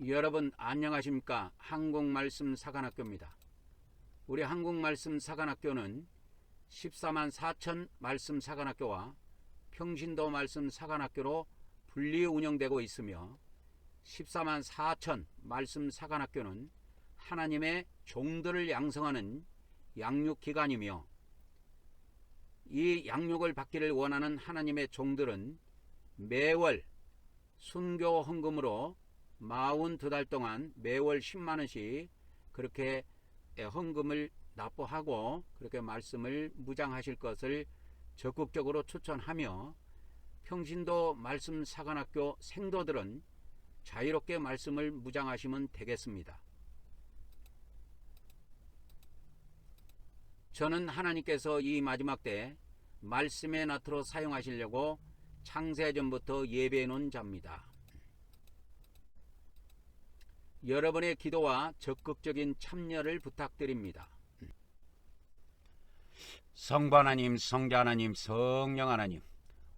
여러분 안녕하십니까? 한국말씀 사관학교입니다. 우리 한국말씀 사관학교는 14만 4천 말씀 사관학교와 평신도 말씀 사관학교로 분리 운영되고 있으며 14만 4천 말씀 사관학교는 하나님의 종들을 양성하는 양육기관이며 이 양육을 받기를 원하는 하나님의 종들은 매월 순교 헌금으로 42달 동안 매월 10만원씩 그렇게 헌금을 납부하고 그렇게 말씀을 무장하실 것을 적극적으로 추천하며 평신도 말씀 사관학교 생도들은 자유롭게 말씀을 무장하시면 되겠습니다. 저는 하나님께서 이 마지막 때 말씀의 나트로 사용하시려고 창세전부터 예배해 놓은 자입니다. 여러분의 기도와 적극적인 참여를 부탁드립니다. 성부 하나님, 성자 하나님, 성령 하나님,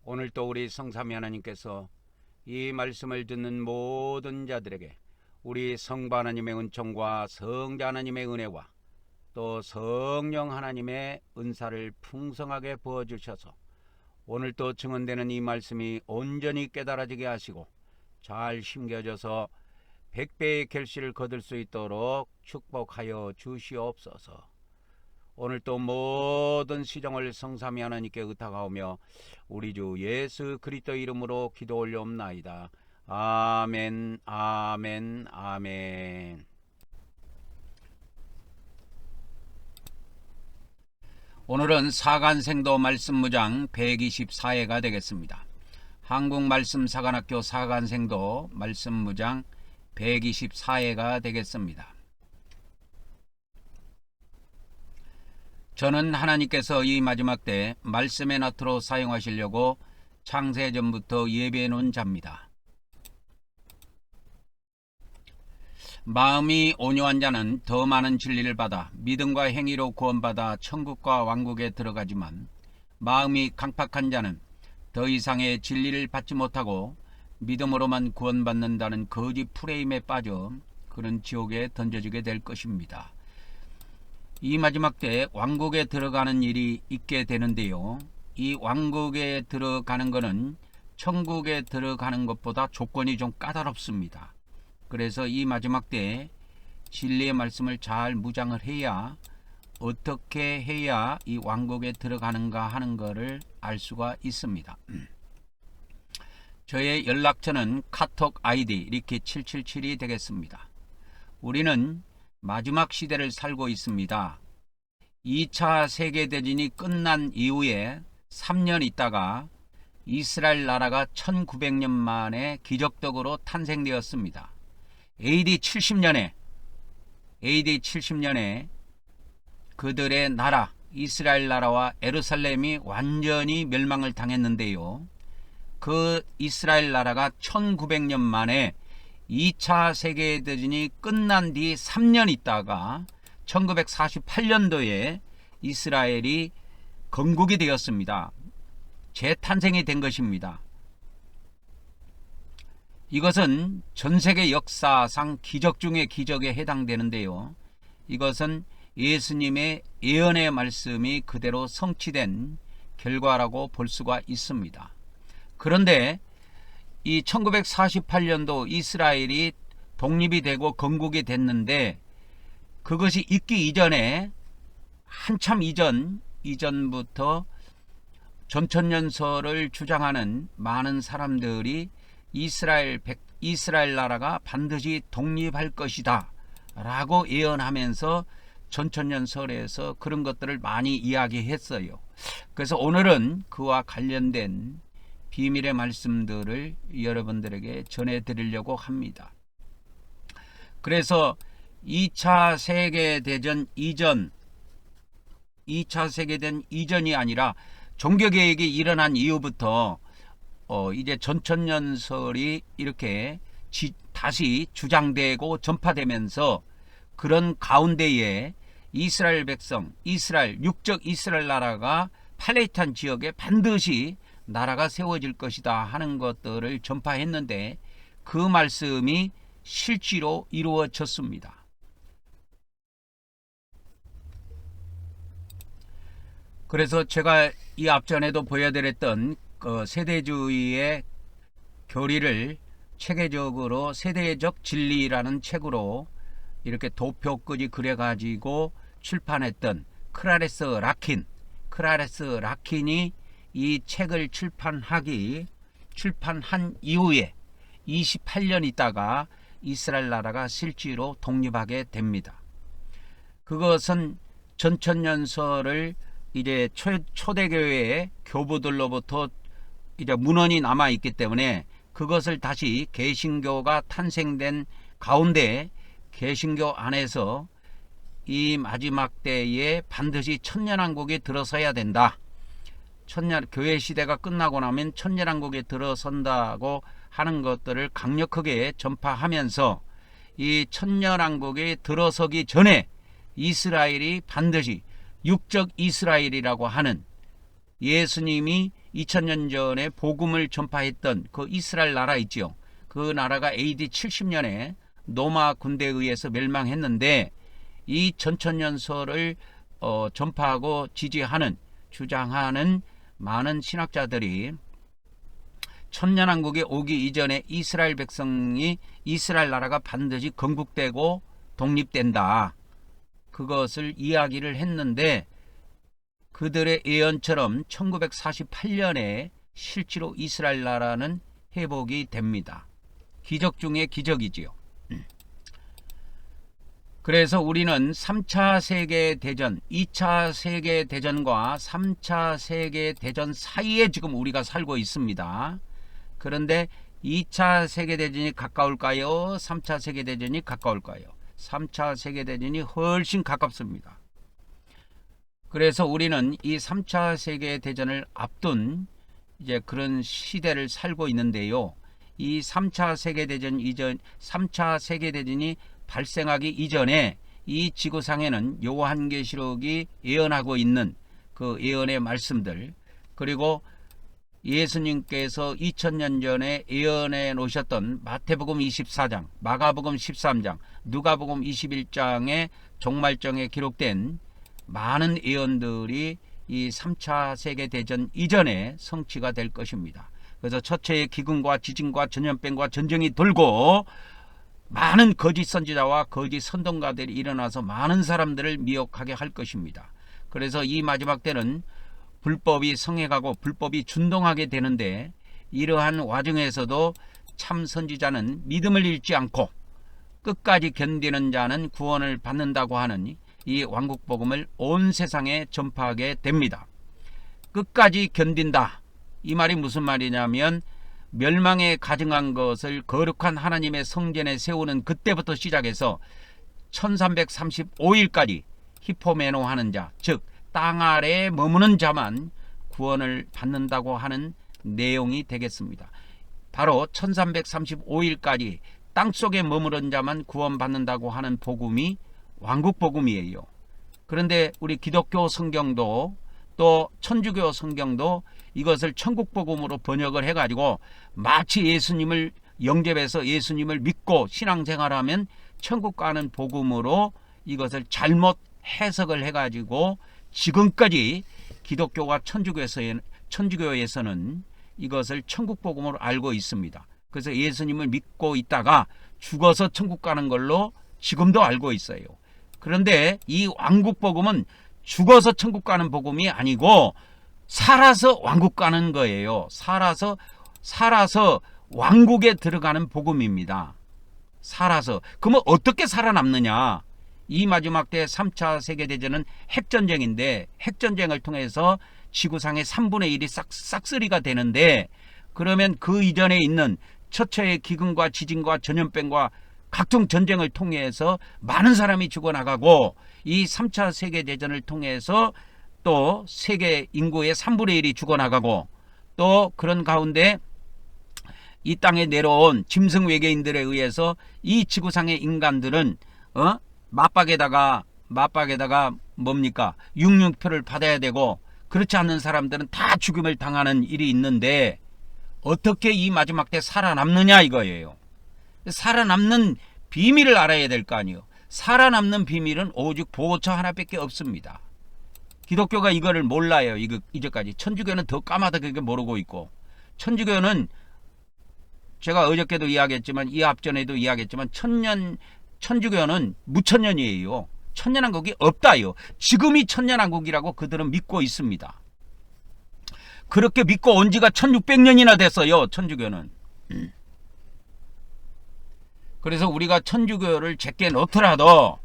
오늘 또 우리 성삼위 하나님께서 이 말씀을 듣는 모든 자들에게 우리 성부 하나님의 은총과 성자 하나님의 은혜와 또 성령 하나님의 은사를 풍성하게 부어주셔서 오늘 또 증언되는 이 말씀이 온전히 깨달아지게 하시고 잘 심겨져서 100배의 결실을 거둘 수 있도록 축복하여 주시옵소서. 오늘 또 모든 시정을 성삼위 하나님께 의탁하오며 우리 주 예수 그리스도 이름으로 기도 올려옵나이다. 아멘, 아멘, 아멘. 오늘은 사간생도 말씀무장 124회가 되겠습니다. 한국말씀사관학교 사간생도 말씀무장 124회가 되겠습니다. 저는 하나님께서 이 마지막 때 말씀의 나트로 사용하시려고 창세전부터 예배해 놓은 자입니다. 마음이 온유한 자는 더 많은 진리를 받아 믿음과 행위로 구원받아 천국과 왕국에 들어가지만 마음이 강팍한 자는 더 이상의 진리를 받지 못하고 믿음으로만 구원받는다는 거짓 프레임에 빠져 그는 지옥에 던져지게 될 것입니다. 이 마지막 때 왕국에 들어가는 일이 있게 되는데요. 이 왕국에 들어가는 것은 천국에 들어가는 것보다 조건이 좀 까다롭습니다. 그래서 이 마지막 때 진리의 말씀을 잘 무장을 해야 어떻게 해야 이 왕국에 들어가는가 하는 것을 알 수가 있습니다. 저의 연락처는 카톡 아이디 이렇게 777이 되겠습니다. 우리는 마지막 시대를 살고 있습니다. 2차 세계대전이 끝난 이후에 3년 있다가 이스라엘 나라가 1900년 만에 기적적으로 탄생되었습니다. AD 70년에 그들의 나라 이스라엘 나라와 예루살렘이 완전히 멸망을 당했는데요. 그 이스라엘 나라가 1900년 만에 2차 세계대전이 끝난 뒤 3년 있다가 1948년도에 이스라엘이 건국이 되었습니다. 재탄생이 된 것입니다. 이것은 전세계 역사상 기적 중의 기적에 해당되는데요. 이것은 예수님의 예언의 말씀이 그대로 성취된 결과라고 볼 수가 있습니다. 그런데 이 1948년도 이스라엘이 독립이 되고 건국이 됐는데 그것이 있기 이전에 한참 이전부터 전천년설을 주장하는 많은 사람들이 이스라엘 나라가 반드시 독립할 것이다 라고 예언하면서 전천년설에서 그런 것들을 많이 이야기했어요. 그래서 오늘은 그와 관련된 비밀의 말씀들을 여러분들에게 전해드리려고 합니다. 그래서 2차 세계대전 이전이 아니라 종교개혁이 일어난 이후부터 이제 전천년설이 이렇게 다시 주장되고 전파되면서 그런 가운데에 이스라엘 백성, 육적 이스라엘 나라가 팔레스타인 지역에 반드시 나라가 세워질 것이다 하는 것들을 전파했는데 그 말씀이 실제로 이루어졌습니다. 그래서 제가 이 앞전에도 보여드렸던 그 세대주의의 교리를 체계적으로 세대적 진리라는 책으로 이렇게 도표까지 그려가지고 출판했던 크라레스 라킨이 이 책을 출판한 이후에 28년 있다가 이스라엘 나라가 실제로 독립하게 됩니다. 그것은 전천년설을 이제 초대교회의 교부들로부터 이제 문헌이 남아 있기 때문에 그것을 다시 개신교가 탄생된 가운데 개신교 안에서 이 마지막 때에 반드시 천년왕국이 들어서야 된다. 교회 시대가 끝나고 나면 천년왕국에 들어선다고 하는 것들을 강력하게 전파하면서 이 천년왕국에 들어서기 전에 이스라엘이 반드시 육적 이스라엘이라고 하는 예수님이 2000년 전에 복음을 전파했던 그 이스라엘 나라 있죠. 그 나라가 AD 70년에 로마 군대에 의해서 멸망했는데 이 전천년설을 전파하고 지지하는 주장하는 많은 신학자들이 천년왕국에 오기 이전에 이스라엘 백성이 이스라엘 나라가 반드시 건국되고 독립된다. 그것을 이야기를 했는데 그들의 예언처럼 1948년에 실제로 이스라엘 나라는 회복이 됩니다. 기적 중에 기적이지요. 그래서 우리는 3차 세계대전, 2차 세계대전과 3차 세계대전 사이에 지금 우리가 살고 있습니다. 그런데 2차 세계대전이 가까울까요? 3차 세계대전이 가까울까요? 3차 세계대전이 훨씬 가깝습니다. 그래서 우리는 이 3차 세계대전을 앞둔 이제 그런 시대를 살고 있는데요. 이 3차 세계대전이 발생하기 이전에 이 지구상에는 요한계시록이 예언하고 있는 그 예언의 말씀들, 그리고 예수님께서 2000년 전에 예언해 놓으셨던 마태복음 24장, 마가복음 13장, 누가복음 21장의 종말정에 기록된 많은 예언들이 이 3차 세계대전 이전에 성취가 될 것입니다. 그래서 첫째의 기근과 지진과 전염병과 전쟁이 돌고 많은 거짓 선지자와 거짓 선동가들이 일어나서 많은 사람들을 미혹하게 할 것입니다. 그래서 이 마지막 때는 불법이 성행하고 불법이 준동하게 되는데 이러한 와중에서도 참 선지자는 믿음을 잃지 않고 끝까지 견디는 자는 구원을 받는다고 하는 이 왕국복음을 온 세상에 전파하게 됩니다. 끝까지 견딘다. 이 말이 무슨 말이냐면 멸망에 가증한 것을 거룩한 하나님의 성전에 세우는 그때부터 시작해서 1335일까지 히포메노 하는 자, 즉 땅 아래에 머무는 자만 구원을 받는다고 하는 내용이 되겠습니다. 바로 1335일까지 땅속에 머무른 자만 구원받는다고 하는 복음이 왕국복음이에요. 그런데 우리 기독교 성경도 또 천주교 성경도 이것을 천국복음으로 번역을 해가지고 마치 예수님을 영접해서 예수님을 믿고 신앙생활하면 천국 가는 복음으로 이것을 잘못 해석을 해가지고 지금까지 기독교와 천주교에서는 이것을 천국복음으로 알고 있습니다. 그래서 예수님을 믿고 있다가 죽어서 천국 가는 걸로 지금도 알고 있어요. 그런데 이 왕국복음은 죽어서 천국 가는 복음이 아니고 살아서 왕국 가는 거예요. 살아서 왕국에 들어가는 복음입니다. 살아서. 그러면 어떻게 살아남느냐? 이 마지막 때 3차 세계대전은 핵전쟁인데 핵전쟁을 통해서 지구상의 3분의 1이 싹쓸이가 되는데 그러면 그 이전에 있는 첫째의 기근과 지진과 전염병과 각종 전쟁을 통해서 많은 사람이 죽어나가고 이 3차 세계대전을 통해서 또 세계 인구의 3분의 1이 죽어나가고 또 그런 가운데 이 땅에 내려온 짐승 외계인들에 의해서 이 지구상의 인간들은 맞박에다가 뭡니까? 육육표를 받아야 되고 그렇지 않는 사람들은 다 죽임을 당하는 일이 있는데 어떻게 이 마지막 때 살아남느냐 이거예요. 살아남는 비밀을 알아야 될 거 아니에요. 살아남는 비밀은 오직 보호처 하나밖에 없습니다. 기독교가 이거를 몰라요. 이제까지. 천주교는 더 까마득하게 모르고 있고, 천주교는 제가 어저께도 이야기했지만 이 앞전에도 이야기했지만 천주교는 무천년이에요. 천년왕국이 없다요. 지금이 천년왕국이라고 그들은 믿고 있습니다. 그렇게 믿고 온 지가 1600년이나 됐어요. 천주교는. 그래서 우리가 천주교를 제게 놓더라도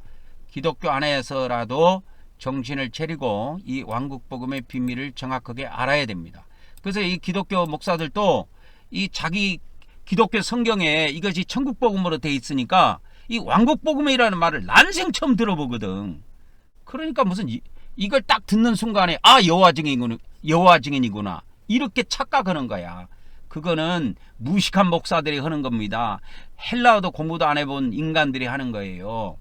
기독교 안에서라도 정신을 차리고 이 왕국복음의 비밀을 정확하게 알아야 됩니다. 그래서 이 기독교 목사들도 이 자기 기독교 성경에 이것이 천국복음으로 돼 있으니까 이 왕국복음이라는 말을 난생 처음 들어보거든. 그러니까 무슨 이걸 딱 듣는 순간에 여호와 증인이구나 이렇게 착각하는 거야. 그거는 무식한 목사들이 하는 겁니다. 헬라어도 공부도 안 해본 인간들이 하는 거예요.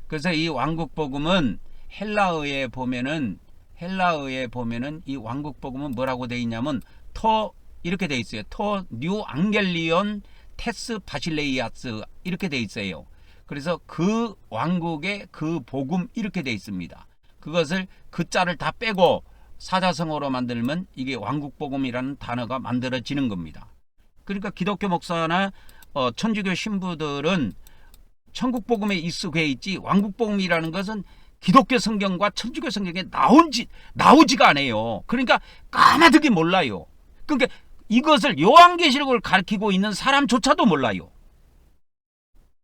그래서 이 왕국복음은 헬라어에 보면은 이 왕국복음은 뭐라고 돼 있냐면 이렇게 돼 있어요. 뉴 앙겔리온 테스 바실레이아스 이렇게 돼 있어요. 그래서 그 왕국의 그 복음 이렇게 돼 있습니다. 그것을 그 자를 다 빼고 사자성어로 만들면 이게 왕국복음이라는 단어가 만들어지는 겁니다. 그러니까 기독교 목사나 천주교 신부들은 천국복음에 익숙해 있지 왕국복음이라는 것은 기독교 성경과 천주교 성경에 나오지가 않아요. 그러니까 까마득히 몰라요. 그러니까 이것을 요한계시록을 가리키고 있는 사람조차도 몰라요.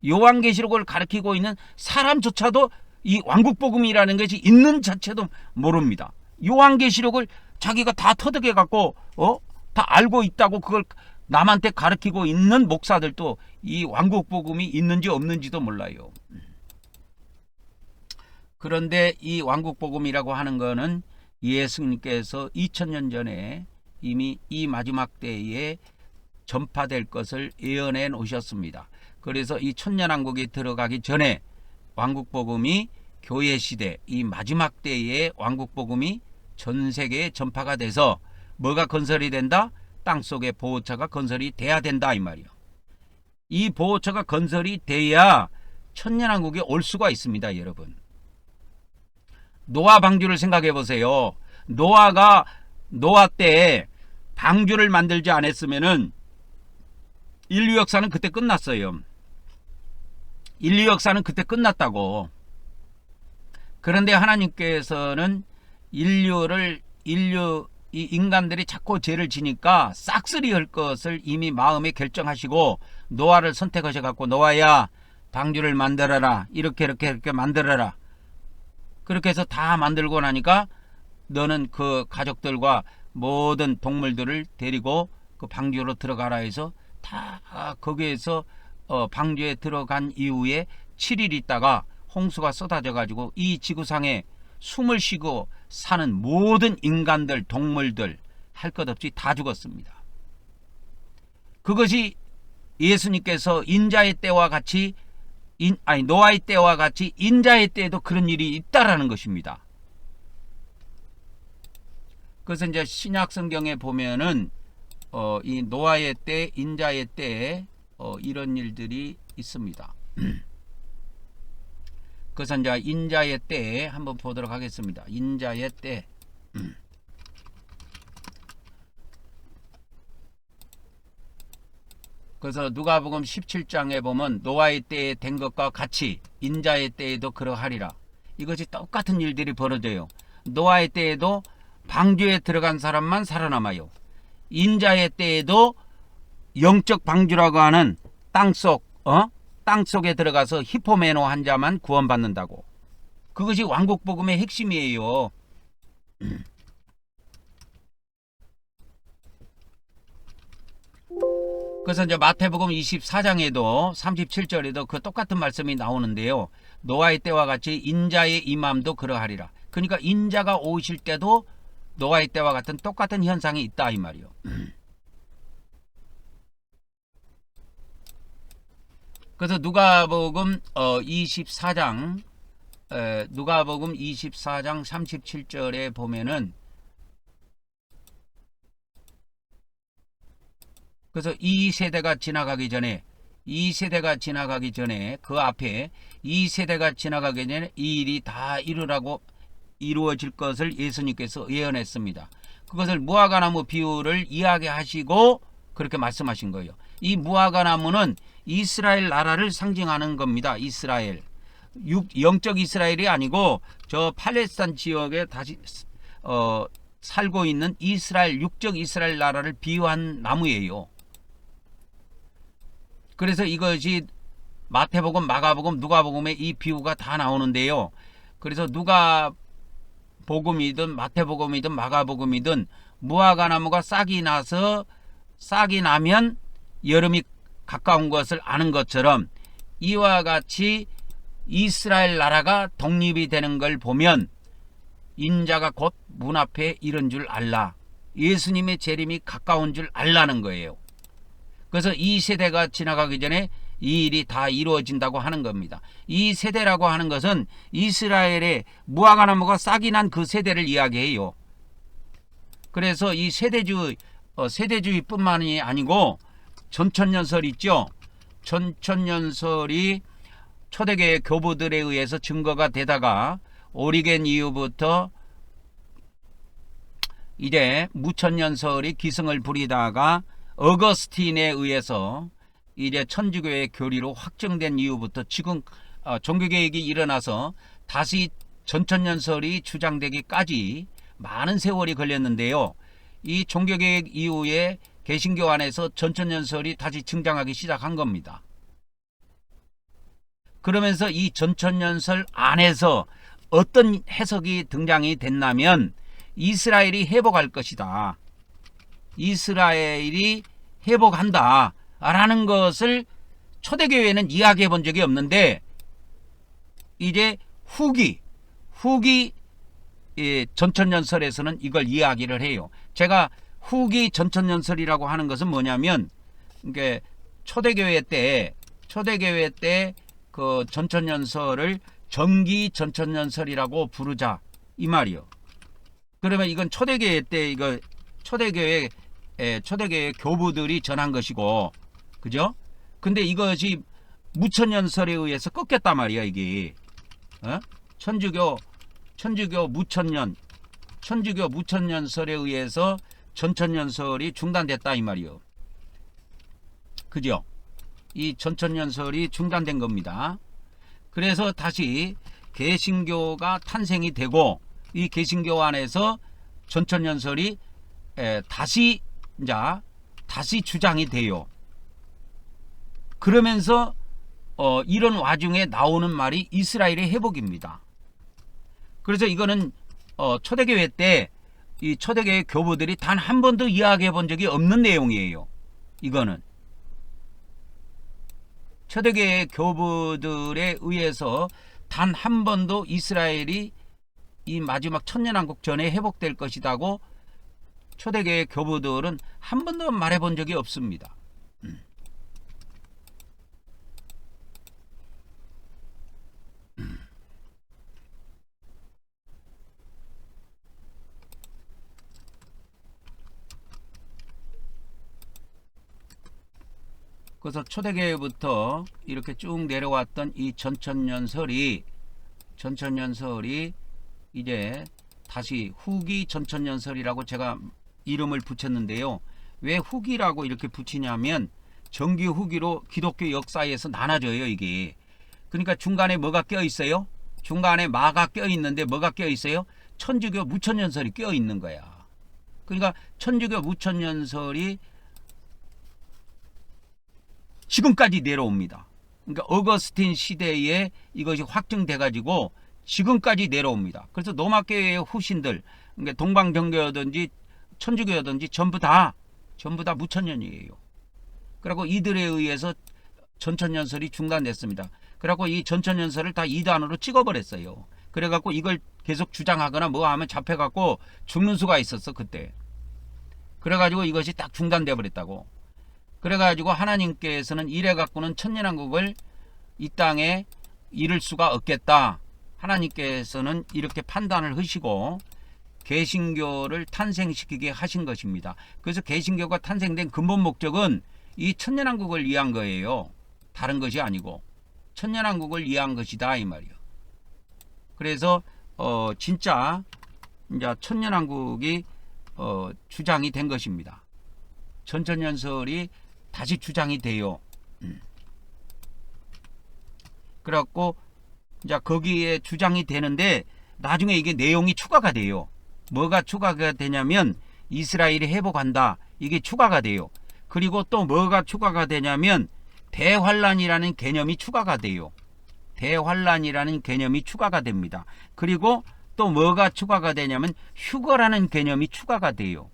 요한계시록을 가리키고 있는 사람조차도 이 왕국복음이라는 것이 있는 자체도 모릅니다. 요한계시록을 자기가 다 터득해 갖고 다 알고 있다고 그걸 남한테 가르치고 있는 목사들도 이 왕국복음이 있는지 없는지도 몰라요. 그런데 이 왕국복음이라고 하는 거는 예수님께서 2000년 전에 이미 이 마지막 때에 전파될 것을 예언해 놓으셨습니다. 그래서 이 천년왕국이 들어가기 전에 왕국복음이 교회시대 이 마지막 때에 왕국복음이 전 세계에 전파가 돼서 뭐가 건설이 된다? 땅속에 보호처가 건설이 돼야 된다 이 말이요. 이 보호처가 건설이 돼야 천년왕국이 올 수가 있습니다. 여러분, 노아 방주를 생각해 보세요. 노아 때 방주를 만들지 않았으면은 인류 역사는 그때 끝났어요. 인류 역사는 그때 끝났다고. 그런데 하나님께서는 이 인간들이 자꾸 죄를 지니까 싹쓸이 할 것을 이미 마음에 결정하시고 노아를 선택하셔 갖고 노아야 방주를 만들어라. 이렇게 만들어라. 그렇게 해서 다 만들고 나니까 너는 그 가족들과 모든 동물들을 데리고 그 방주로 들어가라 해서 다 거기에서 방주에 들어간 이후에 7일 있다가 홍수가 쏟아져 가지고 이 지구상에 숨을 쉬고 사는 모든 인간들, 동물들 할 것 없이 다 죽었습니다. 그것이 예수님께서 인자의 때와 같이 노아의 때와 같이 인자의 때에도 그런 일이 있다라는 것입니다. 그래서 이제 신약 성경에 보면은 이 노아의 때, 인자의 때에 이런 일들이 있습니다. 그래서 이제 인자의 때에 한번 보도록 하겠습니다. 인자의 때. 그래서 누가복음 17장에 보면 노아의 때에 된 것과 같이 인자의 때에도 그러하리라. 이것이 똑같은 일들이 벌어져요. 노아의 때에도 방주에 들어간 사람만 살아남아요. 인자의 때에도 영적 방주라고 하는 땅속에 들어가서 히포메노 환자만 구원받는다고. 그것이 왕국복음의 핵심이에요. 그래서 이제 마태복음 24장에도 37절에도 그 똑같은 말씀이 나오는데요. 노아의 때와 같이 인자의 임함도 그러하리라. 그러니까 인자가 오실 때도 노아의 때와 같은 똑같은 현상이 있다 이 말이요. 그래서 누가복음 24장 37절에 보면은 그래서 이 세대가 지나가기 전에 그 앞에 이 세대가 지나가기 전에 이 일이 다 이루어질 것을 예수님께서 예언했습니다. 그것을 무화과나무 비유를 이야기하시고 그렇게 말씀하신 거예요. 이 무화과나무는 이스라엘 나라를 상징하는 겁니다. 이스라엘. 영적 이스라엘이 아니고 저 팔레스타인 지역에 다시 살고 있는 이스라엘, 육적 이스라엘 나라를 비유한 나무예요. 그래서 이것이 마태복음, 마가복음, 누가복음에 이 비유가 다 나오는데요. 그래서 누가복음이든 마태복음이든 마가복음이든 무화과나무가 싹이 나면 여름이 가까운 것을 아는 것처럼 이와 같이 이스라엘 나라가 독립이 되는 걸 보면 인자가 곧 문 앞에 이른 줄 알라. 예수님의 재림이 가까운 줄 알라는 거예요. 그래서 이 세대가 지나가기 전에 이 일이 다 이루어진다고 하는 겁니다. 이 세대라고 하는 것은 이스라엘의 무화과나무가 싹이 난 그 세대를 이야기해요. 그래서 이 세대주의뿐만이 아니고 전천년설 있죠. 전천년설이 초대교회 교부들에 의해서 증거가 되다가 오리겐 이후부터 이제 무천년설이 기승을 부리다가 어거스틴에 의해서 이제 천주교의 교리로 확정된 이후부터 지금 종교개혁이 일어나서 다시 전천년설이 주장되기까지 많은 세월이 걸렸는데요. 이 종교개혁 이후에 개신교 안에서 전천년설이 다시 등장하기 시작한 겁니다. 그러면서 이 전천년설 안에서 어떤 해석이 등장이 됐냐면 이스라엘이 회복할 것이다. 이스라엘이 회복한다 라는 것을 초대교회는 이야기해 본 적이 없는데 이제 후기 전천년설에서는 이걸 이야기를 해요. 제가 후기 전천년설이라고 하는 것은 뭐냐면 이게 초대교회 때 그 전천년설을 정기 전천년설이라고 부르자 이 말이요. 그러면 이건 초대교회 때 이거 초대교회 교부들이 전한 것이고, 그죠? 근데 이것이 무천년설에 의해서 꺾였단 말이야 이게. 천주교 무천년설에 의해서 전천년설이 중단됐다 이 말이요. 그죠? 이 전천년설이 중단된 겁니다. 그래서 다시 개신교가 탄생이 되고 이 개신교 안에서 전천년설이 다시 주장이 돼요. 그러면서 이런 와중에 나오는 말이 이스라엘의 회복입니다. 그래서 이거는 초대교회 때 이 초대교회 교부들이 단 한 번도 이야기해 본 적이 없는 내용이에요. 이거는 초대교회 교부들에 의해서 단 한 번도 이스라엘이 이 마지막 천년왕국 전에 회복될 것이라고 초대교회 교부들은 한 번도 말해 본 적이 없습니다. 그래서 초대교회부터 이렇게 쭉 내려왔던 이 전천년설이 이제 다시 후기 전천년설이라고 제가 이름을 붙였는데요. 왜 후기라고 이렇게 붙이냐면 정기 후기로 기독교 역사에서 나눠져요 이게. 그러니까 중간에 뭐가 껴 있어요? 중간에 마가 껴 있는데 뭐가 껴 있어요? 천주교 무천년설이 껴 있는 거야. 그러니까 천주교 무천년설이 지금까지 내려옵니다. 그러니까 어거스틴 시대에 이것이 확정돼 가지고 지금까지 내려옵니다. 그래서 로마교회의 후신들, 그러니까 동방정교였든지 천주교였든지 전부 다 무천년이에요. 그리고 이들에 의해서 전천년설이 중단됐습니다. 그래갖고 이 전천년설을 다 이단으로 찍어버렸어요. 그래갖고 이걸 계속 주장하거나 뭐 하면 잡혀갖고 죽는 수가 있었어 그때. 그래가지고 이것이 딱 중단돼 버렸다고. 그래가지고 하나님께서는 이래갖고는 천년왕국을 이 땅에 이룰 수가 없겠다. 하나님께서는 이렇게 판단을 하시고 개신교를 탄생시키게 하신 것입니다. 그래서 개신교가 탄생된 근본 목적은 이 천년왕국을 위한 거예요. 다른 것이 아니고 천년왕국을 위한 것이다 이 말이요. 그래서 진짜 이제 천년왕국이 주장이 된 것입니다. 전천년설이 다시 주장이 돼요. 그래갖고 이제 거기에 주장이 되는데 나중에 이게 내용이 추가가 돼요. 뭐가 추가가 되냐면 이스라엘이 회복한다. 이게 추가가 돼요. 그리고 또 뭐가 추가가 되냐면 대환란이라는 개념이 추가가 돼요. 대환란이라는 개념이 추가가 됩니다. 그리고 또 뭐가 추가가 되냐면 휴거라는 개념이 추가가 돼요.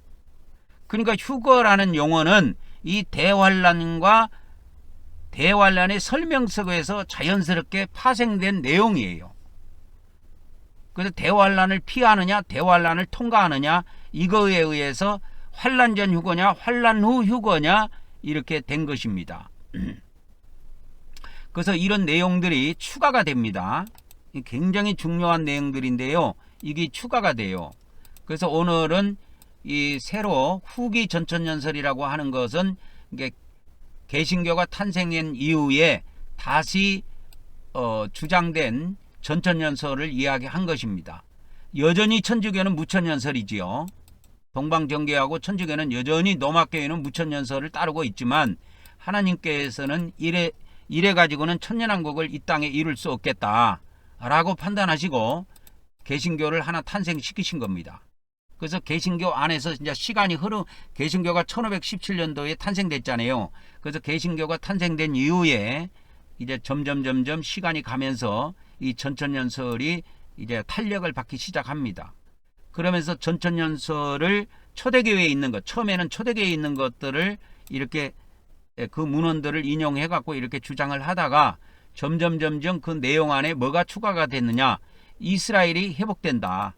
그러니까 휴거라는 용어는 이 대환란과 대환란의 설명서에서 자연스럽게 파생된 내용이에요. 그래서 대환란을 피하느냐 대환란을 통과하느냐 이거에 의해서 환란 전 휴거냐 환란 후 휴거냐 이렇게 된 것입니다. 그래서 이런 내용들이 추가가 됩니다. 굉장히 중요한 내용들인데요. 이게 추가가 돼요. 그래서 오늘은 이 새로 후기 전천년설이라고 하는 것은 이게 개신교가 탄생한 이후에 다시 주장된 전천년설을 이야기한 것입니다. 여전히 천주교는 무천년설이지요. 동방정교하고 천주교는 여전히 노마교회는 무천년설을 따르고 있지만 하나님께서는 이래 가지고는 천년왕국을 이 땅에 이룰 수 없겠다 라고 판단하시고 개신교를 하나 탄생시키신 겁니다. 그래서 개신교 안에서 이제 시간이 개신교가 1517년도에 탄생됐잖아요. 그래서 개신교가 탄생된 이후에 이제 점점 시간이 가면서 이 전천년설이 이제 탄력을 받기 시작합니다. 그러면서 전천년설을 초대교회에 있는 것, 처음에는 초대교회에 있는 것들을 이렇게 그 문헌들을 인용해 갖고 이렇게 주장을 하다가 점점 그 내용 안에 뭐가 추가가 됐느냐, 이스라엘이 회복된다.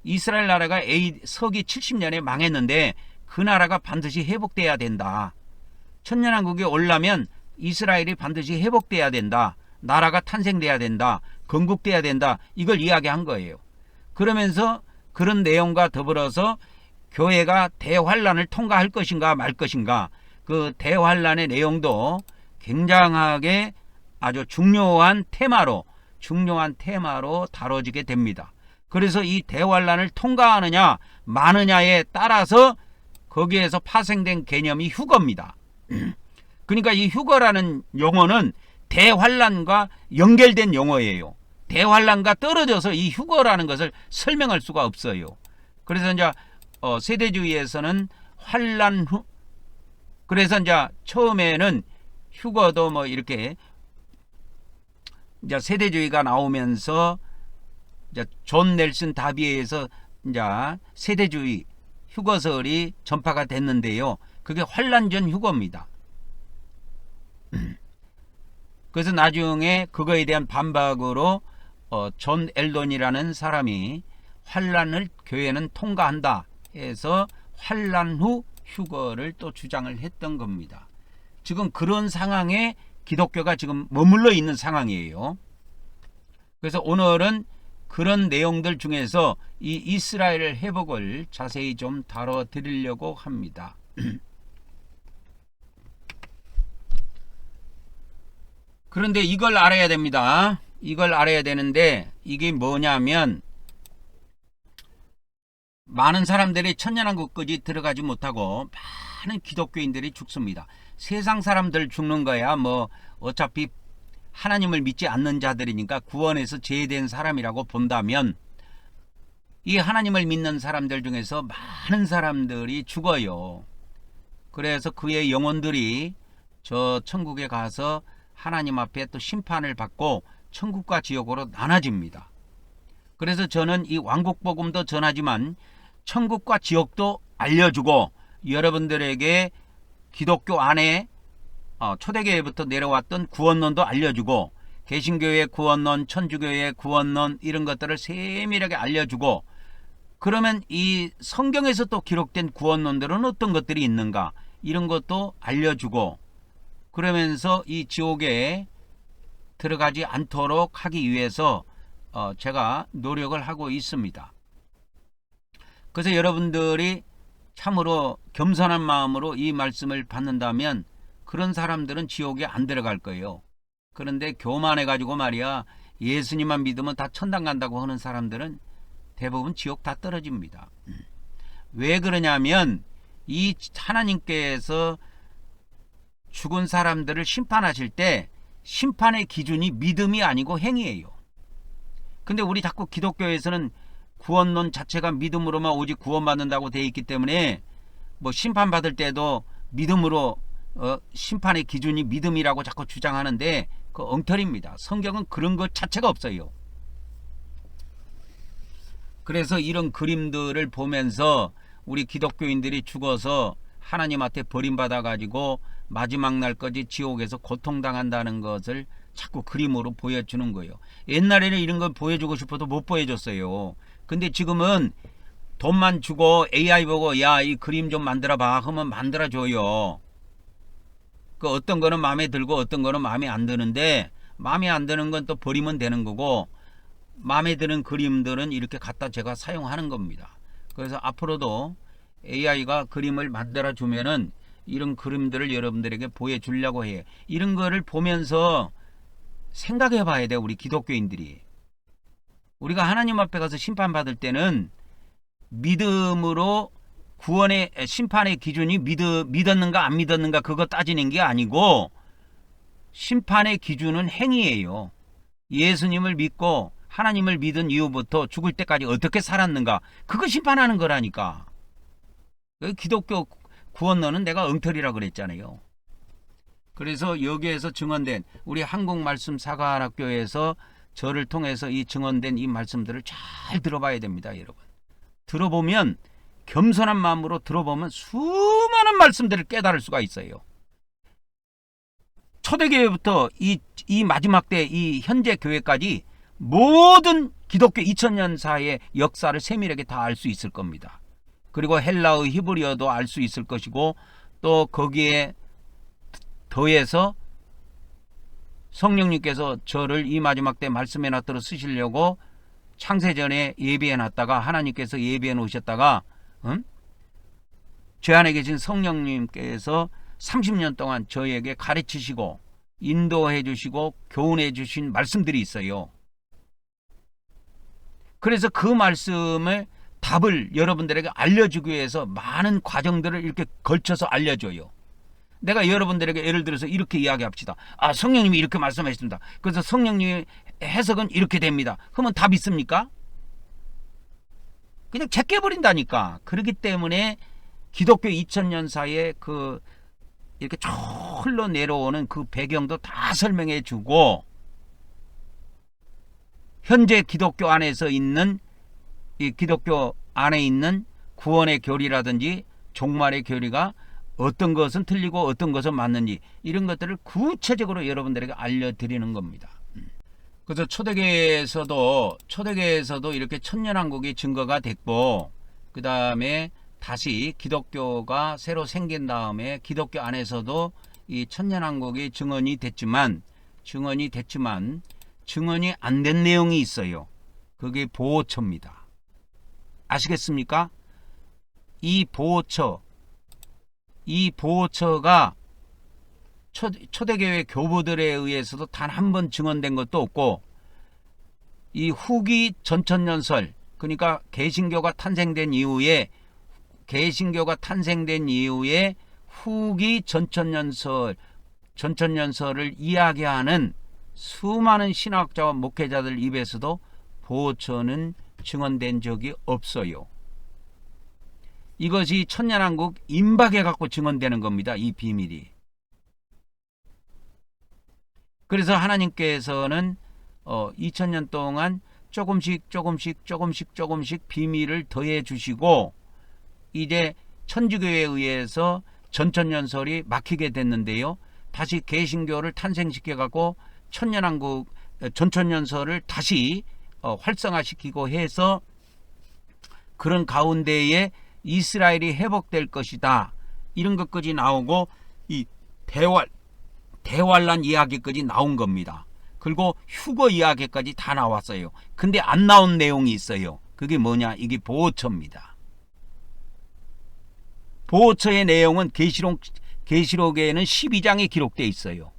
이스라엘 나라가 서기 70년에 망했는데 그 나라가 반드시 회복돼야 된다. 천년왕국이 오려면 이스라엘이 반드시 회복돼야 된다. 나라가 탄생돼야 된다. 건국돼야 된다. 이걸 이야기한 거예요. 그러면서 그런 내용과 더불어서 교회가 대환란을 통과할 것인가 말 것인가, 그 대환란의 내용도 굉장하게 아주 중요한 테마로 다뤄지게 됩니다. 그래서 이 대환란을 통과하느냐 마느냐에 따라서 거기에서 파생된 개념이 휴거입니다. 그러니까 이 휴거라는 용어는 대환란과 연결된 용어예요. 대환란과 떨어져서 이 휴거라는 것을 설명할 수가 없어요. 그래서 이제 세대주의에서는 환란 후, 그래서 이제 처음에는 휴거도 뭐 이렇게 이제 세대주의가 나오면서 이제 존 넬슨 다비에서 이제 세대주의 휴거설이 전파가 됐는데요. 그게 환란 전 휴거입니다. 그래서 나중에 그거에 대한 반박으로 존 엘돈이라는 사람이 환란을 교회는 통과한다 해서 환란 후 휴거를 또 주장을 했던 겁니다. 지금 그런 상황에 기독교가 지금 머물러 있는 상황이에요. 그래서 오늘은 그런 내용들 중에서 이 이스라엘 회복을 자세히 좀 다뤄 드리려고 합니다. 그런데 이걸 알아야 됩니다. 이걸 알아야 되는데 이게 뭐냐면 많은 사람들이 천년왕국까지 들어가지 못하고 많은 기독교인들이 죽습니다. 세상 사람들 죽는 거야 뭐 어차피 하나님을 믿지 않는 자들이니까 구원에서 제외된 사람이라고 본다면 이 하나님을 믿는 사람들 중에서 많은 사람들이 죽어요. 그래서 그의 영혼들이 저 천국에 가서 하나님 앞에 또 심판을 받고 천국과 지옥으로 나눠집니다. 그래서 저는 이 왕국복음도 전하지만 천국과 지옥도 알려주고 여러분들에게 기독교 안에 초대교회부터 내려왔던 구원론도 알려주고 개신교의 구원론, 천주교의 구원론 이런 것들을 세밀하게 알려주고 그러면 이 성경에서 또 기록된 구원론들은 어떤 것들이 있는가 이런 것도 알려주고 그러면서 이 지옥에 들어가지 않도록 하기 위해서 제가 노력을 하고 있습니다. 그래서 여러분들이 참으로 겸손한 마음으로 이 말씀을 받는다면 그런 사람들은 지옥에 안 들어갈 거예요. 그런데 교만해가지고 말이야, 예수님만 믿으면 다 천당 간다고 하는 사람들은 대부분 지옥 다 떨어집니다. 왜 그러냐면 이 하나님께서 죽은 사람들을 심판하실 때 심판의 기준이 믿음이 아니고 행위예요. 근데 우리 자꾸 기독교에서는 구원론 자체가 믿음으로만 오직 구원받는다고 되어 있기 때문에 뭐 심판받을 때도 믿음으로 심판의 기준이 믿음이라고 자꾸 주장하는데 그 엉터리입니다. 성경은 그런 것 자체가 없어요. 그래서 이런 그림들을 보면서 우리 기독교인들이 죽어서 하나님한테 버림받아 가지고 마지막 날까지 지옥에서 고통당한다는 것을 자꾸 그림으로 보여주는 거예요. 옛날에는 이런 걸 보여주고 싶어도 못 보여줬어요. 근데 지금은 돈만 주고 AI 보고 야, 이 그림 좀 만들어 봐 하면 만들어 줘요. 그 어떤 거는 마음에 들고 어떤 거는 마음에 안 드는데 마음에 안 드는 건 또 버리면 되는 거고 마음에 드는 그림들은 이렇게 갖다 제가 사용하는 겁니다. 그래서 앞으로도 AI가 그림을 만들어 주면은 이런 그림들을 여러분들에게 보여주려고 해요. 이런 거를 보면서 생각해 봐야 돼요. 우리 기독교인들이. 우리가 하나님 앞에 가서 심판받을 때는 믿음으로 구원의 심판의 기준이 믿었는가 안 믿었는가 그거 따지는 게 아니고 심판의 기준은 행위예요. 예수님을 믿고 하나님을 믿은 이후부터 죽을 때까지 어떻게 살았는가 그거 심판하는 거라니까. 기독교 구원론은 내가 엉터리라 그랬잖아요. 그래서 여기에서 증언된 우리 한국말씀 사관학교에서 저를 통해서 이 증언된 이 말씀들을 잘 들어봐야 됩니다. 여러분 들어보면 겸손한 마음으로 들어보면 수많은 말씀들을 깨달을 수가 있어요. 초대교회부터 이 마지막 때 이 현재 교회까지 모든 기독교 2000년사의 역사를 세밀하게 다 알 수 있을 겁니다. 그리고 헬라어 히브리어도 알 수 있을 것이고 또 거기에 더해서 성령님께서 저를 이 마지막 때 말씀해 놨도록 쓰시려고 창세전에 예비해 놨다가 하나님께서 예비해 놓으셨다가 제 안에 계신 성령님께서 30년 동안 저에게 가르치시고 인도해 주시고 교훈해 주신 말씀들이 있어요. 그래서 그 말씀을 답을 여러분들에게 알려주기 위해서 많은 과정들을 이렇게 걸쳐서 알려줘요. 내가 여러분들에게 예를 들어서 이렇게 이야기합시다. 아, 성령님이 이렇게 말씀하셨습니다. 그래서 성령님의 해석은 이렇게 됩니다. 그러면 답 있습니까? 그냥 제껴버린다니까. 그렇기 때문에 기독교 2000년사의 그 이렇게 쭉 흘러내려오는 그 배경도 다 설명해 주고 현재 기독교 안에서 있는 이 기독교 안에 있는 구원의 교리라든지 종말의 교리가 어떤 것은 틀리고 어떤 것은 맞는지 이런 것들을 구체적으로 여러분들에게 알려드리는 겁니다. 그래서 초대교회에서도 이렇게 천년왕국이 증거가 됐고 그 다음에 다시 기독교가 새로 생긴 다음에 기독교 안에서도 이 천년왕국이 증언이 됐지만 증언이 안 된 내용이 있어요. 그게 보호처입니다. 아시겠습니까? 이 보호처가 초대교회 교부들에 의해서도 단 한 번 증언된 것도 없고 이 후기 전천년설 그러니까 개신교가 탄생된 이후에 후기 전천년설을 이야기하는 수많은 신학자와 목회자들 입에서도 보호처는 증언된 적이 없어요. 이것이 천년왕국 임박에 갖고 증언되는 겁니다. 이 비밀이. 그래서 하나님께서는 2000년 동안 조금씩 비밀을 더해 주시고 이제 천주교에 의해서 전천년설이 막히게 됐는데요. 다시 개신교를 탄생시켜 갖고 천년왕국 전천년설을 다시 활성화시키고 해서 그런 가운데에 이스라엘이 회복될 것이다. 이런 것까지 나오고 이 대환란 이야기까지 나온 겁니다. 그리고 휴거 이야기까지 다 나왔어요. 근데 안 나온 내용이 있어요. 그게 뭐냐? 이게 보호처입니다. 보호처의 내용은 계시록에는 12장에 기록되어 있어요.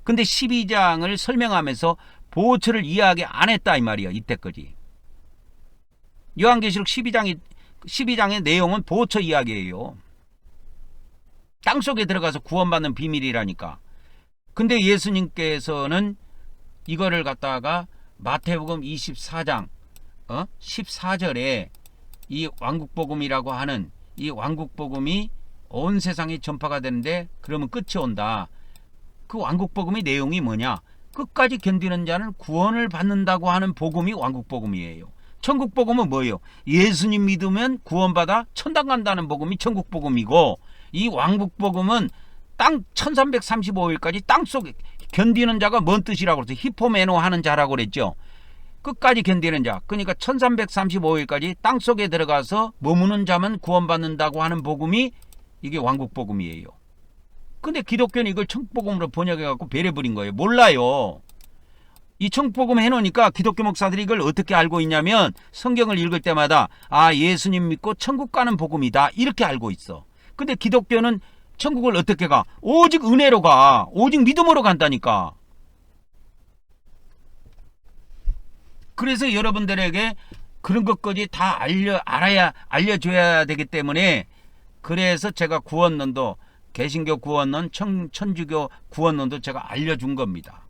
근데 12장을 설명하면서 보호처를 이야기 안 했다 이 말이야. 이때까지. 요한계시록 12장의 내용은 보호처 이야기예요. 땅속에 들어가서 구원받는 비밀이라니까. 근데 예수님께서는 이거를 갖다가 마태복음 24장 14절에 이 왕국복음이라고 하는 이 왕국복음이 온 세상에 전파가 되는데 그러면 끝이 온다. 그 왕국복음의 내용이 뭐냐? 끝까지 견디는 자는 구원을 받는다고 하는 복음이 왕국복음이에요. 천국복음은 뭐예요? 예수님 믿으면 구원받아 천당 간다는 복음이 천국복음이고, 이 왕국복음은 땅 1335일까지 땅속에 견디는 자가 뭔 뜻이라고 그랬어요? 히포메노 하는 자라고 그랬죠. 끝까지 견디는 자. 그러니까 1335일까지 땅속에 들어가서 머무는 자만 구원받는다고 하는 복음이 이게 왕국복음이에요. 근데 기독교는 이걸 천국복음으로 번역해갖고 배려버린 거예요. 몰라요. 이 천국복음 해놓으니까 기독교 목사들이 이걸 어떻게 알고 있냐면 성경을 읽을 때마다 예수님 믿고 천국 가는 복음이다 이렇게 알고 있어. 근데 기독교는 천국을 어떻게 가? 오직 은혜로 가. 오직 믿음으로 간다니까. 그래서 여러분들에게 그런 것까지 다 알려줘야 되기 때문에, 그래서 제가 구원론도, 개신교 구원론, 천주교 구원론도 제가 알려준 겁니다.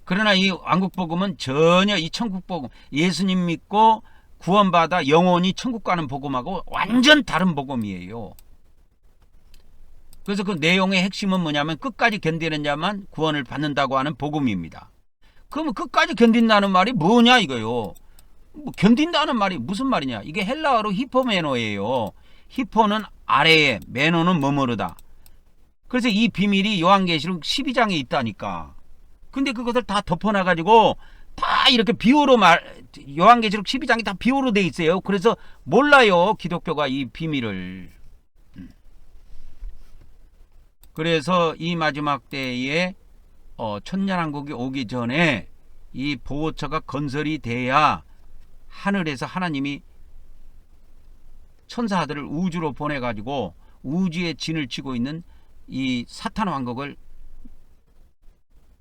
그러나 이 왕국복음은 전혀 이 천국복음, 예수님 믿고 구원받아 영원히 천국 가는 복음하고 완전 다른 복음이에요. 그래서 그 내용의 핵심은 뭐냐면 끝까지 견디는 자만 구원을 받는다고 하는 복음입니다. 그러면 끝까지 견딘다는 말이 뭐냐 이거요. 견딘다는 말이 무슨 말이냐. 이게 헬라어로 히포메노예요. 히포는 아래에, 메노는 머무르다. 그래서 이 비밀이 요한계시록 12장에 있다니까. 근데 그것을 다 덮어놔가지고 다 이렇게 비유로 요한계시록 12장이 다 비유로 돼 있어요. 그래서 몰라요, 기독교가 이 비밀을. 그래서 이 마지막 때에 천년왕국이 오기 전에 이 보호처가 건설이 돼야 하늘에서 하나님이 천사들을 우주로 보내가지고 우주의 진을 치고 있는 이 사탄 왕국을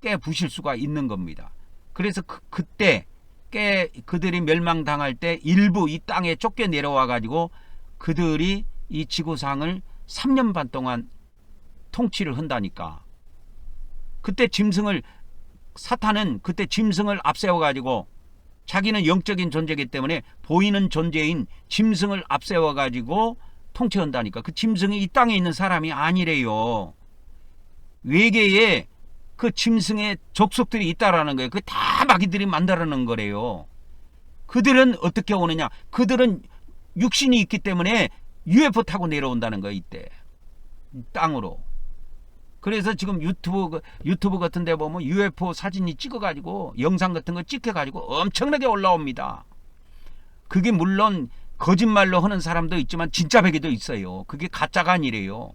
깨부실 수가 있는 겁니다. 그래서 그때 그들이 멸망당할 때 일부 이 땅에 쫓겨 내려와 가지고 그들이 이 지구상을 3년 반 동안 통치를 한다니까. 그때 사탄은 그때 짐승을 앞세워 가지고, 자기는 영적인 존재이기 때문에 보이는 존재인 짐승을 앞세워 가지고 통치한다니까. 그 짐승이 이 땅에 있는 사람이 아니래요. 외계에 그 짐승의 족속들이 있다라는 거예요. 그게 다 마귀들이 만들어낸 거래요. 그들은 어떻게 오느냐? 그들은 육신이 있기 때문에 UFO 타고 내려온다는 거예요. 이때 땅으로. 그래서 지금 유튜브 같은 데 보면 UFO 사진이 찍어가지고 영상 같은 거 찍혀가지고 엄청나게 올라옵니다. 그게 물론 거짓말로 하는 사람도 있지만 진짜 베개도 있어요. 그게 가짜가 아니래요.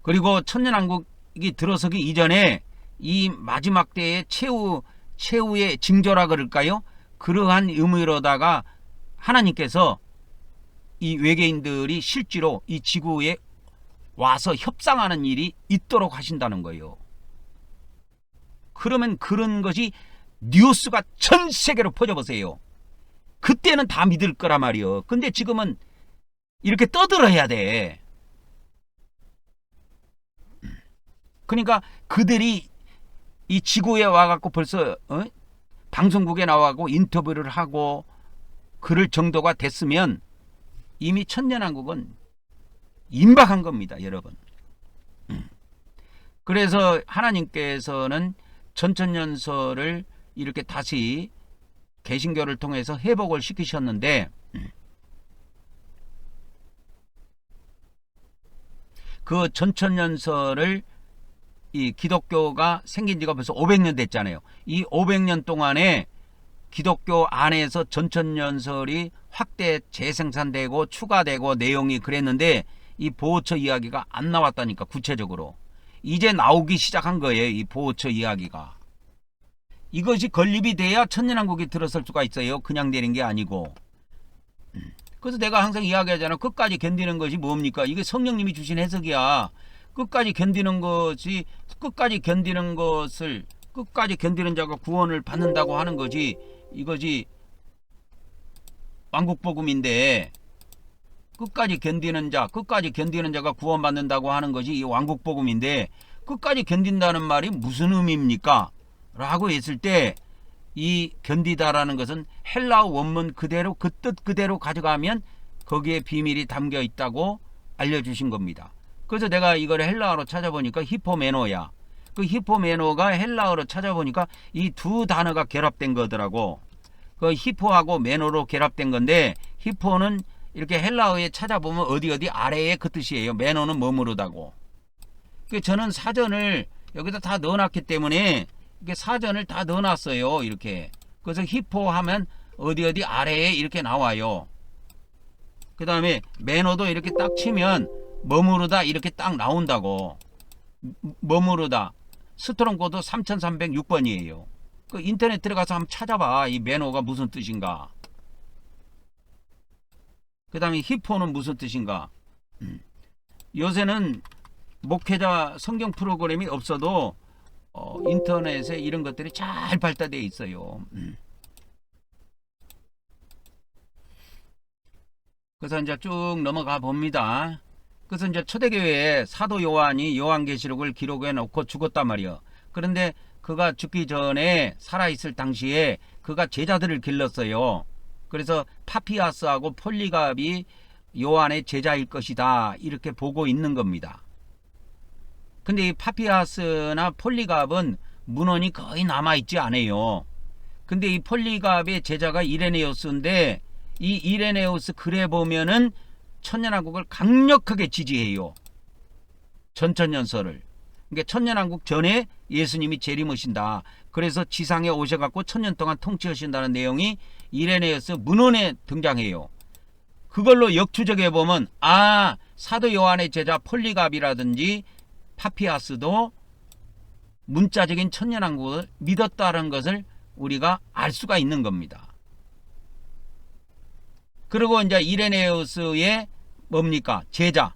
그리고 천년왕국이 들어서기 이전에 이 마지막 때의 최후의 징조라 그럴까요? 그러한 의미로다가 하나님께서 이 외계인들이 실제로 이 지구에 와서 협상하는 일이 있도록 하신다는 거예요. 그러면 그런 것이 뉴스가 전 세계로 퍼져보세요. 그때는 다 믿을 거란 말이요. 근데 지금은 이렇게 떠들어야 돼. 그러니까 그들이 이 지구에 와갖고 벌써 방송국에 나와갖고 인터뷰를 하고 그럴 정도가 됐으면 이미 천년왕국은 임박한 겁니다, 여러분. 그래서 하나님께서는 전천년설을 이렇게 다시 개신교를 통해서 회복을 시키셨는데, 그 전천년설을 이 기독교가 생긴 지가 벌써 500년 됐잖아요. 이 500년 동안에 기독교 안에서 전천년설이 확대 재생산되고 추가되고 내용이 그랬는데 이 보호처 이야기가 안 나왔다니까. 구체적으로 이제 나오기 시작한 거예요, 이 보호처 이야기가. 이것이 건립이 돼야 천년왕국이 들어설 수가 있어요. 그냥 되는 게 아니고. 그래서 내가 항상 이야기하잖아. 끝까지 견디는 것이 뭡니까? 이게 성령님이 주신 해석이야. 끝까지 견디는 것이, 끝까지 견디는 것을, 끝까지 견디는 자가 구원을 받는다고 하는 거지. 이것이 왕국복음인데, 끝까지 견디는 자, 끝까지 견디는 자가 구원받는다고 하는 것이 이 왕국복음인데, 끝까지 견딘다는 말이 무슨 의미입니까? 라고 했을 때, 이 견디다라는 것은 헬라어 원문 그대로, 그 뜻 그대로 가져가면 거기에 비밀이 담겨 있다고 알려주신 겁니다. 그래서 내가 이걸 헬라어로 찾아보니까 히포메노야. 그 히포메노가 헬라어로 찾아보니까 이 두 단어가 결합된 거더라고. 그 히포하고 메노로 결합된 건데, 히포는 이렇게 헬라어에 찾아보면 어디 아래에 그 뜻이에요. 메노는 머무르다고. 저는 사전을 여기다 다 넣어놨기 때문에 이게 사전을 다 넣어놨어요. 이렇게. 그래서 히포 하면 어디 아래에 이렇게 나와요. 그 다음에 매너도 이렇게 딱 치면 머무르다 이렇게 딱 나온다고. 머무르다. 스트롱 코드 3306번이에요. 그 인터넷 들어가서 한번 찾아봐. 이 매너가 무슨 뜻인가. 그 다음에 히포는 무슨 뜻인가. 요새는 목회자 성경 프로그램이 없어도 인터넷에 이런 것들이 잘 발달되어 있어요. 그래서 이제 쭉 넘어가 봅니다. 그래서 이제 초대교회에 사도 요한이 요한계시록을 기록해 놓고 죽었단 말이요. 그런데 그가 죽기 전에 살아있을 당시에 그가 제자들을 길렀어요. 그래서 파피아스하고 폴리갑이 요한의 제자일 것이다. 이렇게 보고 있는 겁니다. 근데 이 파피아스나 폴리갑은 문헌이 거의 남아있지 않아요. 근데 이 폴리갑의 제자가 이레네우스인데, 이 이레네우스 글에 보면은 천년왕국을 강력하게 지지해요. 전천년설을. 그러니까 천년왕국 전에 예수님이 재림하신다. 그래서 지상에 오셔갖고 천년 동안 통치하신다는 내용이 이레네우스 문헌에 등장해요. 그걸로 역추적해 보면 사도 요한의 제자 폴리갑이라든지 파피아스도 문자적인 천년왕국을 믿었다는 것을 우리가 알 수가 있는 겁니다. 그리고 이제 이레네우스의 뭡니까? 제자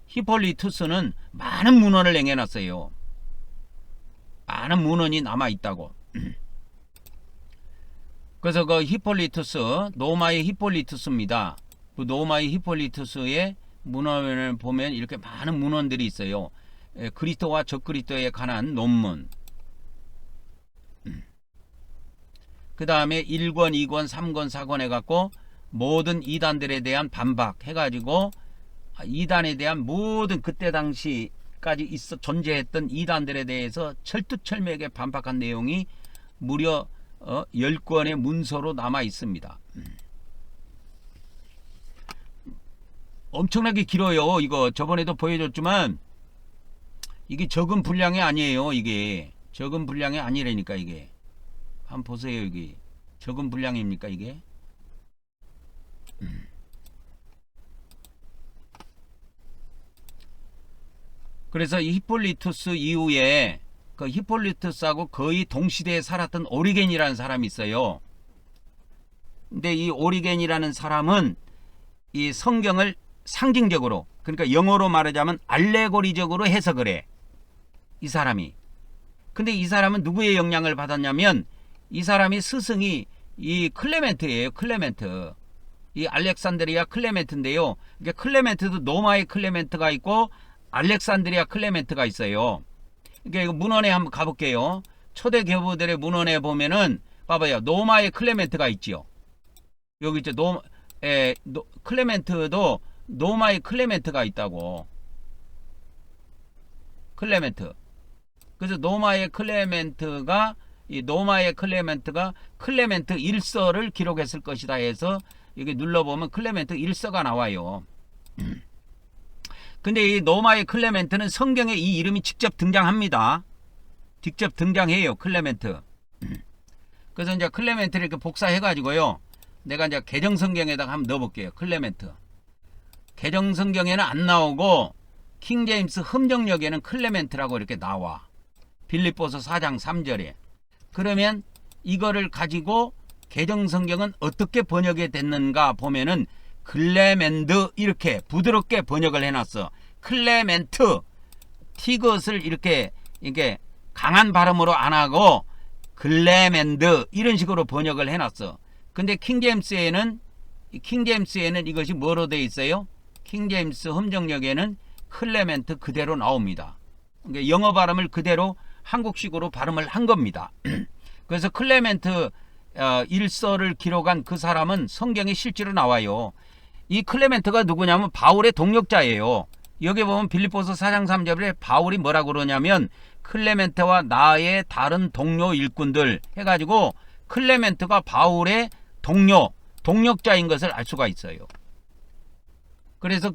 히폴리투스는 많은 문헌을 냉해놨어요. 많은 문헌이 남아있다고. 그래서 그 히폴리투스, 노마의 히폴리투스입니다. 그 노마의 히폴리투스의 문헌을 보면 이렇게 많은 문헌들이 있어요. 그리스도와 적그리스도에 관한 논문. 그 다음에 1권, 2권, 3권, 4권 해갖고 모든 이단들에 대한 반박 해가지고 이단에 대한 모든 그때 당시까지 존재했던 이단들에 대해서 철두철미하게 반박한 내용이 무려 10권의 문서로 남아 있습니다. 엄청나게 길어요. 이거 저번에도 보여줬지만 이게 적은 분량이 아니에요. 이게 적은 분량이 아니라니까. 이게 한번 보세요. 여기 적은 분량입니까 이게? 그래서 이 히폴리투스 이후에 그 히폴리투스하고 거의 동시대에 살았던 오리겐이라는 사람이 있어요. 근데 이 오리겐이라는 사람은 이 성경을 상징적으로, 그러니까 영어로 말하자면 알레고리적으로 해석을 해. 이 사람이. 근데 이 사람은 누구의 영향을 받았냐면 이 사람이 스승이 이 클레멘트예요. 클레멘트. 이 알렉산드리아 클레멘트인데요. 그러니까 클레멘트도 노마의 클레멘트가 있고 알렉산드리아 클레멘트가 있어요. 그러니까 이거 문헌에 한번 가볼게요. 초대 교부들의 문헌에 보면은 봐봐요. 노마의 클레멘트가 있지요. 여기 있죠. 클레멘트도 노마의 클레멘트가 있다고. 클레멘트. 그래서 노마의 클레멘트가 클레멘트 일서를 기록했을 것이다 해서 여기 눌러보면 클레멘트 일서가 나와요. 근데 이 노마의 클레멘트는 성경에 이 이름이 직접 등장합니다. 직접 등장해요. 클레멘트. 그래서 이제 클레멘트를 이렇게 복사해가지고요. 내가 이제 개정성경에다가 한번 넣어볼게요. 클레멘트. 개정성경에는 안 나오고 킹제임스 흠정역에는 클레멘트라고 이렇게 나와. 빌립보서 4장 3절에. 그러면 이거를 가지고 개정성경은 어떻게 번역이 됐는가 보면은 클레멘드 이렇게 부드럽게 번역을 해놨어. 클레멘트 티것을 이렇게 강한 발음으로 안 하고 클레멘드 이런 식으로 번역을 해놨어. 근데 킹제임스에는 이것이 뭐로 돼 있어요? 킹제임스 험정역에는 클레멘트 그대로 나옵니다. 그러니까 영어 발음을 그대로 한국식으로 발음을 한 겁니다. 그래서 클레멘트 일서를 기록한 그 사람은 성경에 실제로 나와요. 이 클레멘트가 누구냐면 바울의 동역자예요. 여기 보면 빌립보서 4장 3절에 바울이 뭐라고 그러냐면 클레멘트와 나의 다른 동료 일꾼들 해가지고 클레멘트가 바울의 동역자인 것을 알 수가 있어요. 그래서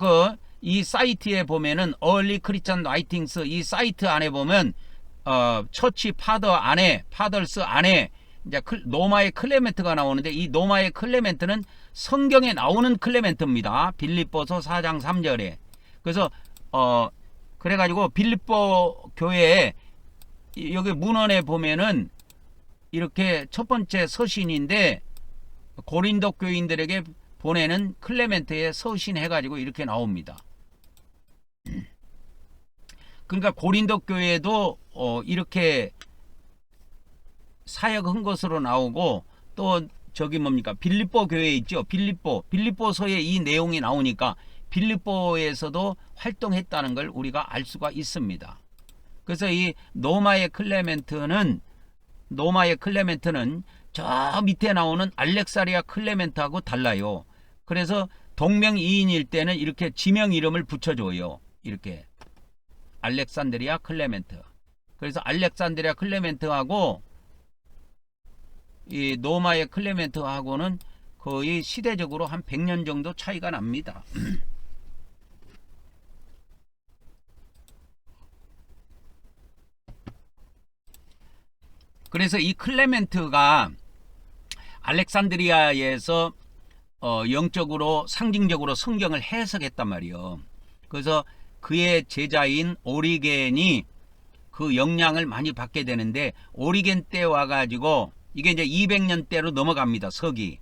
이 사이트에 보면은 Early Christian Writings 이 사이트 안에 보면 처치 파더스 안에 이제 노마의 클레멘트가 나오는데 이 노마의 클레멘트는 성경에 나오는 클레멘트입니다. 빌립보서 4장 3절에. 그래서 그래가지고 빌립보 교회에 여기 문헌에 보면은 이렇게 첫 번째 서신인데 고린도 교인들에게 보내는 클레멘트의 서신 해가지고 이렇게 나옵니다. 그러니까 고린도 교회도 이렇게 사역한 것으로 나오고 또 저기 뭡니까 빌립보 교회 있죠. 빌립보서에 이 내용이 나오니까 빌립보에서도 활동했다는 걸 우리가 알 수가 있습니다. 그래서 이 노마의 클레멘트는 저 밑에 나오는 알렉사리아 클레멘트하고 달라요. 그래서 동명이인일 때는 이렇게 지명 이름을 붙여줘요. 이렇게 알렉산드리아 클레멘트. 그래서 알렉산드리아 클레멘트하고 이 노마의 클레멘트하고는 거의 시대적으로 한 100년 정도 차이가 납니다. 그래서 이 클레멘트가 알렉산드리아에서 영적으로 상징적으로 성경을 해석했단 말이에요. 그래서 그의 제자인 오리겐이 그 영향을 많이 받게 되는데 오리겐 때 와가지고 이게 이제 200년대로 넘어갑니다. 서기.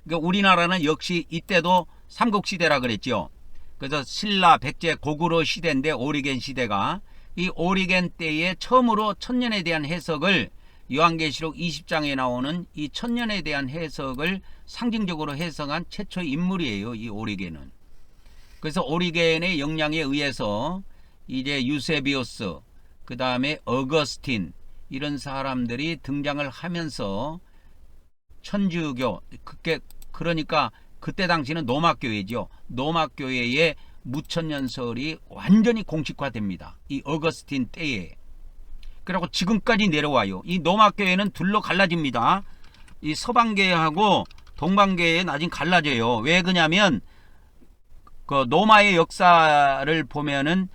그러니까 우리나라는 역시 이때도 삼국시대라 그랬죠. 그래서 신라, 백제, 고구려 시대인데 오리겐 시대가 이 오리겐 때에 처음으로 천년에 대한 해석을 요한계시록 20장에 나오는 이 천년에 대한 해석을 상징적으로 해석한 최초의 인물이에요. 이 오리겐은. 그래서 오리겐의 영향에 의해서 이제 유세비우스, 그 다음에 어거스틴 이런 사람들이 등장을 하면서 천주교, 그러니까 그때 당시는 노마교회죠. 노마교회의 무천년설이 완전히 공식화됩니다. 이 어거스틴 때에. 그리고 지금까지 내려와요. 이 노마교회는 둘로 갈라집니다. 이 서방교회하고 동방교회에 나중에 갈라져요. 왜 그러냐면 그 노마의 역사를 보면은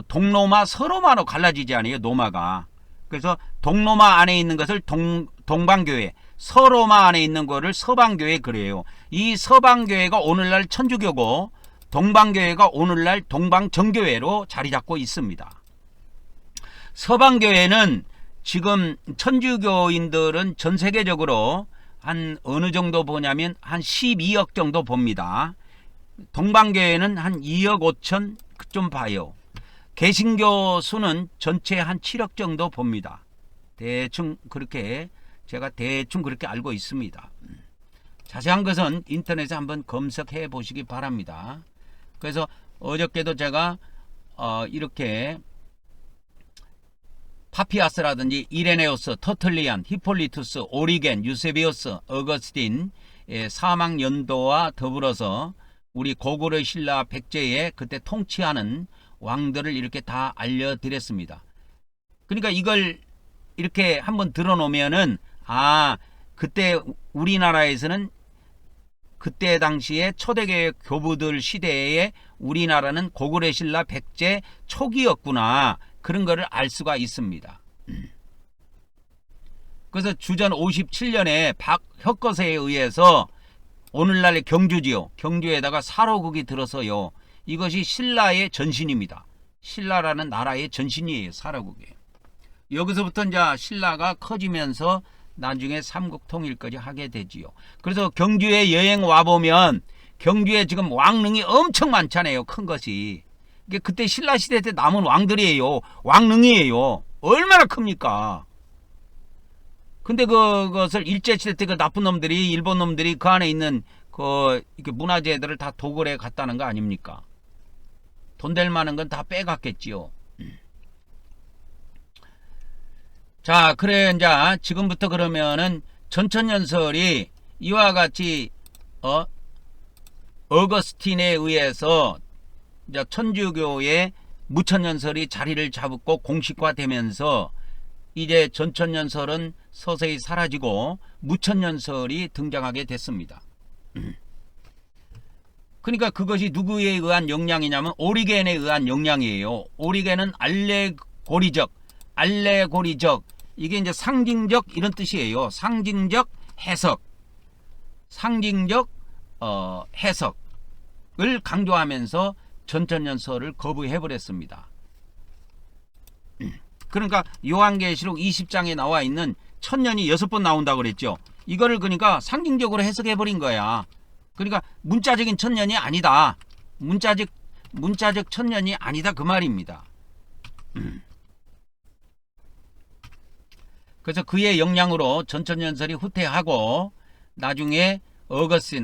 동로마, 서로마로 갈라지지 않아요. 노마가. 그래서 동로마 안에 있는 것을 동방교회, 서로마 안에 있는 거를 서방교회 그래요. 이 서방교회가 오늘날 천주교고 동방교회가 오늘날 동방정교회로 자리 잡고 있습니다. 서방교회는 지금 천주교인들은 전 세계적으로 한 어느 정도 보냐면 한 12억 정도 봅니다. 동방교회는 한 2억 5천 좀 봐요. 개신교 수는 전체 한 7억 정도 봅니다. 대충 그렇게 제가 그렇게 알고 있습니다. 자세한 것은 인터넷에 한번 검색해 보시기 바랍니다. 그래서 어저께도 제가 이렇게 파피아스라든지 이레네오스, 터틀리안, 히폴리투스, 오리겐, 유세비우스, 어거스틴 사망 연도와 더불어서 우리 고구려 신라 백제에 그때 통치하는 왕들을 이렇게 다 알려드렸습니다. 그러니까 이걸 이렇게 한번 들어놓으면은 그때 우리나라에서는 그때 당시에 초대교회 교부들 시대에 우리나라는 고구려 신라 백제 초기였구나. 그런 거를 알 수가 있습니다. 그래서 주전 57년에 박혁거세에 의해서 오늘날의 경주지요. 경주에다가 사로국이 들어서요. 이것이 신라의 전신입니다. 신라라는 나라의 전신이에요. 사로국이. 여기서부터 이제 신라가 커지면서 나중에 삼국 통일까지 하게 되지요. 그래서 경주에 여행 와보면 경주에 지금 왕릉이 엄청 많잖아요. 큰 것이. 그때 신라 시대 때 남은 왕들이에요. 왕릉이에요. 얼마나 큽니까? 근데 그것을 일제시대 때 그 나쁜 놈들이, 일본 놈들이 그 안에 있는 그 이렇게 문화재들을 다 도굴해 갔다는 거 아닙니까? 돈 될 만한 건 다 빼갔겠지요. 자, 그래, 이제 지금부터 그러면은 전천연설이 이와 같이 어거스틴에 의해서 이제 천주교의 무천연설이 자리를 잡고 공식화되면서 이제 전천연설은 서서히 사라지고 무천연설이 등장하게 됐습니다. 그러니까 그것이 누구에 의한 영향이냐면 오리겐에 의한 영향이에요. 오리겐은 알레고리적 이게 이제 상징적 이런 뜻이에요. 상징적 해석, 상징적 해석을 강조하면서 전천연설을 거부해버렸습니다. 그러니까 요한계시록 20장에 나와 있는 천년이 6번 나온다고 그랬죠. 이거를 그러니까 상징적으로 해석해버린 거야. 그러니까 문자적인 천년이 아니다. 문자적 천년이 아니다 그 말입니다. 그래서 그의 영향으로 전천연설이 후퇴하고 나중에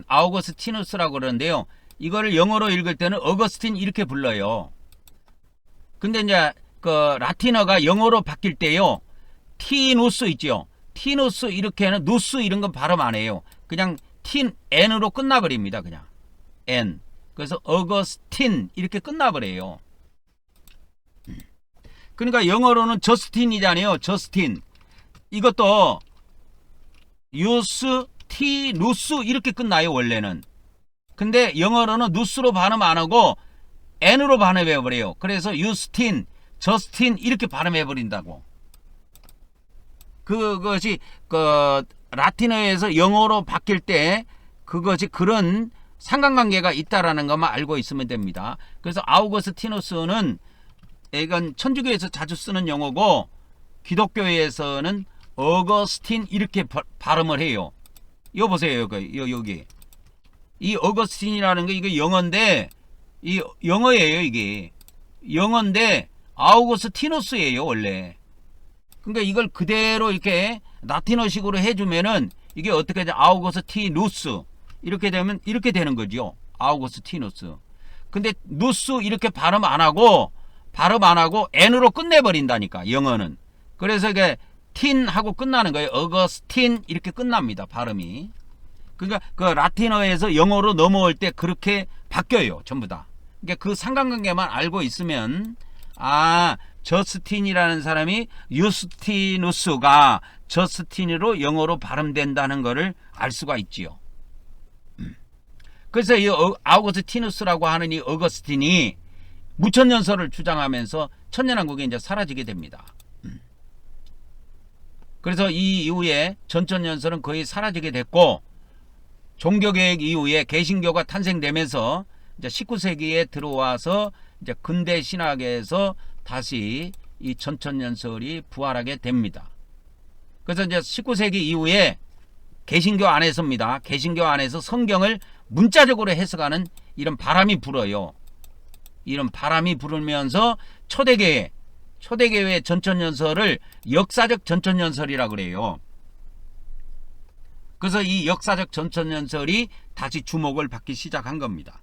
아우거스티누스라고 그러는데요. 이거를 영어로 읽을 때는 어거스틴 이렇게 불러요. 근데 이제 그 라틴어가 영어로 바뀔 때요. 티누스 있죠. 티누스 이렇게는 누스 이런 건 발음 안 해요. 그냥 N으로 끝나버립니다. 그냥 N. 그래서 어거스틴 이렇게 끝나버려요. 그러니까 영어로는 저스틴이잖아요. 저스틴. 이것도 유스티누스 이렇게 끝나요. 원래는. 근데 영어로는 누스로 발음 안 하고 N으로 발음해버려요. 그래서 유스틴, 저스틴 이렇게 발음해버린다고. 그것이 그 라틴어에서 영어로 바뀔 때 그것이 그런 상관관계가 있다라는 것만 알고 있으면 됩니다. 그래서 아우거스티누스는 이건 천주교에서 자주 쓰는 용어고 기독교에서는 어거스틴 이렇게 발음을 해요. 이거 보세요. 여기 이 어거스틴이라는 게 이거 영어인데 이 영어예요. 이게 영어인데 아우거스티누스예요 원래. 그러니까 이걸 그대로 이렇게 라틴어식으로 해주면은 이게 어떻게 되냐? 아우거스티누스 이렇게 되면 이렇게 되는 거죠. 아우거스티누스. 근데 누스 이렇게 발음 안 하고 N으로 끝내버린다니까 영어는. 그래서 이게 틴 하고 끝나는 거예요. 어거스틴 이렇게 끝납니다. 발음이. 그러니까 그 라틴어에서 영어로 넘어올 때 그렇게 바뀌어요. 전부 다. 그러니까 그 상관관계만 알고 있으면 저스틴이라는 사람이 유스티누스가 저스틴으로 영어로 발음된다는 것을 알 수가 있지요. 그래서 이 아우거스티누스라고 하는 이 어거스틴이 무천연설을 주장하면서 천년왕국이 이제 사라지게 됩니다. 그래서 이 이후에 전천연설은 거의 사라지게 됐고 종교개혁 이후에 개신교가 탄생되면서 이제 19세기에 들어와서 이제 근대 신학에서 다시 이 전천연설이 부활하게 됩니다. 그래서 이제 19세기 이후에 개신교 안에서입니다. 개신교 안에서 성경을 문자적으로 해석하는 이런 바람이 불어요. 이런 바람이 불으면서 초대교회 전천연설을 역사적 전천연설이라고 그래요. 그래서 이 역사적 전천연설이 다시 주목을 받기 시작한 겁니다.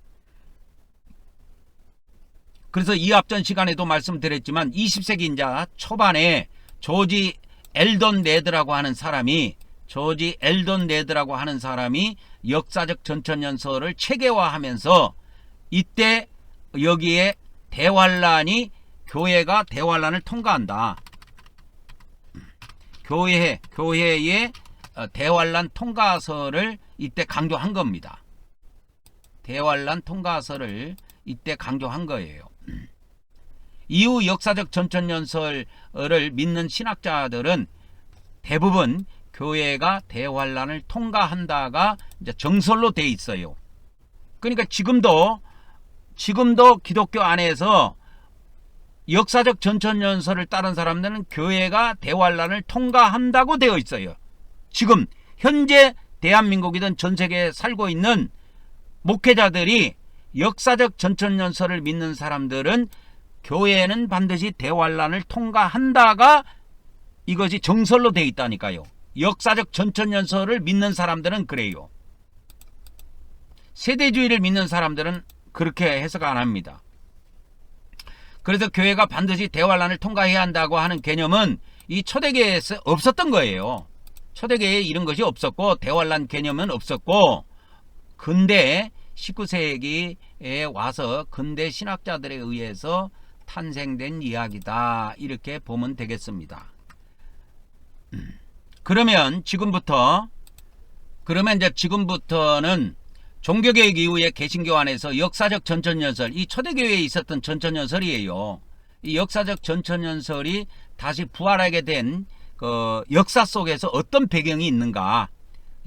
그래서 이 앞전 시간에도 말씀드렸지만 20세기 이제 초반에 조지 엘던 레드라고 하는 사람이 역사적 전천연설을 체계화하면서 이때 여기에 교회가 대환란을 통과한다. 교회의 대환란 통과서를 이때 강조한 겁니다. 대환란 통과서를 이때 강조한 거예요. 이후 역사적 전천연설을 믿는 신학자들은 대부분 교회가 대환란을 통과한다가 이제 정설로 돼 있어요. 그러니까 지금도 기독교 안에서 역사적 전천연설을 따른 사람들은 교회가 대환란을 통과한다고 되어 있어요. 지금 현재 대한민국이든 전 세계에 살고 있는 목회자들이 역사적 전천연설을 믿는 사람들은 교회는 반드시 대환란을 통과한다가 이것이 정설로 되어 있다니까요. 역사적 전천연설을 믿는 사람들은 그래요. 세대주의를 믿는 사람들은 그렇게 해석 안 합니다. 그래서 교회가 반드시 대환란을 통과해야 한다고 하는 개념은 이 초대교회에서 없었던 거예요. 초대교회에 이런 것이 없었고 대환란 개념은 없었고, 근대 19세기에 와서 근대 신학자들에 의해서 탄생된 이야기다, 이렇게 보면 되겠습니다. 그러면 이제 지금부터는 종교개혁 이후에 개신교 안에서 역사적 전천연설, 이 초대교회에 있었던 전천연설이에요. 이 역사적 전천연설이 다시 부활하게 된 그 역사 속에서 어떤 배경이 있는가,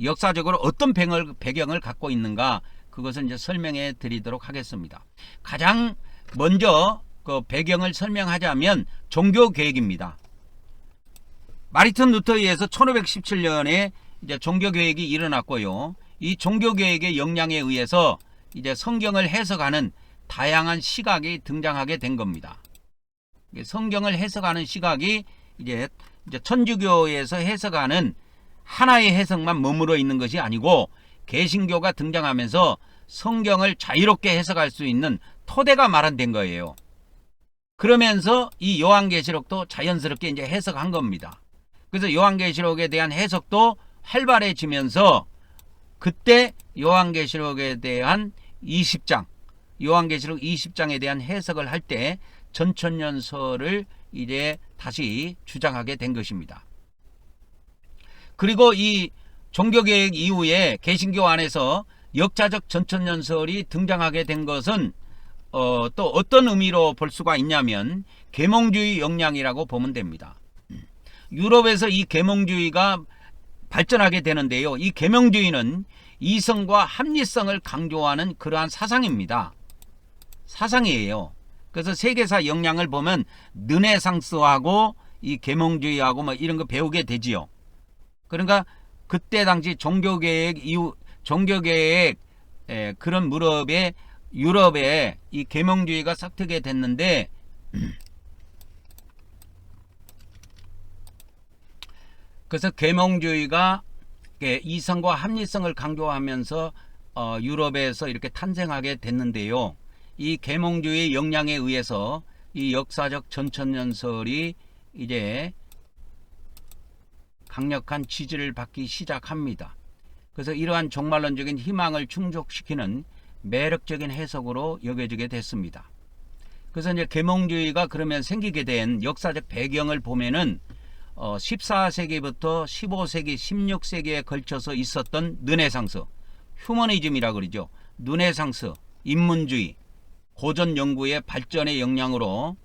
역사적으로 어떤 배경을 갖고 있는가, 그것을 이제 설명해 드리도록 하겠습니다. 가장 먼저 그 배경을 설명하자면 종교개혁입니다. 마르틴 루터에 의해서 1517년에 이제 종교개혁이 일어났고요. 이 종교개혁의 영향에 의해서 이제 성경을 해석하는 다양한 시각이 등장하게 된 겁니다. 성경을 해석하는 시각이 이제 천주교에서 해석하는 하나의 해석만 머물러 있는 것이 아니고 개신교가 등장하면서 성경을 자유롭게 해석할 수 있는 토대가 마련된 거예요. 그러면서 이 요한계시록도 자연스럽게 이제 해석한 겁니다. 그래서 요한계시록에 대한 해석도 활발해지면서 그때 요한계시록에 대한 20장, 요한계시록 20장에 대한 해석을 할 때 전천연설을 이제 다시 주장하게 된 것입니다. 그리고 이 종교개혁 이후에 개신교 안에서 역사적 전천연설이 등장하게 된 것은 또 어떤 의미로 볼 수가 있냐면 계몽주의 영향이라고 보면 됩니다. 유럽에서 이 계몽주의가 발전하게 되는데요. 이 계몽주의는 이성과 합리성을 강조하는 그러한 사상입니다. 사상이에요. 그래서 세계사 영향을 보면 르네상스하고 이 계몽주의하고 뭐 이런 거 배우게 되지요. 그러니까 그때 당시 종교개혁 이후 종교개혁 그런 무렵에 유럽에 이 계몽주의가 싹트게 됐는데 그래서 계몽주의가 이성과 합리성을 강조하면서 유럽에서 이렇게 탄생하게 됐는데요. 이 계몽주의 영향에 의해서 이 역사적 전천연설이 이제 강력한 지지를 받기 시작합니다. 그래서 이러한 종말론적인 희망을 충족시키는 매력적인 해석으로 여겨지게 됐습니다. 그래서 이제 계몽주의가 그러면 생기게 된 역사적 배경을 보면은 14세기부터 15세기, 16세기에 걸쳐서 있었던 르네상스, 휴머니즘이라고 그러죠. 르네상스, 인문주의, 고전 연구의 발전의 영향으로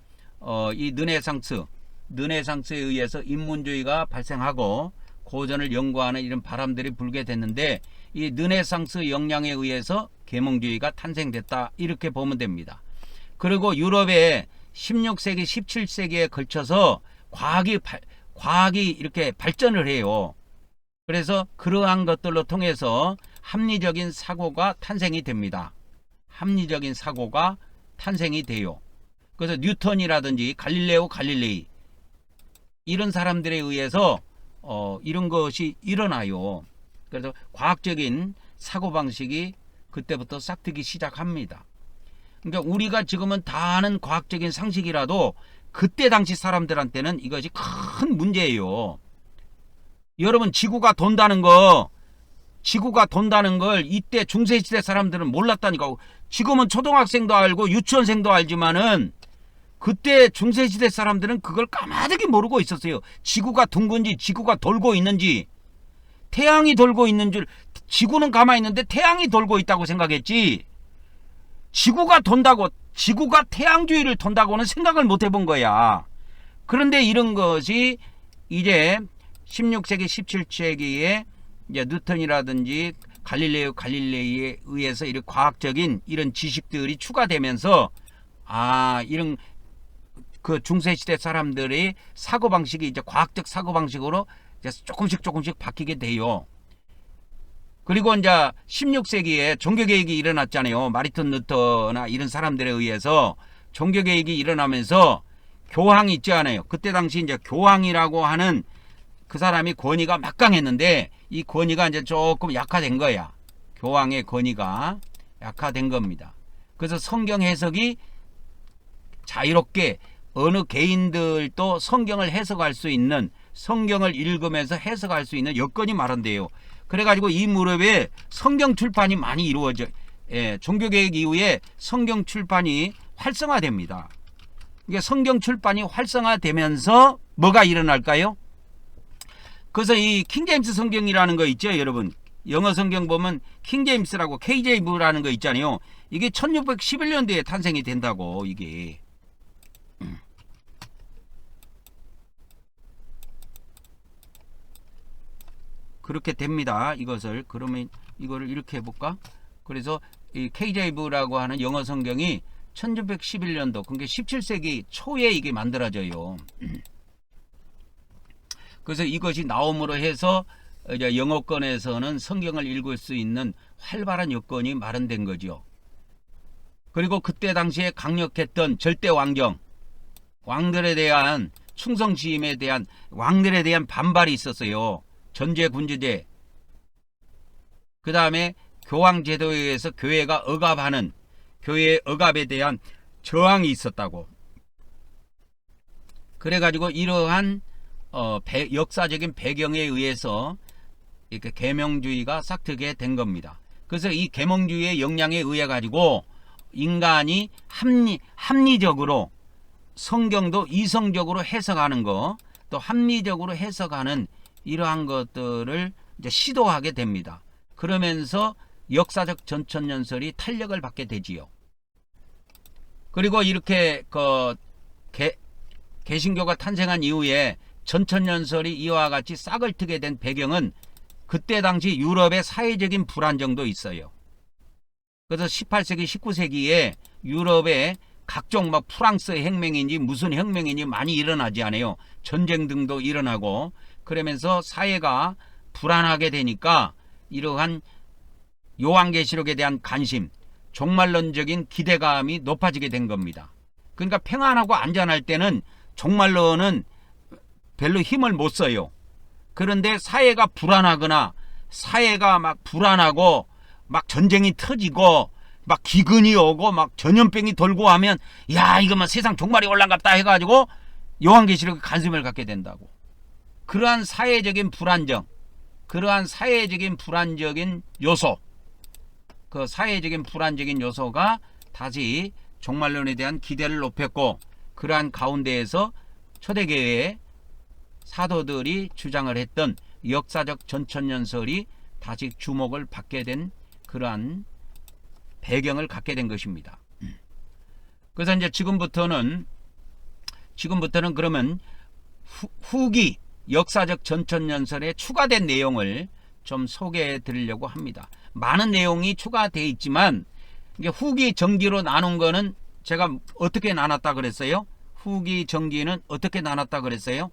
이 르네상스에 의해서 인문주의가 발생하고 고전을 연구하는 이런 바람들이 불게 됐는데 이 르네상스 영향에 의해서 계몽주의가 탄생됐다, 이렇게 보면 됩니다. 그리고 유럽의 16세기, 17세기에 걸쳐서 과학이 이렇게 발전을 해요. 그래서 그러한 것들로 통해서 합리적인 사고가 탄생이 됩니다. 합리적인 사고가 탄생이 돼요. 그래서 뉴턴이라든지 갈릴레오 갈릴레이 이런 사람들에 의해서 이런 것이 일어나요. 그래서 과학적인 사고방식이 그때부터 싹트기 시작합니다. 그러니까 우리가 지금은 다 아는 과학적인 상식이라도 그때 당시 사람들한테는 이것이 큰 문제예요. 여러분, 지구가 돈다는 걸 이때 중세시대 사람들은 몰랐다니까. 지금은 초등학생도 알고 유치원생도 알지만은 그때 중세시대 사람들은 그걸 까마득히 모르고 있었어요. 지구가 둥근지, 지구가 돌고 있는지, 태양이 돌고 있는 줄, 지구는 가만히 있는데 태양이 돌고 있다고 생각했지, 지구가 태양주위를 돈다고는 생각을 못 해본 거야. 그런데 이런 것이 이제 16세기, 17세기에 이제 뉴턴이라든지 갈릴레오 갈릴레이에 의해서 이런 과학적인 이런 지식들이 추가되면서 이런 그 중세시대 사람들의 사고방식이 이제 과학적 사고방식으로 이제 조금씩 바뀌게 돼요. 그리고 이제 16세기에 종교개혁이 일어났잖아요. 마르틴 루터나 이런 사람들에 의해서 종교개혁이 일어나면서 교황이 있지 않아요. 그때 당시 이제 교황이라고 하는 그 사람이 권위가 막강했는데 이 권위가 이제 조금 약화된 거야. 교황의 권위가 약화된 겁니다. 그래서 성경 해석이 자유롭게 어느 개인들도 성경을 해석할 수 있는, 성경을 읽으면서 해석할 수 있는 여건이 마련돼요. 그래가지고 이 무렵에 성경 출판이 많이 이루어져, 종교개혁 이후에 성경 출판이 활성화됩니다. 그러니까 성경 출판이 활성화되면서 뭐가 일어날까요? 그래서 이 킹제임스 성경이라는 거 있죠, 여러분. 영어 성경 보면 킹제임스라고 KJV라는 거 있잖아요. 이게 1611년도에 탄생이 된다고, 이게. 그렇게 됩니다. 이것을. 그러면 이거를 이렇게 해볼까? 그래서 이 KJV라고 하는 영어 성경이 1611년도, 그러니까 17세기 초에 이게 만들어져요. 그래서 이것이 나옴으로 해서 이제 영어권에서는 성경을 읽을 수 있는 활발한 여건이 마련된 거죠. 그리고 그때 당시에 강력했던 절대 왕정, 왕들에 대한 충성심에 대한, 왕들에 대한 반발이 있었어요. 전제 군주제, 그 다음에 교황 제도에 의해서 교회가 억압하는, 교회의 억압에 대한 저항이 있었다고. 그래가지고 이러한 역사적인 배경에 의해서 이렇게 계명주의가 싹트게 된 겁니다. 그래서 이 계명주의의 영향에 의해 가지고 인간이 합리적으로 성경도 이성적으로 해석하는 거, 또 합리적으로 해석하는 이러한 것들을 이제 시도하게 됩니다. 그러면서 역사적 전천년설이 탄력을 받게 되지요. 그리고 이렇게 개신교가 탄생한 이후에 전천년설이 이와 같이 싹을 트게 된 배경은 그때 당시 유럽의 사회적인 불안정도 있어요. 그래서 18세기, 19세기에 유럽에 각종 막 프랑스 혁명인지 무슨 혁명인지 많이 일어나지 않아요. 전쟁 등도 일어나고, 그러면서 사회가 불안하게 되니까 이러한 요한계시록에 대한 관심, 종말론적인 기대감이 높아지게 된 겁니다. 그러니까 평안하고 안전할 때는 종말론은 별로 힘을 못 써요. 그런데 사회가 불안하거나, 사회가 막 불안하고 막 전쟁이 터지고 막 기근이 오고 막 전염병이 돌고 하면, 야, 이거 막 세상 종말이 올라갔다 해가지고 요한계시록에 관심을 갖게 된다고. 그러한 사회적인 불안정, 그러한 사회적인 불안적인 요소, 그 사회적인 불안적인 요소가 다시 종말론에 대한 기대를 높였고, 그러한 가운데에서 초대교회의 사도들이 주장을 했던 역사적 전천년설이 다시 주목을 받게 된 그러한 배경을 갖게 된 것입니다. 그래서 이제 지금부터는 그러면 후기 역사적 전천년설에 추가된 내용을 좀 소개해 드리려고 합니다. 많은 내용이 추가되어 있지만, 이게 후기 정기로 나눈 거는 제가 어떻게 나눴다 그랬어요? 후기 정기는 어떻게 나눴다 그랬어요?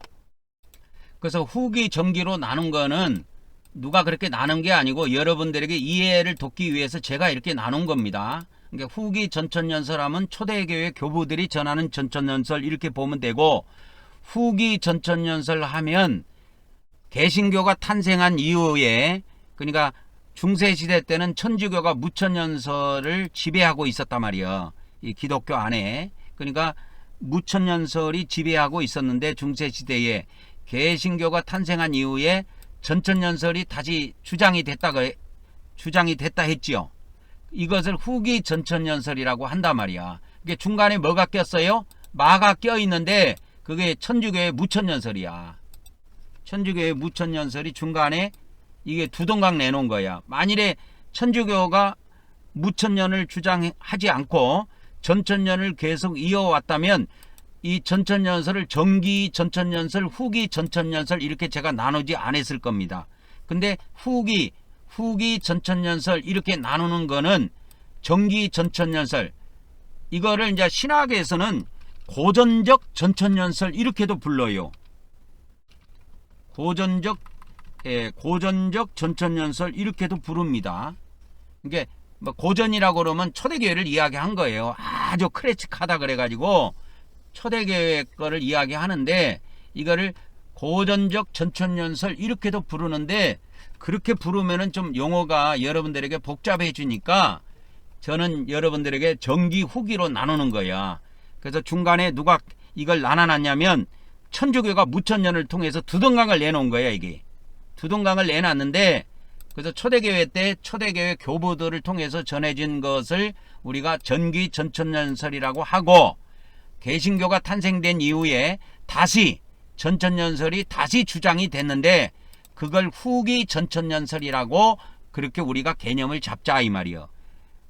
그래서 후기 정기로 나눈 거는 누가 그렇게 나눈 게 아니고 여러분들에게 이해를 돕기 위해서 제가 이렇게 나눈 겁니다. 그러니까 후기 전천년설 하면 초대교회 교부들이 전하는 전천년설 이렇게 보면 되고, 후기 전천년설 하면 개신교가 탄생한 이후에, 그러니까 중세시대 때는 천주교가 무천년설을 지배하고 있었단 말이에요. 이 기독교 안에. 그러니까 무천년설이 지배하고 있었는데, 중세시대에 개신교가 탄생한 이후에 전천년설이 다시 주장이 됐다 했지요. 이것을 후기 전천년설이라고 한단 말이야. 이게 중간에 뭐가 꼈어요? 마가 껴 있는데 그게 천주교의 무천년설이야. 천주교의 무천년설이 중간에 이게 두 동강 내놓은 거야. 만일에 천주교가 무천년을 주장하지 않고 전천년을 계속 이어왔다면 이 전천년설을 정기 전천년설, 후기 전천년설 이렇게 제가 나누지 않았을 겁니다. 근데 후기 전천년설 이렇게 나누는 거는 정기 전천년설, 이거를 이제 신학에서는 고전적 전천년설 이렇게도 불러요. 고전적 전천년설 이렇게도 부릅니다. 이게 뭐 고전이라고 그러면 초대교회를 이야기한 거예요. 아주 클래식하다 그래가지고 초대교회 거를 이야기하는데 이거를 고전적 전천년설 이렇게도 부르는데 그렇게 부르면은 좀 용어가 여러분들에게 복잡해지니까 저는 여러분들에게 정기 후기로 나누는 거야. 그래서 중간에 누가 이걸 나눠놨냐면 천주교가 무천년을 통해서 두동강을 내놓은 거야. 이게 두동강을 내놨는데 그래서 초대교회 때 초대교회 교부들을 통해서 전해진 것을 우리가 전기 전천년설이라고 하고 개신교가 탄생된 이후에 다시 전천년설이 다시 주장이 됐는데 그걸 후기 전천년설이라고 그렇게 우리가 개념을 잡자 이 말이요.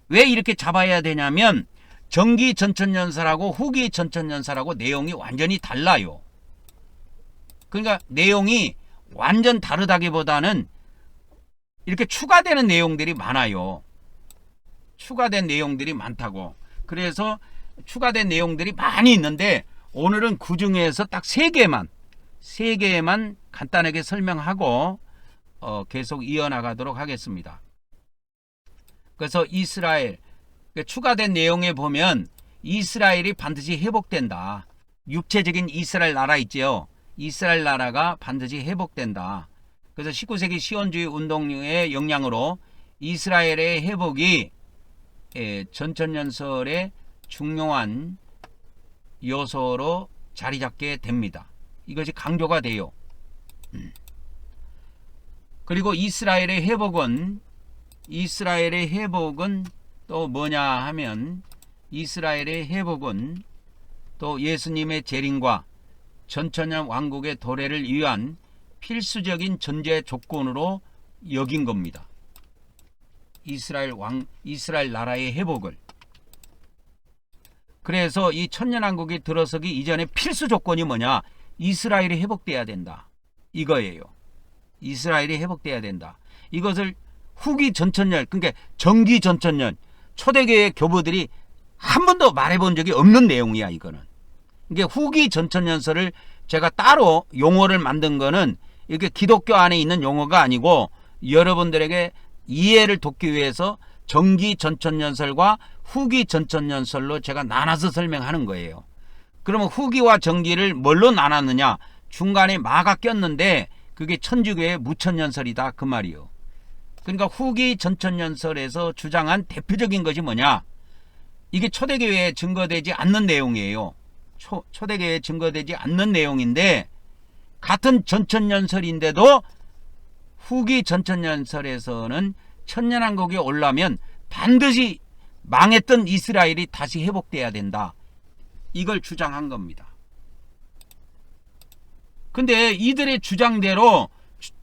왜 이렇게 잡아야 되냐면 정기 전천년설하고 후기 전천년설하고 내용이 완전히 달라요. 그러니까 내용이 완전 다르다기보다는 이렇게 추가되는 내용들이 많아요. 추가된 내용들이 많다고. 그래서 추가된 내용들이 많이 있는데 오늘은 그 중에서 딱 세 개만 간단하게 설명하고 계속 이어나가도록 하겠습니다. 그래서 이스라엘 추가된 내용에 보면 이스라엘이 반드시 회복된다. 육체적인 이스라엘 나라 있지요. 이스라엘 나라가 반드시 회복된다. 그래서 19세기 시온주의 운동의 영향으로 이스라엘의 회복이 전천년설의 중요한 요소로 자리 잡게 됩니다. 이것이 강조가 돼요. 그리고 이스라엘의 회복은 또 뭐냐 하면 이스라엘의 회복은 또 예수님의 재림과 전천년 왕국의 도래를 위한 필수적인 전제 조건으로 여긴 겁니다. 이스라엘 나라의 회복을. 그래서 이 천년왕국이 들어서기 이전에 필수 조건이 뭐냐? 이스라엘이 회복돼야 된다. 이거예요. 이스라엘이 회복돼야 된다. 이것을 후기 전천년, 그러니까 정기 전천년, 초대교회 교부들이 한 번도 말해본 적이 없는 내용이야. 이거는. 이게 후기 전천년설을 제가 따로 용어를 만든 거는 이게 기독교 안에 있는 용어가 아니고 여러분들에게 이해를 돕기 위해서 정기 전천년설과 후기 전천년설로 제가 나눠서 설명하는 거예요. 그러면 후기와 정기를 뭘로 나눴느냐? 중간에 마가 꼈는데 그게 천주교의 무천년설이다 그 말이요. 그러니까 후기 전천년설에서 주장한 대표적인 것이 뭐냐? 이게 초대교회에 증거되지 않는 내용이에요. 초대교회에 증거되지 않는 내용인데 같은 전천년설인데도 후기 전천년설에서는 천년왕국이 올라면 반드시 망했던 이스라엘이 다시 회복돼야 된다. 이걸 주장한 겁니다. 근데 이들의 주장대로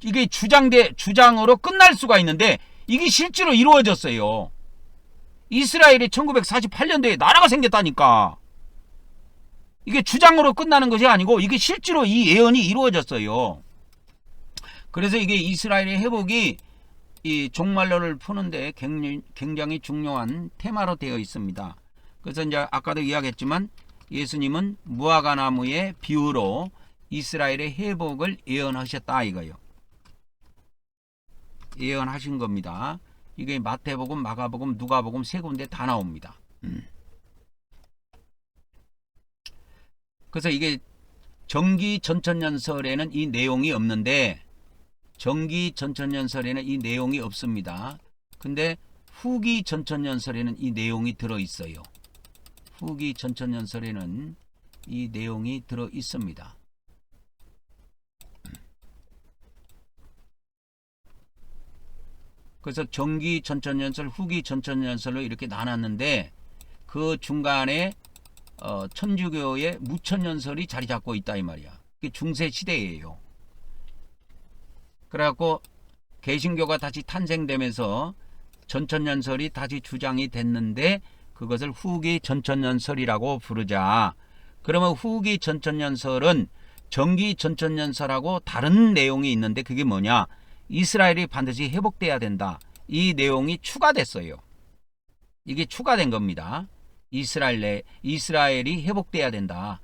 이게 주장으로 끝날 수가 있는데 이게 실제로 이루어졌어요. 이스라엘이 1948년도에 나라가 생겼다니까. 이게 주장으로 끝나는 것이 아니고 이게 실제로 이 예언이 이루어졌어요. 그래서 이게 이스라엘의 회복이 이 종말론을 푸는데 굉장히 중요한 테마로 되어 있습니다. 그래서 이제 아까도 이야기했지만 예수님은 무화과나무의 비유로 이스라엘의 회복을 예언하셨다 이거요. 예언하신 겁니다. 이게 마태복음, 마가복음, 누가복음 세 군데 다 나옵니다. 그래서 이게 정기 전천년설에는 이 내용이 없는데 정기 전천년설에는 이 내용이 없습니다. 근데 후기 전천년설에는 이 내용이 들어 있어요. 후기 전천년설에는 이 내용이 들어 있습니다. 그래서 정기 전천년설, 후기 전천년설로 이렇게 나눴는데 그 중간에 천주교의 무천년설이 자리 잡고 있다 이 말이야. 이게 중세 시대예요. 그래갖고 개신교가 다시 탄생되면서 전천년설이 다시 주장이 됐는데 그것을 후기 전천년설이라고 부르자. 그러면 후기 전천년설은 정기 전천년설하고 다른 내용이 있는데 그게 뭐냐? 이스라엘이 반드시 회복돼야 된다. 이 내용이 추가됐어요. 이게 추가된 겁니다. 이스라엘이 회복돼야 된다.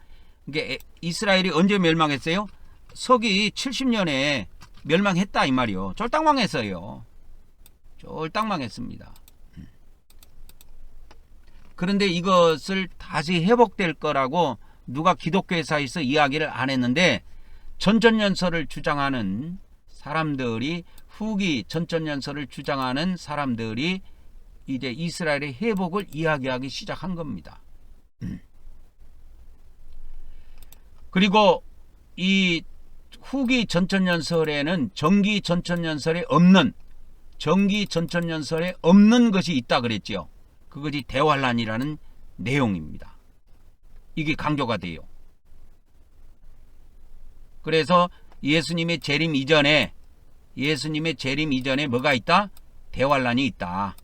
이게 이스라엘이 언제 멸망했어요? 서기 70년에 멸망했다 이 말이요. 쫄딱 망했어요. 쫄딱 망했습니다. 그런데 이것을 다시 회복될 거라고 누가 기독교사에서 이야기를 안 했는데, 전천년설을 주장하는 사람들이, 후기 전천년설을 주장하는 사람들이 이제 이스라엘의 회복을 이야기하기 시작한 겁니다. 그리고 이 후기 전천년설에는 정기 전천년설에 없는 것이 있다 그랬죠. 그것이 대환란이라는 내용입니다. 이게 강조가 돼요. 그래서 예수님의 재림 이전에 뭐가 있다? 대환란이 있다.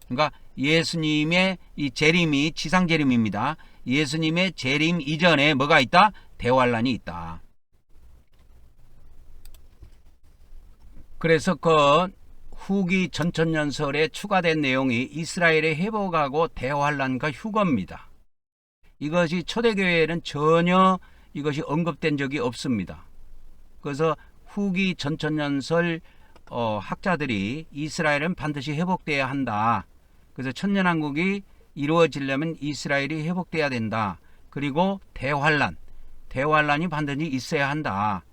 그러니까 예수님의 이 재림이 지상 재림입니다. 예수님의 재림 이전에 뭐가 있다? 대환란이 있다. 그래서 그 후기 전천년설에 추가된 내용이 이스라엘의 회복하고 대환란과 휴거입니다. 이것이 초대교회에는 전혀 이것이 언급된 적이 없습니다. 그래서 후기 전천년설 학자들이 이스라엘은 반드시 회복돼야 한다. 그래서 천년왕국이 이루어지려면 이스라엘이 회복돼야 된다. 그리고 대환란이 반드시 있어야 한다.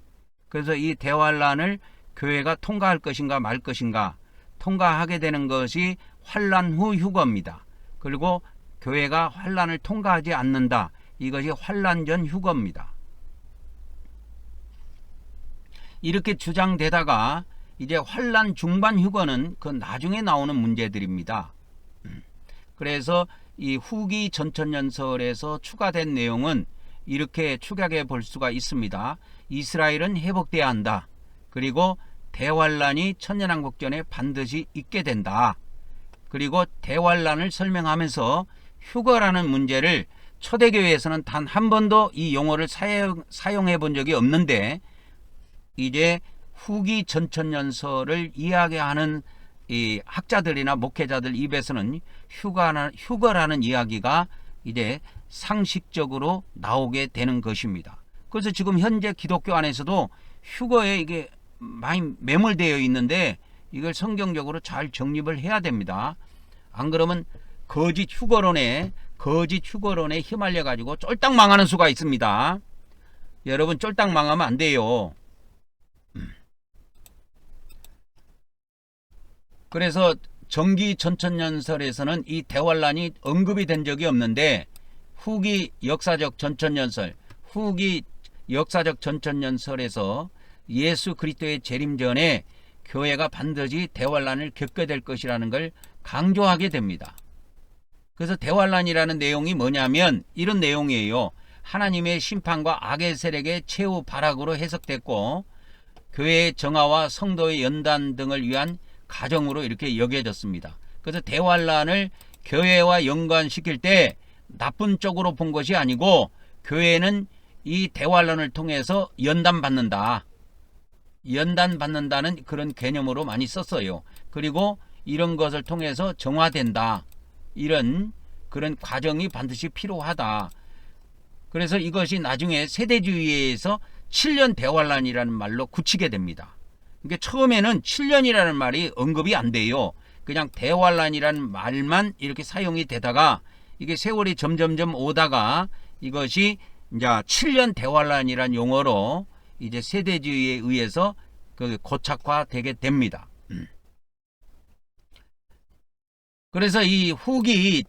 그래서 이 대환란을 교회가 통과할 것인가 말 것인가, 통과하게 되는 것이 환란 후 휴거입니다. 그리고 교회가 환란을 통과하지 않는다. 이것이 환란 전 휴거입니다. 이렇게 주장되다가 이제 환란 중반 휴거는 그 나중에 나오는 문제들입니다. 그래서 이 후기 전천년설에서 추가된 내용은 이렇게 축약해 볼 수가 있습니다. 이스라엘은 회복돼야 한다. 그리고 대환란이 천년왕국 전에 반드시 있게 된다. 그리고 대환란을 설명하면서 휴거라는 문제를 초대교회에서는 단 한 번도 이 용어를 사용해 본 적이 없는데, 이제 후기 전천년설을 이야기하는 이 학자들이나 목회자들 입에서는 휴거라는 이야기가 이제 상식적으로 나오게 되는 것입니다. 그래서 지금 현재 기독교 안에서도 휴거에 이게 많이 매몰되어 있는데, 이걸 성경적으로 잘 정립을 해야 됩니다. 안 그러면 거짓 휴거론에 휘말려 가지고 쫄딱 망하는 수가 있습니다. 여러분, 쫄딱 망하면 안 돼요. 그래서 정기 전천년설에서는 이 대환란이 언급이 된 적이 없는데, 후기 역사적 전천년설에서 예수 그리스도의 재림 전에 교회가 반드시 대환란을 겪게 될 것이라는 걸 강조하게 됩니다. 그래서 대환란이라는 내용이 뭐냐면 이런 내용이에요. 하나님의 심판과 악의 세력의 최후 발악으로 해석됐고, 교회의 정화와 성도의 연단 등을 위한 가정으로 이렇게 여겨졌습니다. 그래서 대환란을 교회와 연관시킬 때 나쁜 쪽으로 본 것이 아니고, 교회는 이 대환란을 통해서 연단받는다는 그런 개념으로 많이 썼어요. 그리고 이런 것을 통해서 정화된다. 이런 그런 과정이 반드시 필요하다. 그래서 이것이 나중에 세대주의에서 7년 대환란이라는 말로 굳히게 됩니다. 그러니까 처음에는 7년이라는 말이 언급이 안 돼요. 그냥 대환란이라는 말만 이렇게 사용이 되다가 이게 세월이 점점점 오다가 이것이 이제 7년 대환란이라는 용어로 이제 세대주의에 의해서 그 고착화되게 됩니다. 그래서 이 후기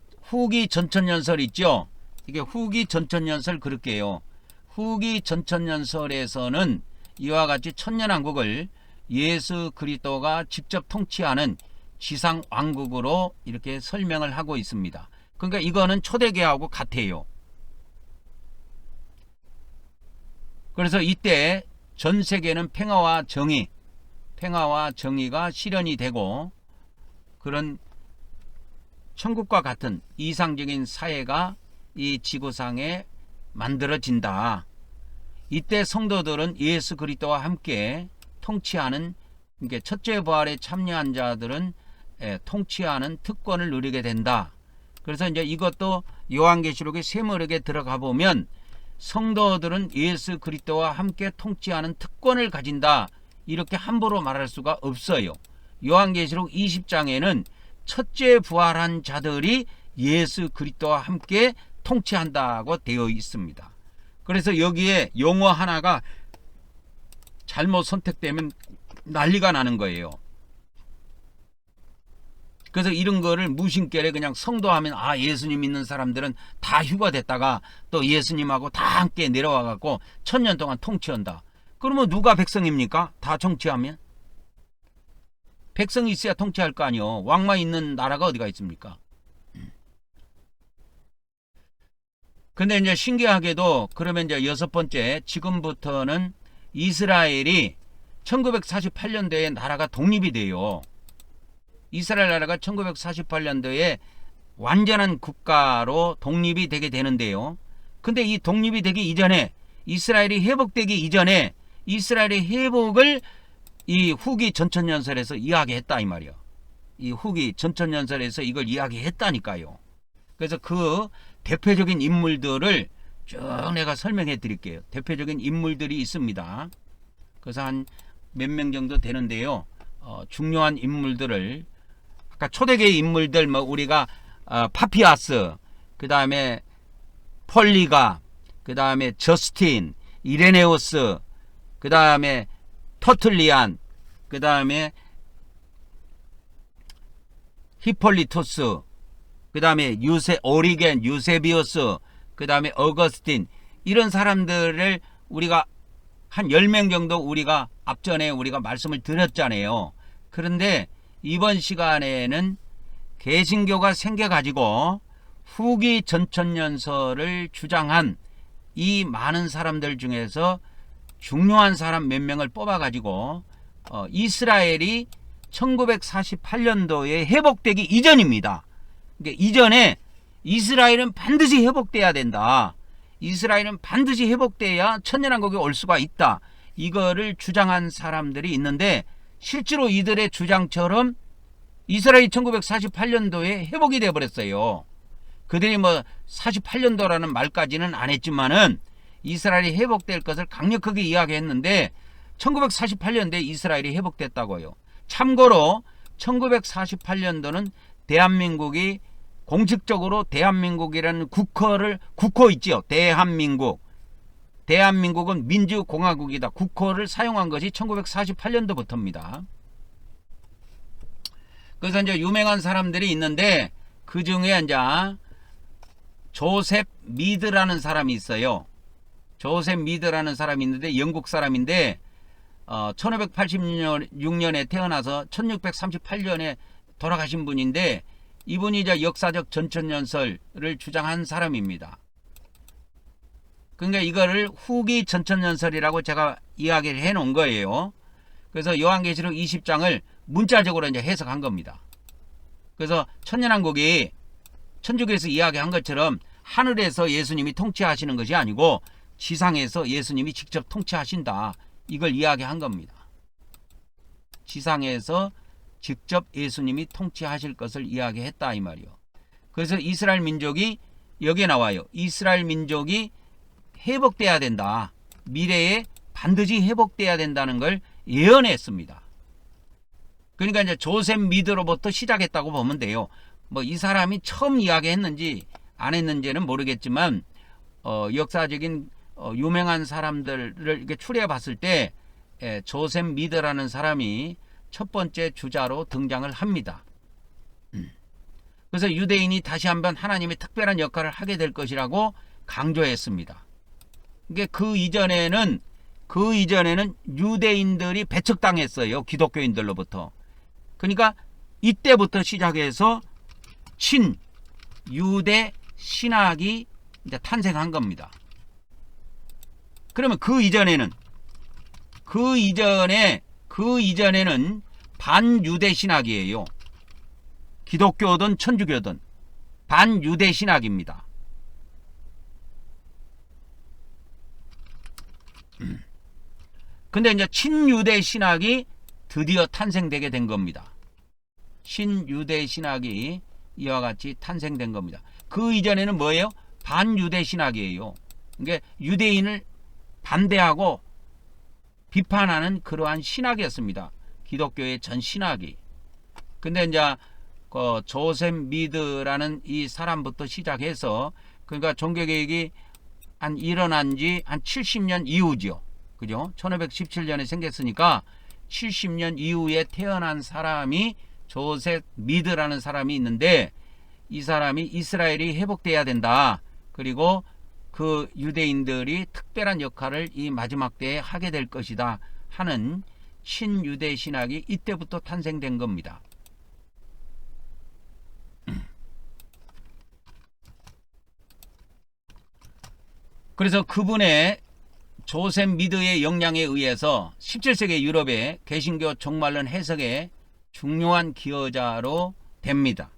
전천년설 있죠. 이게 후기 전천년설 그렇게 해요. 후기 전천년설에서는 이와 같이 천년왕국을 예수 그리스도가 직접 통치하는 지상 왕국으로 이렇게 설명을 하고 있습니다. 그러니까 이거는 초대교회하고 같아요. 그래서 이때 전 세계는 평화와 정의가 실현이 되고, 그런 천국과 같은 이상적인 사회가 이 지구상에 만들어진다. 이때 성도들은 예수 그리스도와 함께 통치하는, 그러니까 첫째 부활에 참여한 자들은 통치하는 특권을 누리게 된다. 그래서 이제 이것도 요한계시록의 세모력에 들어가 보면 성도들은 예수 그리스도와 함께 통치하는 특권을 가진다, 이렇게 함부로 말할 수가 없어요. 요한계시록 20장에는 첫째 부활한 자들이 예수 그리스도와 함께 통치한다고 되어 있습니다. 그래서 여기에 용어 하나가 잘못 선택되면 난리가 나는 거예요. 그래서 이런 거를 무심결에 그냥 성도하면 예수님 믿는 사람들은 다 휴가됐다가 또 예수님하고 다 함께 내려와 갖고 1000년 동안 통치한다. 그러면 누가 백성입니까? 다 통치하면? 백성이 있어야 통치할 거 아니요. 왕만 있는 나라가 어디가 있습니까? 근데 이제 신기하게도 그러면 이제 여섯 번째, 지금부터는 이스라엘이 1948년도에 나라가 독립이 돼요. 이스라엘 나라가 1948년도에 완전한 국가로 독립이 되게 되는데요. 근데 이 독립이 되기 이전에, 이스라엘이 회복되기 이전에 이스라엘의 회복을 이 후기 전천연설에서 이야기했다 이 말이요. 이 후기 전천연설에서 이걸 이야기했다니까요. 그래서 그 대표적인 인물들을 쭉 내가 설명해 드릴게요. 대표적인 인물들이 있습니다. 그래서 한 몇 명 정도 되는데요. 중요한 인물들을, 아까 초대교회 인물들 뭐 우리가 파피아스, 그 다음에 폴리가, 그 다음에 저스틴, 이레네오스, 그 다음에 터틀리안, 그 다음에 히폴리토스, 그 다음에 오리겐, 유세비우스, 그 다음에 어거스틴, 이런 사람들을 우리가 한 10명 정도 우리가 앞전에 우리가 말씀을 드렸잖아요. 그런데 이번 시간에는 개신교가 생겨가지고 후기 전천연설을 주장한 이 많은 사람들 중에서 중요한 사람 몇 명을 뽑아가지고 이스라엘이 1948년도에 회복되기 이전입니다. 그러니까 이전에 이스라엘은 반드시 회복돼야 된다. 이스라엘은 반드시 회복돼야 천년왕국이 올 수가 있다. 이거를 주장한 사람들이 있는데 실제로 이들의 주장처럼 이스라엘이 1948년도에 회복이 되어버렸어요. 그들이 뭐 48년도라는 말까지는 안 했지만은 이스라엘이 회복될 것을 강력하게 이야기했는데 1948년도에 이스라엘이 회복됐다고요. 참고로 1948년도는 대한민국이 공식적으로 대한민국이라는 국호 있죠. 대한민국은 민주공화국이다. 국호를 사용한 것이 1948년도부터입니다. 그래서 이제 유명한 사람들이 있는데 그 중에 이제 조셉 미드라는 사람이 있어요. 조셉 미드라는 사람이 있는데 영국 사람인데 1586년에 태어나서 1638년에 돌아가신 분인데 이분이 이제 역사적 전천연설을 주장한 사람입니다. 그러니까 이거를 후기 전천연설이라고 제가 이야기를 해 놓은 거예요. 그래서 요한계시록 20장을 문자적으로 이제 해석한 겁니다. 그래서 천년왕국이 천주교에서 이야기한 것처럼 하늘에서 예수님이 통치하시는 것이 아니고 지상에서 예수님이 직접 통치하신다. 이걸 이야기한 겁니다. 지상에서 직접 예수님이 통치하실 것을 이야기했다 이 말이요. 그래서 이스라엘 민족이 여기에 나와요. 이스라엘 민족이 회복돼야 된다. 미래에 반드시 회복돼야 된다는 걸 예언했습니다. 그러니까 이제 조셉 미드로부터 시작했다고 보면 돼요. 뭐 이 사람이 처음 이야기했는지 안 했는지는 모르겠지만 역사적인 유명한 사람들을 이렇게 추려해 봤을 때 조셉 미드라는 사람이 첫 번째 주자로 등장을 합니다. 그래서 유대인이 다시 한번 하나님의 특별한 역할을 하게 될 것이라고 강조했습니다. 그러니까 그 이전에는 유대인들이 배척당했어요. 기독교인들로부터. 그러니까 이때부터 시작해서 친유대 신학이 이제 탄생한 겁니다. 그러면 그 이전에는 반유대 신학이에요. 기독교든 천주교든 반유대 신학입니다. 근데 이제 친유대 신학이 드디어 탄생되게 된 겁니다. 친유대 신학이 이와 같이 탄생된 겁니다. 그 이전에는 뭐예요? 반유대 신학이에요. 그러니까 유대인을 반대하고 비판하는 그러한 신학이었습니다. 기독교의 전 신학이. 근데 이제 그 조셉 미드라는 이 사람부터 시작해서, 그러니까 종교개혁이 일어난 지 한 70년 이후죠. 그죠? 1517년에 생겼으니까 70년 이후에 태어난 사람이 조셉 미드라는 사람이 있는데, 이 사람이 이스라엘이 회복돼야 된다. 그리고 그 유대인들이 특별한 역할을 이 마지막 때에 하게 될 것이다 하는 친유대 신학이 이때부터 탄생된 겁니다. 그래서 그분의 조셉 미드의 영향에 의해서 17세기 유럽의 개신교 종말론 해석에 중요한 기여자로 됩니다.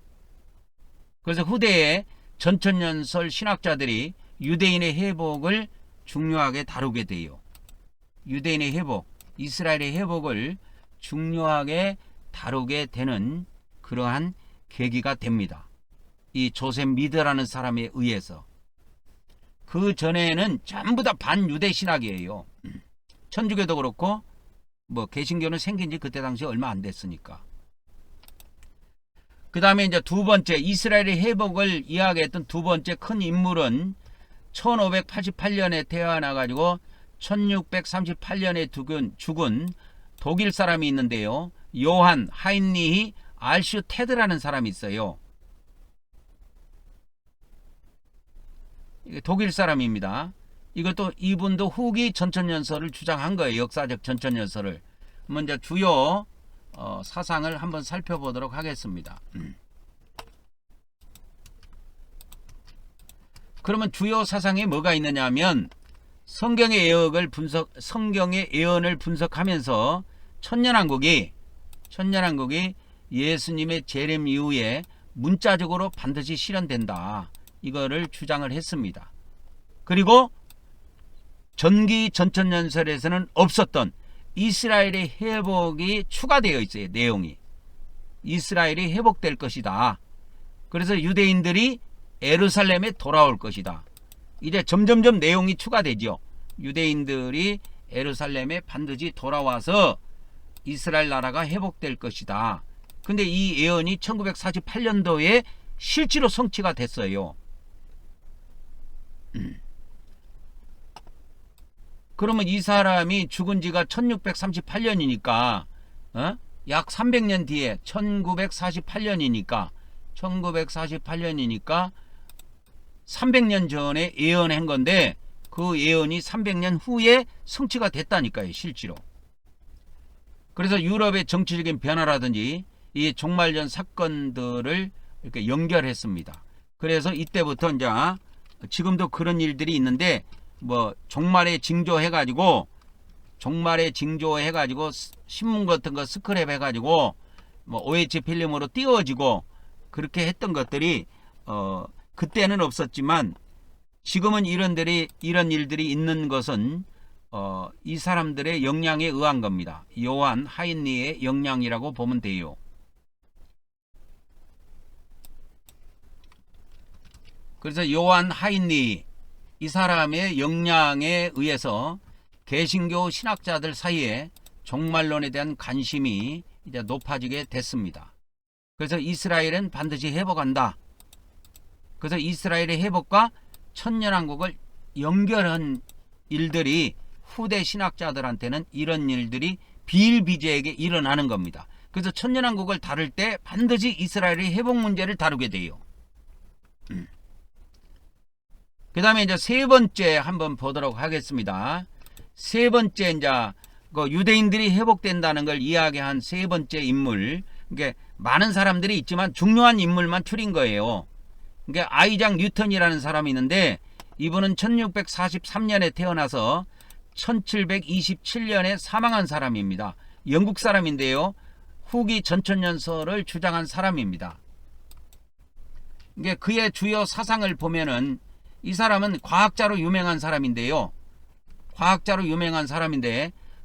그래서 후대의 전천년설 신학자들이 유대인의 회복을 중요하게 다루게 돼요. 유대인의 회복, 이스라엘의 회복을 중요하게 다루게 되는 그러한 계기가 됩니다. 이 조셉 미드라는 사람에 의해서. 그 전에는 전부 다 반유대 신학이에요. 천주교도 그렇고 뭐 개신교는 생긴 지 그때 당시 얼마 안 됐으니까. 그 다음에 이제 두 번째, 이스라엘의 회복을 이야기했던 두 번째 큰 인물은 1588년에 태어나가지고 1638년에 죽은 독일 사람이 있는데요. 요한 하인리히 알슈테드라는 사람이 있어요. 독일 사람입니다. 이것도 이분도 후기 전천년설을 주장한 거예요. 역사적 전천년설을. 먼저 주요 사상을 한번 살펴보도록 하겠습니다. 그러면 주요 사상이 뭐가 있느냐 하면, 성경의 예언을 분석하면서 천년왕국이 예수님의 재림 이후에 문자적으로 반드시 실현된다. 이거를 주장을 했습니다. 그리고 전기 전천년설에서는 없었던 이스라엘의 회복이 추가되어 있어요. 내용이. 이스라엘이 회복될 것이다. 그래서 유대인들이 예루살렘에 돌아올 것이다. 이제 점점점 내용이 추가되죠. 유대인들이 예루살렘에 반드시 돌아와서 이스라엘 나라가 회복될 것이다. 근데 이 예언이 1948년도에 실제로 성취가 됐어요. 그러면 이 사람이 죽은 지가 1638년이니까 약 300년 뒤에 1948년이니까 300년 전에 예언한 건데, 그 예언이 300년 후에 성취가 됐다니까요. 실제로. 그래서 유럽의 정치적인 변화라든지 이 종말전 사건들을 이렇게 연결했습니다. 그래서 이때부터 이제 지금도 그런 일들이 있는데, 뭐 종말에 징조해가지고 신문 같은 거 스크랩 해가지고 뭐 OH 필름으로 띄워지고 그렇게 했던 것들이 그때는 없었지만, 지금은 이런 일들이 있는 것은 이 사람들의 영향에 의한 겁니다. 요한 하인리의 영향이라고 보면 돼요. 그래서 요한 하인리, 이 사람의 영향에 의해서 개신교 신학자들 사이에 종말론에 대한 관심이 이제 높아지게 됐습니다. 그래서 이스라엘은 반드시 회복한다. 그래서 이스라엘의 회복과 천년왕국을 연결한 일들이 후대 신학자들한테는 이런 일들이 비일비재하게 일어나는 겁니다. 그래서 천년왕국을 다룰 때 반드시 이스라엘의 회복 문제를 다루게 돼요. 그 다음에 이제 세 번째 한번 보도록 하겠습니다. 세 번째, 이제 그 유대인들이 회복된다는 걸 이야기한 세 번째 인물. 그러니까 많은 사람들이 있지만 중요한 인물만 추린 거예요. 그러니까 아이작 뉴턴이라는 사람이 있는데, 이분은 1643년에 태어나서 1727년에 사망한 사람입니다. 영국 사람인데요. 후기 전천년설을 주장한 사람입니다. 그러니까 그의 주요 사상을 보면은, 이 사람은 과학자로 유명한 사람인데요.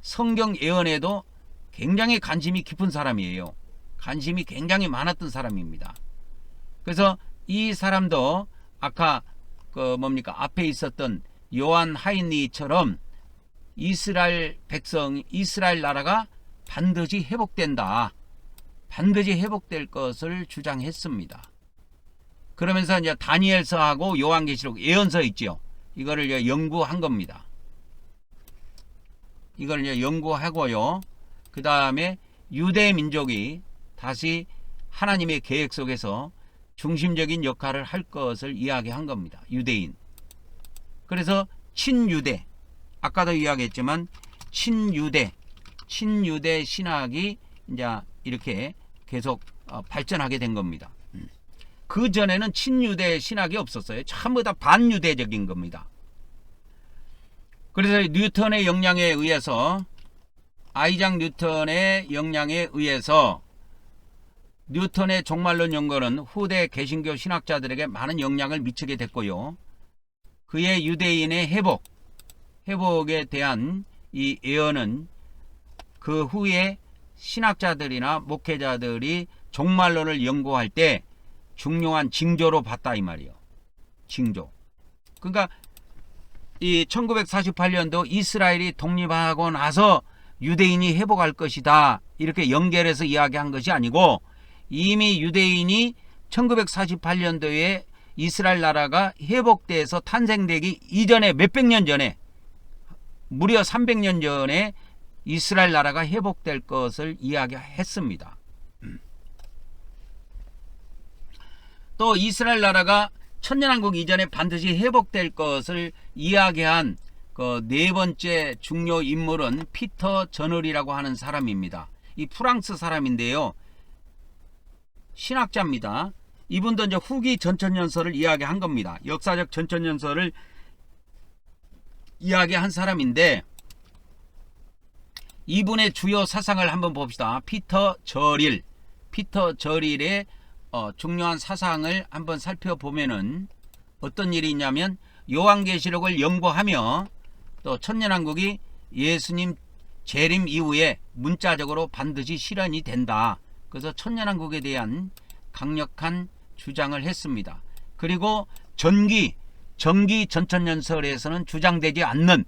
성경 예언에도 굉장히 관심이 깊은 사람이에요. 관심이 굉장히 많았던 사람입니다. 그래서 이 사람도 아까 그 뭡니까 앞에 있었던 요한 하인리처럼 이스라엘 백성, 이스라엘 나라가 반드시 회복된다. 반드시 회복될 것을 주장했습니다. 그러면서 이제 다니엘서하고 요한계시록 예언서 있죠. 이거를 이제 연구한 겁니다. 이걸 이제 연구하고요. 그 다음에 유대 민족이 다시 하나님의 계획 속에서 중심적인 역할을 할 것을 이야기한 겁니다. 유대인. 그래서 친유대. 아까도 이야기했지만 친유대 신학이 이제 이렇게 계속 발전하게 된 겁니다. 그 전에는 친유대 신학이 없었어요. 전부 다 반유대적인 겁니다. 그래서 뉴턴의 영향에 의해서 아이작 뉴턴의 영향에 의해서 뉴턴의 종말론 연구는 후대 개신교 신학자들에게 많은 영향을 미치게 됐고요. 그의 유대인의 회복에 대한 이 예언은 그 후에 신학자들이나 목회자들이 종말론을 연구할 때 중요한 징조로 봤다 이 말이에요. 징조. 그러니까 이 1948년도 이스라엘이 독립하고 나서 유대인이 회복할 것이다 이렇게 연결해서 이야기한 것이 아니고 이미 유대인이 1948년도에 이스라엘 나라가 회복돼서 탄생되기 이전에 몇백 년 전에 무려 300년 전에 이스라엘 나라가 회복될 것을 이야기했습니다. 또 이스라엘 나라가 천년왕국 이전에 반드시 회복될 것을 이야기한 그 네 번째 중요 인물은 피터 저널이라고 하는 사람입니다. 이 프랑스 사람인데요. 신학자입니다. 이분도 이제 후기 전천년설을 이야기한 겁니다. 역사적 전천년설을 이야기한 사람인데 이분의 주요 사상을 한번 봅시다. 피터 저릴의 중요한 사상을 한번 살펴보면은 어떤 일이 있냐면 요한계시록을 연구하며 또 천년왕국이 예수님 재림 이후에 문자적으로 반드시 실현이 된다. 그래서 천년왕국에 대한 강력한 주장을 했습니다. 그리고 정기 전천년설에서는 주장되지 않는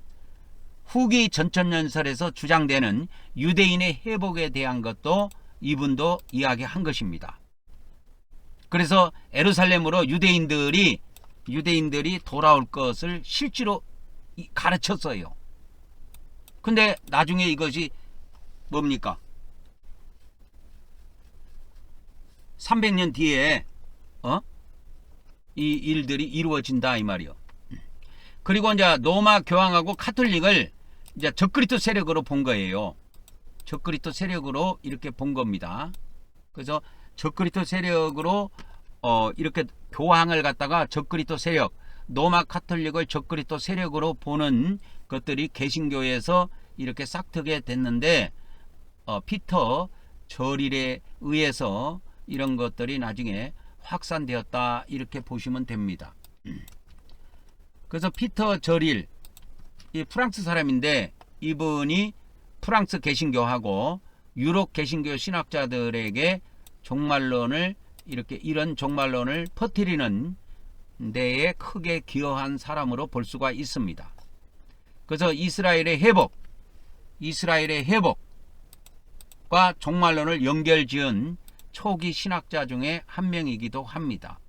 후기 전천년설에서 주장되는 유대인의 회복에 대한 것도 이분도 이야기한 것입니다. 그래서 예루살렘으로 유대인들이 돌아올 것을 실제로 가르쳤어요. 근데 나중에 이것이 뭡니까? 300년 뒤에 이 일들이 이루어진다 이 말이요. 그리고 이제 로마 교황하고 카톨릭을 이제 적그리스도 세력으로 본 거예요. 적그리스도 세력으로 이렇게 본 겁니다. 그래서 적그리스도 세력으로 이렇게 교황을 갖다가 적그리스도 세력, 로마 카톨릭을 적그리스도 세력으로 보는 것들이 개신교에서 이렇게 싹트게 됐는데 피터 저릴에 의해서 이런 것들이 나중에 확산되었다 이렇게 보시면 됩니다. 그래서 피터 저릴 이 프랑스 사람인데 이분이 프랑스 개신교하고 유럽 개신교 신학자들에게 종말론을 이런 종말론을 퍼뜨리는 데에 크게 기여한 사람으로 볼 수가 있습니다. 그래서 이스라엘의 회복과 종말론을 연결지은 초기 신학자 중에 한 명이기도 합니다.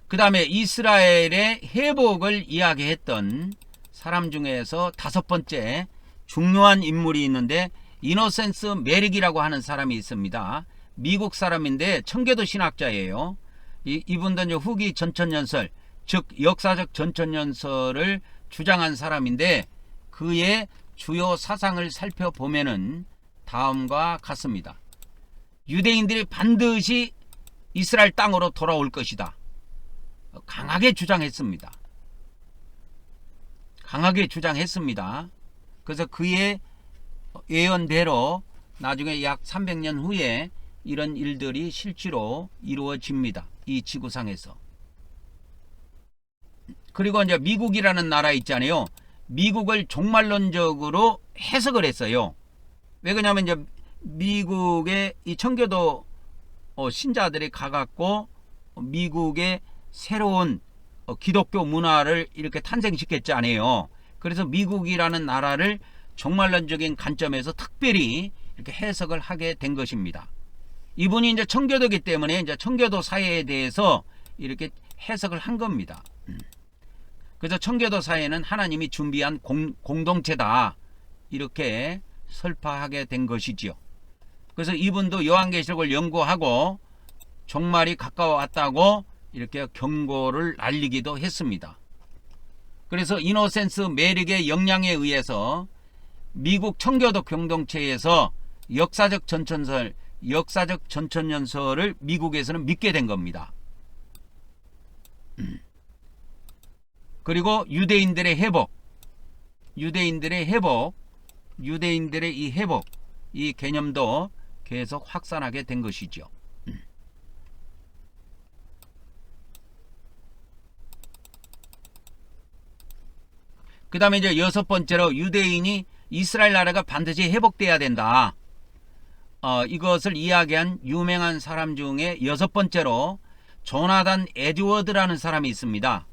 그 다음에 이스라엘의 회복을 이야기했던 사람 중에서 다섯 번째 중요한 인물이 있는데 이노센스 메릭이라고 하는 사람이 있습니다. 미국 사람인데 청교도 신학자예요. 이분도 이제 후기 전천년설, 즉 역사적 전천년설을 주장한 사람인데 그의 주요 사상을 살펴보면은 다음과 같습니다. 유대인들이 반드시 이스라엘 땅으로 돌아올 것이다. 강하게 주장했습니다. 그래서 그의 예언대로 나중에 약 300년 후에 이런 일들이 실제로 이루어집니다. 이 지구상에서. 그리고 이제 미국이라는 나라 있잖아요. 미국을 종말론적으로 해석을 했어요. 왜 그러냐면 이제 미국의 이 청교도 신자들이 가갖고 미국의 새로운 기독교 문화를 이렇게 탄생시켰지 않아요. 그래서 미국이라는 나라를 종말론적인 관점에서 특별히 이렇게 해석을 하게 된 것입니다. 이분이 이제 청교도이기 때문에 이제 청교도 사회에 대해서 이렇게 해석을 한 겁니다. 그래서 청교도 사회는 하나님이 준비한 공동체다, 이렇게 설파하게 된 것이지요. 그래서 이분도 요한계시록을 연구하고 종말이 가까워왔다고 이렇게 경고를 날리기도 했습니다. 그래서 이노센스 메릭의 영향에 의해서 미국 청교도 공동체에서 역사적 전천연설을 미국에서는 믿게 된 겁니다. 그리고 유대인들의 이 회복, 이 개념도 계속 확산하게 된 것이죠. 그 다음에 이제 6번째로 유대인이 이스라엘 나라가 반드시 회복돼야 된다. 이것을 이야기한 유명한 사람 중에 6번째로 조나단 에드워드라는 사람이 있습니다.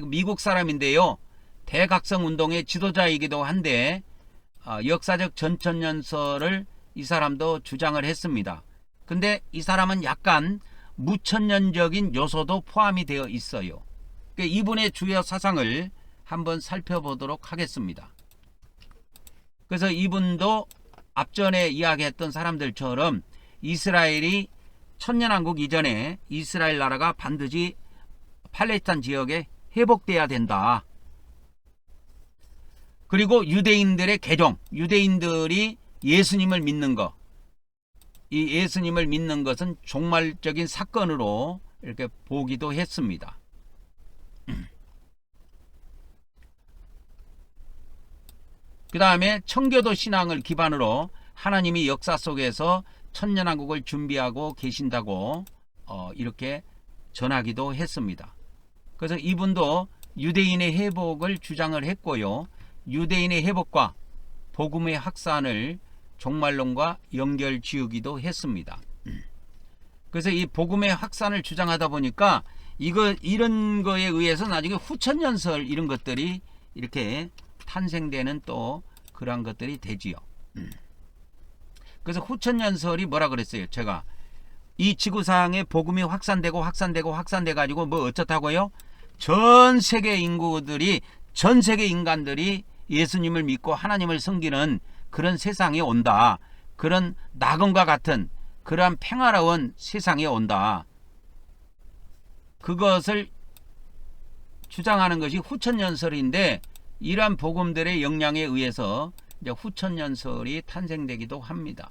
미국 사람인데요. 대각성 운동의 지도자이기도 한데 역사적 전천연설을 이 사람도 주장을 했습니다. 근데 이 사람은 약간 무천년적인 요소도 포함이 되어 있어요. 이분의 주요 사상을 한번 살펴보도록 하겠습니다. 그래서 이분도 앞전에 이야기했던 사람들처럼 이스라엘이 천년왕국 이전에 이스라엘 나라가 반드시 팔레스타인 지역에 회복돼야 된다. 그리고 유대인들의 개종, 유대인들이 예수님을 믿는 것, 이 예수님을 믿는 것은 종말적인 사건으로 이렇게 보기도 했습니다. 그 다음에 청교도 신앙을 기반으로 하나님이 역사 속에서 천년왕국을 준비하고 계신다고 이렇게 전하기도 했습니다. 그래서 이분도 유대인의 회복을 주장을 했고요. 유대인의 회복과 복음의 확산을 종말론과 연결 지으기도 했습니다. 그래서 이 복음의 확산을 주장하다 보니까 이런 거에 의해서 나중에 후천연설 이런 것들이 이렇게 탄생되는 또 그러한 것들이 되지요. 그래서 후천연설이 뭐라 그랬어요? 제가 이 지구상에 복음이 확산되고 가지고 뭐 어쩌다고요? 전 세계 인구들이, 전 세계 인간들이 예수님을 믿고 하나님을 섬기는 그런 세상이 온다. 그런 낙원과 같은 그러한 평화로운 세상이 온다. 그것을 주장하는 것이 후천연설인데, 이러한 복음들의 영향에 의해서 이제 후천연설이 탄생되기도 합니다.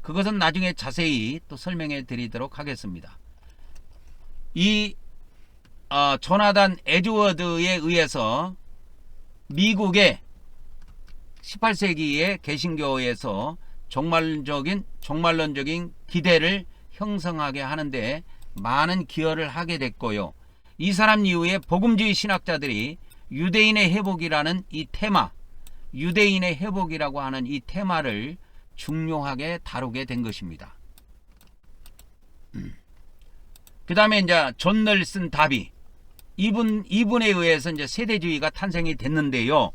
그것은 나중에 자세히 또 설명해 드리도록 하겠습니다. 이 조나단 에드워드에 의해서 미국의 18세기의 개신교에서 종말론적인 기대를 형성하게 하는데 많은 기여를 하게 됐고요. 이 사람 이후에 복음주의 신학자들이 유대인의 회복이라는 이 테마, 유대인의 회복이라고 하는 이 테마를 중요하게 다루게 된 것입니다. 그 다음에 이제 존 넬슨 다비, 이분에 의해서 이제 세대주의가 탄생이 됐는데요.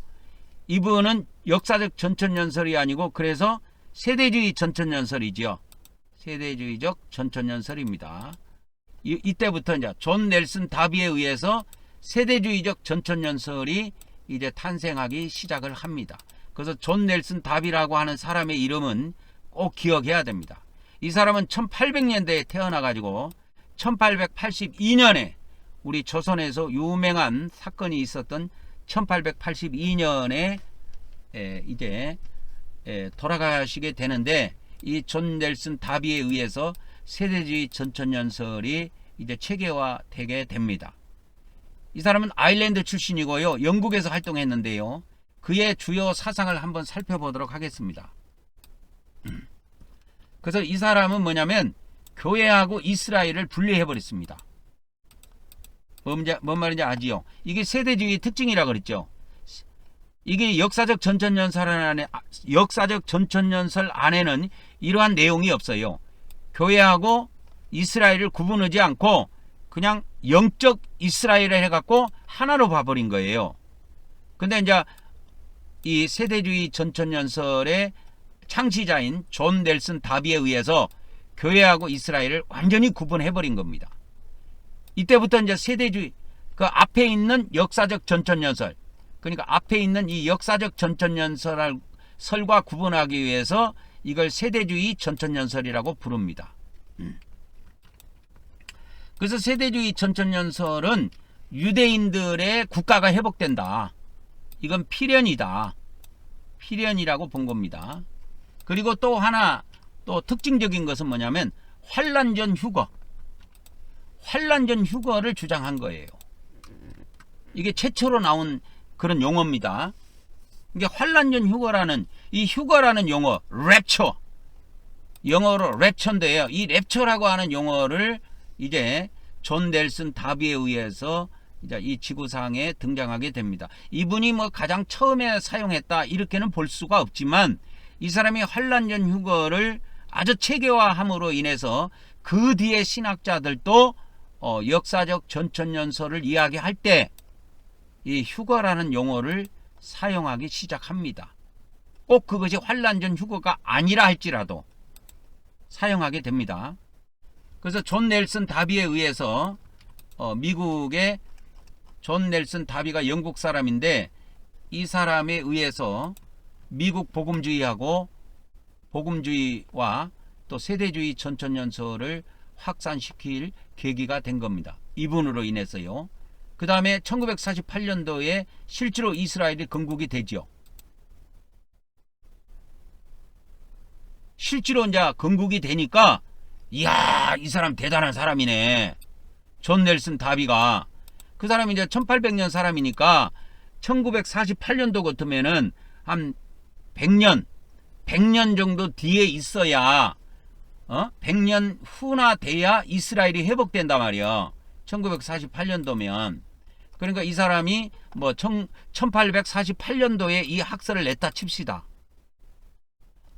이분은 역사적 전천연설이 아니고 그래서 세대주의 전천연설이죠. 세대주의적 전천연설입니다. 이때부터 이제 존 넬슨 다비에 의해서 세대주의적 전천연설이 이제 탄생하기 시작을 합니다. 그래서 존 넬슨 다비라고 하는 사람의 이름은 꼭 기억해야 됩니다. 이 사람은 1800년대에 태어나가지고 1882년에 우리 조선에서 유명한 사건이 있었던 1882년에 이제 돌아가시게 되는데, 이 존 넬슨 다비에 의해서 세대주의 전천연설이 이제 체계화되게 됩니다. 이 사람은 아일랜드 출신이고요. 영국에서 활동했는데요. 그의 주요 사상을 한번 살펴보도록 하겠습니다. 그래서 이 사람은 뭐냐면 교회하고 이스라엘을 분리해버렸습니다. 뭔 말인지 아지요? 이게 세대주의 특징이라 그랬죠. 이게 역사적 전천연설 안에는 이러한 내용이 없어요. 교회하고 이스라엘을 구분하지 않고 그냥 영적 이스라엘을 해갖고 하나로 봐버린 거예요. 근데 이제 이 세대주의 전천연설의 창시자인 존 넬슨 다비에 의해서 교회하고 이스라엘을 완전히 구분해버린 겁니다. 이때부터 이제 세대주의, 그 앞에 있는 역사적 전천연설, 그러니까 앞에 있는 이 역사적 전천연설과 구분하기 위해서 이걸 세대주의 전천연설이라고 부릅니다. 그래서 세대주의 전천연설은 유대인들의 국가가 회복된다. 이건 필연이다. 필연이라고 본 겁니다. 그리고 또 하나 또 특징적인 것은 뭐냐면 환란전 휴거. 환란전 휴거를 주장한 거예요. 이게 최초로 나온 그런 용어입니다. 이게 환란전 휴거라는 이 휴거라는 용어, 랩처. 영어로 랩처인데요. 이 랩처라고 하는 용어를 이제 존 넬슨 다비에 의해서 이제 이 지구상에 등장하게 됩니다. 이분이 뭐 가장 처음에 사용했다 이렇게는 볼 수가 없지만 이 사람이 환란전 휴거를 아주 체계화함으로 인해서 그 뒤에 신학자들도 역사적 전천연설을 이야기할 때 이 휴거라는 용어를 사용하기 시작합니다. 꼭 그것이 환란전 휴거가 아니라 할지라도 사용하게 됩니다. 그래서 존 넬슨 다비에 의해서 미국의 존 넬슨 다비가 영국 사람인데 이 사람에 의해서 미국 복음주의와 또 세대주의 전천연설을 확산시킬 계기가 된 겁니다. 이분으로 인해서요. 그 다음에 1948년도에 실제로 이스라엘이 건국이 되죠. 실제로 이제 건국이 되니까 이야, 이 사람 대단한 사람이네. 존 넬슨 다비가. 그 사람이 이제 1800년 사람이니까 1948년도 같으면은 한 100년 정도 뒤에 있어야 100년 후나 돼야 이스라엘이 회복된단 말이야. 1948년도면. 그러니까 이 사람이 뭐 1848년도에 이 학설을 냈다 칩시다.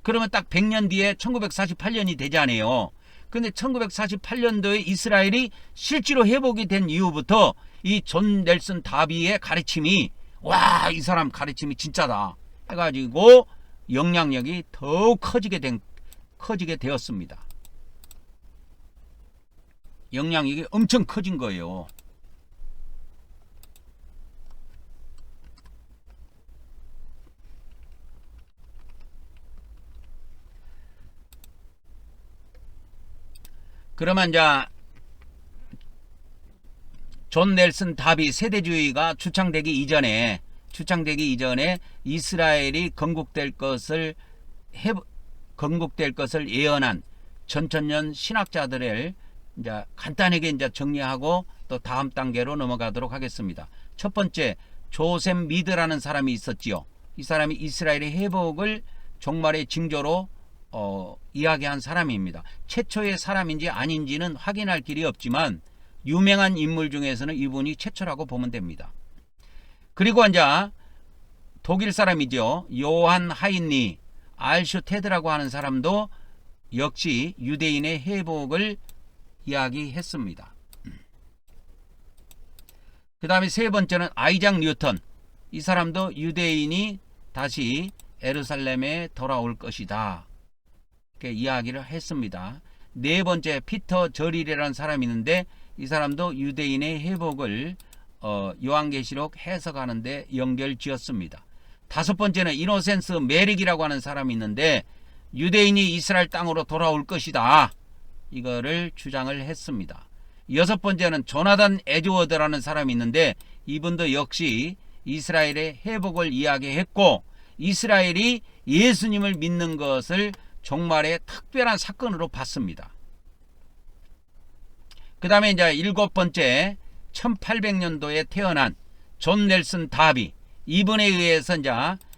그러면 딱 100년 뒤에 1948년이 되잖아요. 근데 1948년도에 이스라엘이 실제로 회복이 된 이후부터 이 존 넬슨 다비의 가르침이 와, 이 사람 가르침이 진짜다 해가지고 영향력이 더욱 커지게 되었습니다. 영향력이 엄청 커진 거예요. 그러면 이제 존 넬슨 다비 세대주의가 주창되기 이전에 이스라엘이 건국될 것을 예언한 전천년 신학자들을 이제 간단하게 이제 정리하고 또 다음 단계로 넘어가도록 하겠습니다. 첫 번째, 조셉 미드라는 사람이 있었지요. 이 사람이 이스라엘의 회복을 종말의 징조로 이야기한 사람입니다. 최초의 사람인지 아닌지는 확인할 길이 없지만 유명한 인물 중에서는 이분이 최초라고 보면 됩니다. 그리고 이제 독일 사람이죠. 요한 하인리 알슈테드라고 하는 사람도 역시 유대인의 회복을 이야기했습니다. 그 다음에 세 번째는 아이작 뉴턴. 이 사람도 유대인이 다시 예루살렘에 돌아올 것이다, 이렇게 이야기를 했습니다. 네 번째, 피터 저릴이라는 사람이 있는데 이 사람도 유대인의 회복을 요한계시록 해석하는데 연결지었습니다. 다섯 번째는 이노센스 메릭이라고 하는 사람이 있는데 유대인이 이스라엘 땅으로 돌아올 것이다, 이거를 주장을 했습니다. 여섯 번째는 조나단 에드워드라는 사람이 있는데 이분도 역시 이스라엘의 회복을 이야기했고 이스라엘이 예수님을 믿는 것을 종말의 특별한 사건으로 봤습니다. 그 다음에 이제 일곱 번째, 1800년도에 태어난 존 넬슨 다비, 이분에 의해서 이제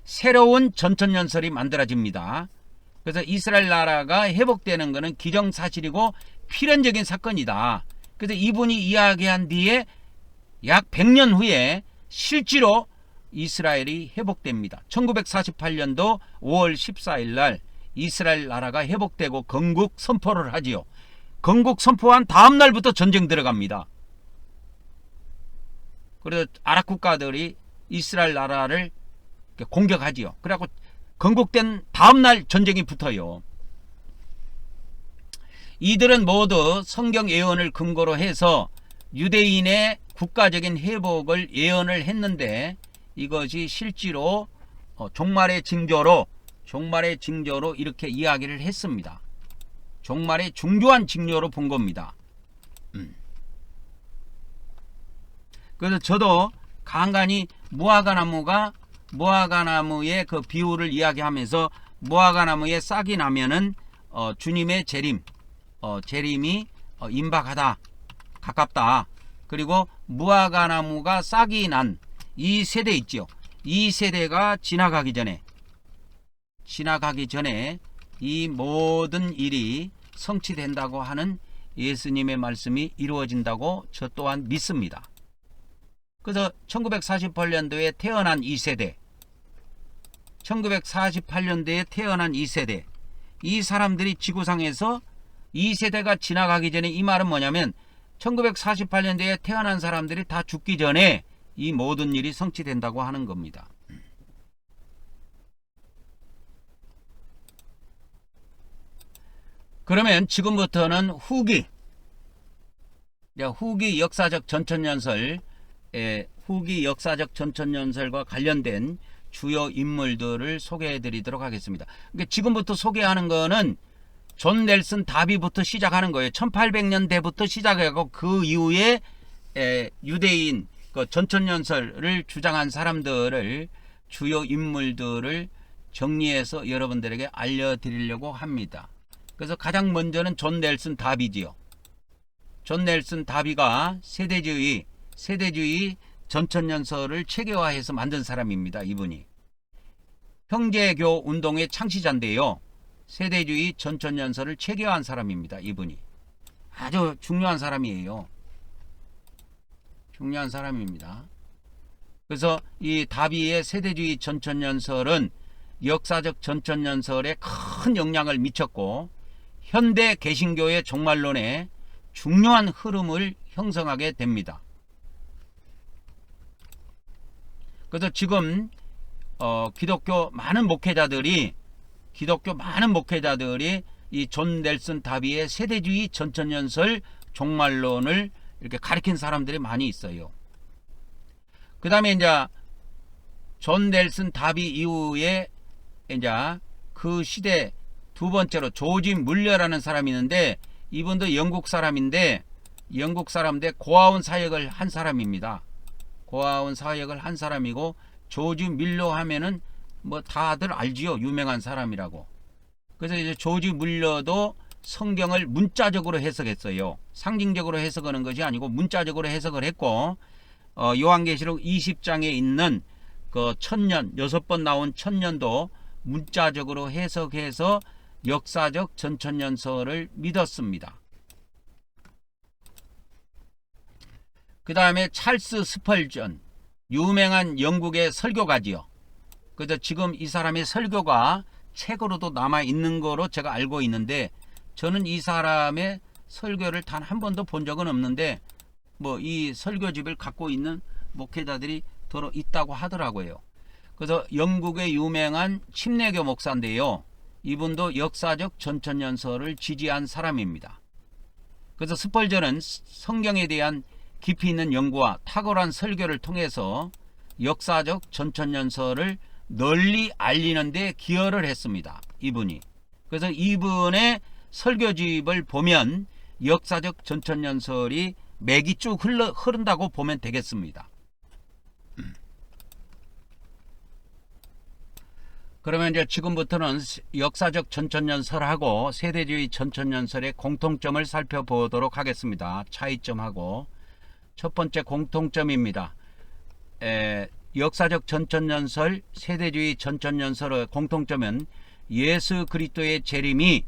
새로운 전천연설이 만들어집니다. 그래서 이스라엘 나라가 회복되는 것은 기정사실이고 필연적인 사건이다. 그래서 이분이 이야기한 뒤에 약 100년 후에 실제로 이스라엘이 회복됩니다. 1948년도 5월 14일 날 이스라엘 나라가 회복되고 건국 선포를 하지요. 건국 선포한 다음 날부터 전쟁 들어갑니다. 그래서 아랍 국가들이 이스라엘 나라를 공격하지요. 그래갖고 건국된 다음 날 전쟁이 붙어요. 이들은 모두 성경 예언을 근거로 해서 유대인의 국가적인 회복을 예언을 했는데 이것이 실제로 종말의 징조로 이렇게 이야기를 했습니다. 종말의 중요한 징조로 본 겁니다. 그래서 저도 간간히 무화과나무의 그 비유를 이야기하면서 무화과나무에 싹이 나면은 주님의 재림이 임박하다, 가깝다. 그리고 무화과나무가 싹이 난 이 세대 있죠. 이 세대가 지나가기 전에 이 모든 일이 성취된다고 하는 예수님의 말씀이 이루어진다고 저 또한 믿습니다. 그래서 1948년도에 태어난 이 세대, 1948년도에 태어난 이 세대, 이 사람들이 지구상에서 이 세대가 지나가기 전에, 이 말은 뭐냐면 1948년도에 태어난 사람들이 다 죽기 전에 이 모든 일이 성취된다고 하는 겁니다. 그러면 지금부터는 후기 역사적 전천연설과 관련된 주요 인물들을 소개해 드리도록 하겠습니다. 그러니까 지금부터 소개하는 거는 존 넬슨 다비부터 시작하는 거예요. 1800년대부터 시작하고 그 이후에 유대인 전천연설을 주장한 사람들을, 주요 인물들을 정리해서 여러분들에게 알려드리려고 합니다. 그래서 가장 먼저는 존 넬슨 다비지요. 존 넬슨 다비가 세대주의 전천연설을 체계화해서 만든 사람입니다. 이분이 형제교 운동의 창시자인데요. 세대주의 전천연설을 체계화한 사람입니다. 이분이 아주 중요한 사람이에요. 중요한 사람입니다. 그래서 이 다비의 세대주의 전천연설은 역사적 전천연설에 큰 영향을 미쳤고 현대 개신교의 종말론에 중요한 흐름을 형성하게 됩니다. 그래서 지금 기독교 많은 목회자들이 이 존 넬슨 다비의 세대주의 전천연설 종말론을 이렇게 가리킨 사람들이 많이 있어요. 그 다음에 이제 존 넬슨 다비 이후에 이제 그 시대 두 번째로 조지 물러라는 사람이 있는데, 이분도 영국 사람인데 고아원 사역을 한 사람입니다. 고아원 사역을 한 사람이고, 조지 물러 하면은 뭐 다들 알지요. 유명한 사람이라고. 그래서 이제 조지 물러도 성경을 문자적으로 해석했어요. 상징적으로 해석하는 것이 아니고 문자적으로 해석을 했고, 요한계시록 20장에 있는 그 천년, 6번 나온 천년도 문자적으로 해석해서 역사적 전천연설을 믿었습니다. 그 다음에 찰스 스펄전, 유명한 영국의 설교가지요. 그래서 지금 이 사람의 설교가 책으로도 남아 있는 거로 제가 알고 있는데, 저는 이 사람의 설교를 단 한 번도 본 적은 없는데 뭐 이 설교집을 갖고 있는 목회자들이 들어 있다고 하더라고요. 그래서 영국의 유명한 침례교 목사인데요. 이분도 역사적 전천연설을 지지한 사람입니다. 그래서 스펄전은 성경에 대한 깊이 있는 연구와 탁월한 설교를 통해서 역사적 전천연설을 널리 알리는 데 기여를 했습니다. 이분이. 그래서 이분의 설교집을 보면 역사적 전천연설이 맥이 쭉 흐른다고 보면 되겠습니다. 그러면 이제 지금부터는 역사적 전천연설하고 세대주의 전천연설의 공통점을 살펴보도록 하겠습니다. 차이점하고 첫 번째 공통점입니다. 역사적 전천연설, 세대주의 전천연설의 공통점은 예수 그리스도의 재림이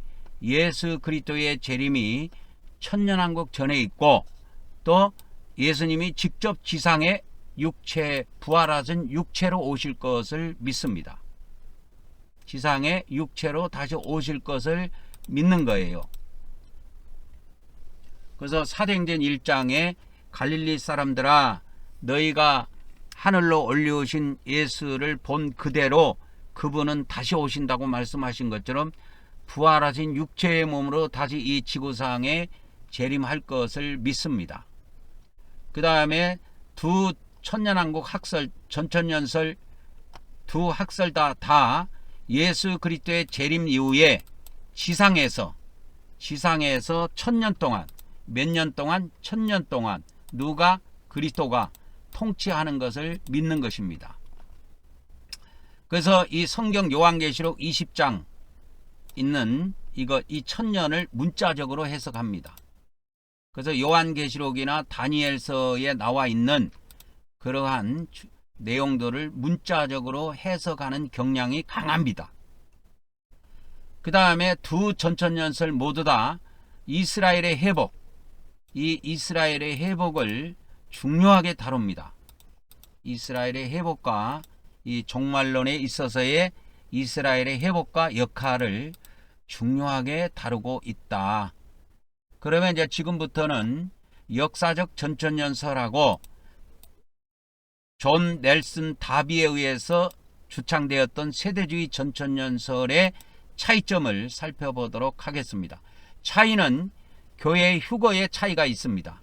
천년왕국 전에 있고, 또 예수님이 직접 지상에 부활하신 육체로 오실 것을 믿습니다. 지상에 육체로 다시 오실 것을 믿는 거예요. 그래서 사도행전 1장에 갈릴리 사람들아 너희가 하늘로 올려오신 예수를 본 그대로 그분은 다시 오신다고 말씀하신 것처럼 부활하신 육체의 몸으로 다시 이 지구상에 재림할 것을 믿습니다. 그 다음에 두 천년왕국 학설, 전천년설 두 학설 다 예수 그리스도의 재림 이후에 지상에서 1000년 동안, 몇 년 동안? 1000년 동안 누가? 그리스도가 통치하는 것을 믿는 것입니다. 그래서 이 성경 요한계시록 20장 있는 이 1000년을 문자적으로 해석합니다. 그래서 요한계시록이나 다니엘서에 나와 있는 그러한 내용들을 문자적으로 해석하는 경향이 강합니다. 그 다음에 두 전천년설 모두 다 이스라엘의 회복, 이 이스라엘의 회복을 중요하게 다룹니다. 이스라엘의 회복과 이 종말론에 있어서의 이스라엘의 회복과 역할을 중요하게 다루고 있다. 그러면 이제 지금부터는 역사적 전천년설하고 존 넬슨 다비에 의해서 주창되었던 세대주의 전천년설의 차이점을 살펴보도록 하겠습니다. 차이는 교회의 휴거의 차이가 있습니다.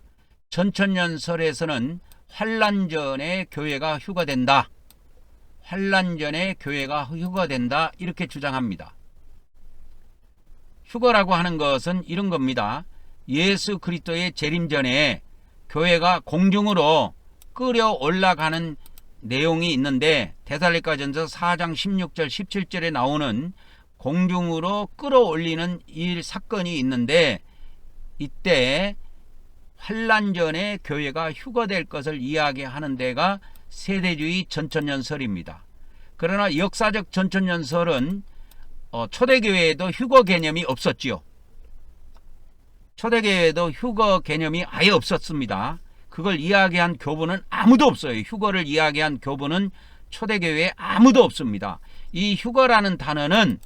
전천년설에서는 환란 전에 교회가 휴거된다. 환란 전에 교회가 휴거된다. 이렇게 주장합니다. 휴거라고 하는 것은 이런 겁니다. 예수 그리스도의 재림 전에 교회가 공중으로 끌어올라가는 내용이 있는데 데살로니가전서 4장 16절 17절에 나오는 공중으로 끌어올리는 일 사건이 있는데 이때 환란 전에 교회가 휴거될 것을 이야기하는 데가 세대주의 전천년설입니다. 그러나 역사적 전천년설은 초대교회에도 휴거 개념이 없었지요. 초대교회에도 휴거 개념이 아예 없었습니다. 그걸 이야기한 교부는 아무도 없어요. 휴거를 이야기한 교부는 초대교회에 아무도 없습니다. 이 휴거라는 단어는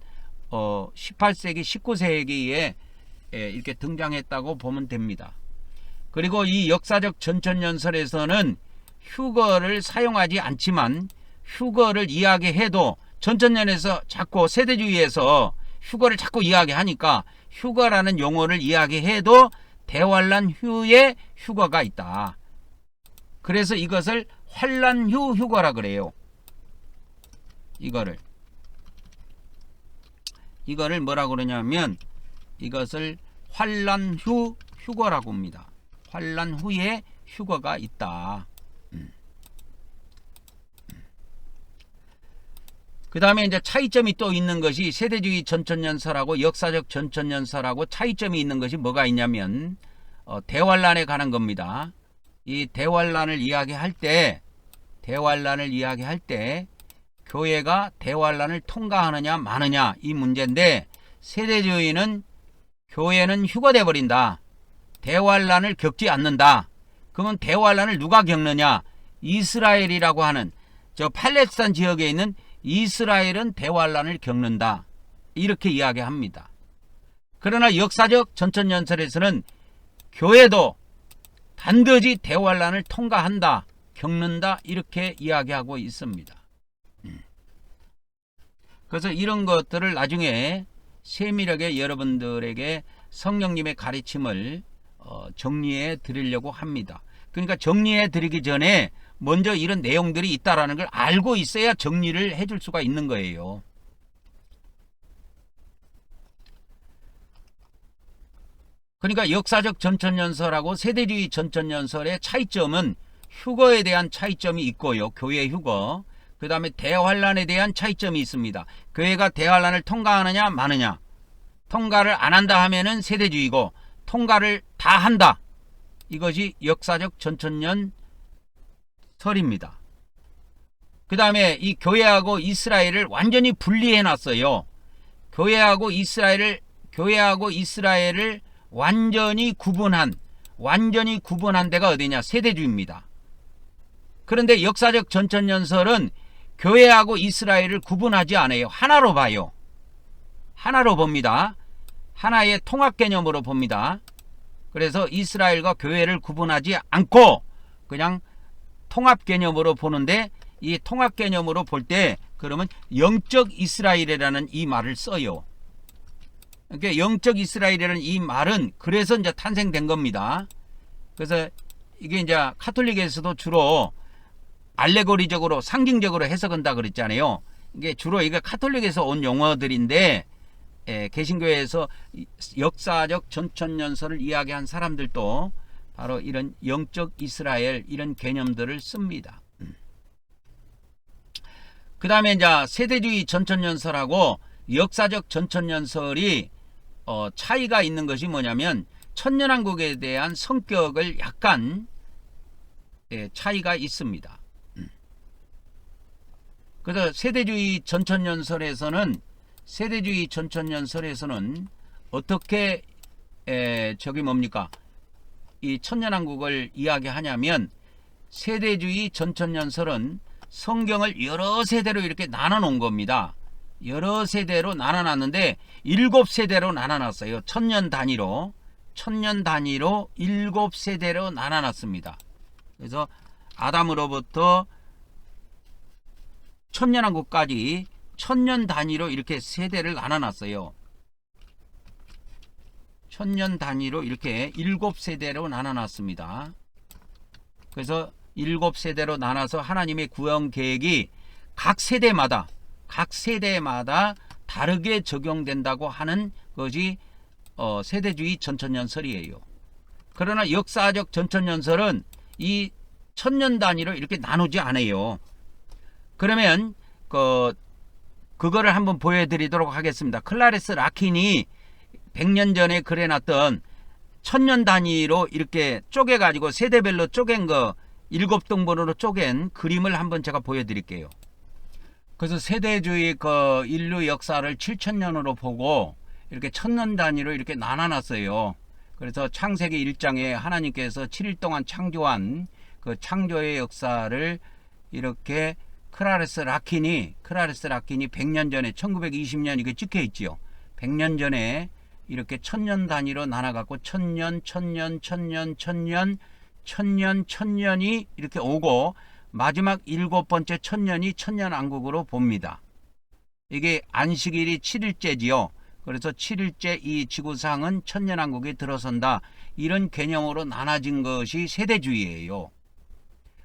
18세기, 19세기에 이렇게 등장했다고 보면 됩니다. 그리고 이 역사적 전천년설에서는 휴거를 사용하지 않지만 휴거를 이야기해도 전천년에서 자꾸 세대주의에서 휴거를 자꾸 이야기하니까 휴거라는 용어를 이야기해도 대환란 후에 휴거가 있다. 그래서 이것을 환란 후 휴거라 그래요. 이거를 뭐라고 그러냐면 이것을 환란 후 휴거라고 합니다. 환란 후에 휴거가 있다. 그 다음에 이제 차이점이 또 있는 것이 세대주의 전천년설하고 역사적 전천년설하고 차이점이 있는 것이 뭐가 있냐면 대환란에 관한 겁니다. 이 대환란을 이야기할 때 교회가 대환란을 통과하느냐 마느냐 이 문제인데 세대주의는 교회는 휴거돼 버린다. 대환란을 겪지 않는다. 그러면 대환란을 누가 겪느냐? 이스라엘이라고 하는 저 팔레스타인 지역에 있는 이스라엘은 대환란을 겪는다. 이렇게 이야기합니다. 그러나 역사적 전천년설에서는 교회도 반드시 대환란을 통과한다. 겪는다. 이렇게 이야기하고 있습니다. 그래서 이런 것들을 나중에 세밀하게 여러분들에게 성령님의 가르침을 정리해 드리려고 합니다. 그러니까 정리해 드리기 전에 먼저 이런 내용들이 있다라는 걸 알고 있어야 정리를 해줄 수가 있는 거예요. 그러니까 역사적 전천년설하고 세대주의 전천년설의 차이점은 휴거에 대한 차이점이 있고요. 교회 휴거. 그 다음에 대환란에 대한 차이점이 있습니다. 교회가 대환란을 통과하느냐 마느냐. 통과를 안 한다 하면은 세대주의고 통과를 다 한다. 이것이 역사적 전천년설입니다. 그 다음에 이 교회하고 이스라엘을 완전히 분리해 놨어요. 교회하고 이스라엘을 완전히 구분한 데가 어디냐? 세대주의입니다. 그런데 역사적 전천년설은 교회하고 이스라엘을 구분하지 않아요. 하나로 봐요. 하나로 봅니다. 하나의 통합 개념으로 봅니다. 그래서 이스라엘과 교회를 구분하지 않고 그냥 통합 개념으로 보는데, 이 통합 개념으로 볼 때 그러면 영적 이스라엘이라는 이 말을 써요. 그러니까 영적 이스라엘이라는 이 말은 그래서 이제 탄생된 겁니다. 그래서 이게 이제 카톨릭에서도 주로 알레고리적으로 상징적으로 해석한다 그랬잖아요. 이게 주로 이게 카톨릭에서 온 용어들인데, 개신교에서 역사적 전천년설을 이야기한 사람들도 바로 이런 영적 이스라엘 이런 개념들을 씁니다. 그 다음에 이제 세대주의 전천년설하고 역사적 전천년설이 차이가 있는 것이 뭐냐면, 천년왕국에 대한 성격을 약간 차이가 있습니다. 그래서 세대주의 전천년설에서는 어떻게 저기 뭡니까, 이 천년왕국을 이야기하냐면, 세대주의 전천년설은 성경을 여러 세대로 이렇게 나눠 놓은 겁니다. 여러 세대로 나눠 놨는데 7세대로 나눠 놨어요. 천년 단위로 7세대로 나눠 놨습니다. 그래서 아담으로부터 천년왕국까지 천년 단위로 이렇게 세대를 나눠 놨어요. 천년 단위로 이렇게 7세대로 나눠 놨습니다. 그래서 7세대로 나눠서 하나님의 구원 계획이 각 세대마다 다르게 적용된다고 하는 것이 세대주의 전천년설이에요. 그러나 역사적 전천년설은 이 천년 단위로 이렇게 나누지 않아요. 그러면 그거를 한번 보여드리도록 하겠습니다. 클라레스 라킨이 100년 전에 그려놨던 천년 단위로 이렇게 쪼개가지고 세대별로 쪼갠 거 7등분으로 쪼갠 그림을 한번 제가 보여드릴게요. 그래서 세대주의 인류 역사를 7000년으로 보고 이렇게 천년 단위로 이렇게 나눠놨어요. 그래서 창세기 1장에 하나님께서 7일 동안 창조한 그 창조의 역사를 이렇게 클라레스 라킨이 100년 전에 1920년 이게 찍혀 있지요. 100년 전에 이렇게 천년 단위로 나눠갖고 천년이 이렇게 오고 마지막 7번째 천년이 천년왕국으로 봅니다. 이게 안식일이 7일째지요. 그래서 7일째 이 지구상은 천년왕국에 들어선다. 이런 개념으로 나눠진 것이 세대주의예요.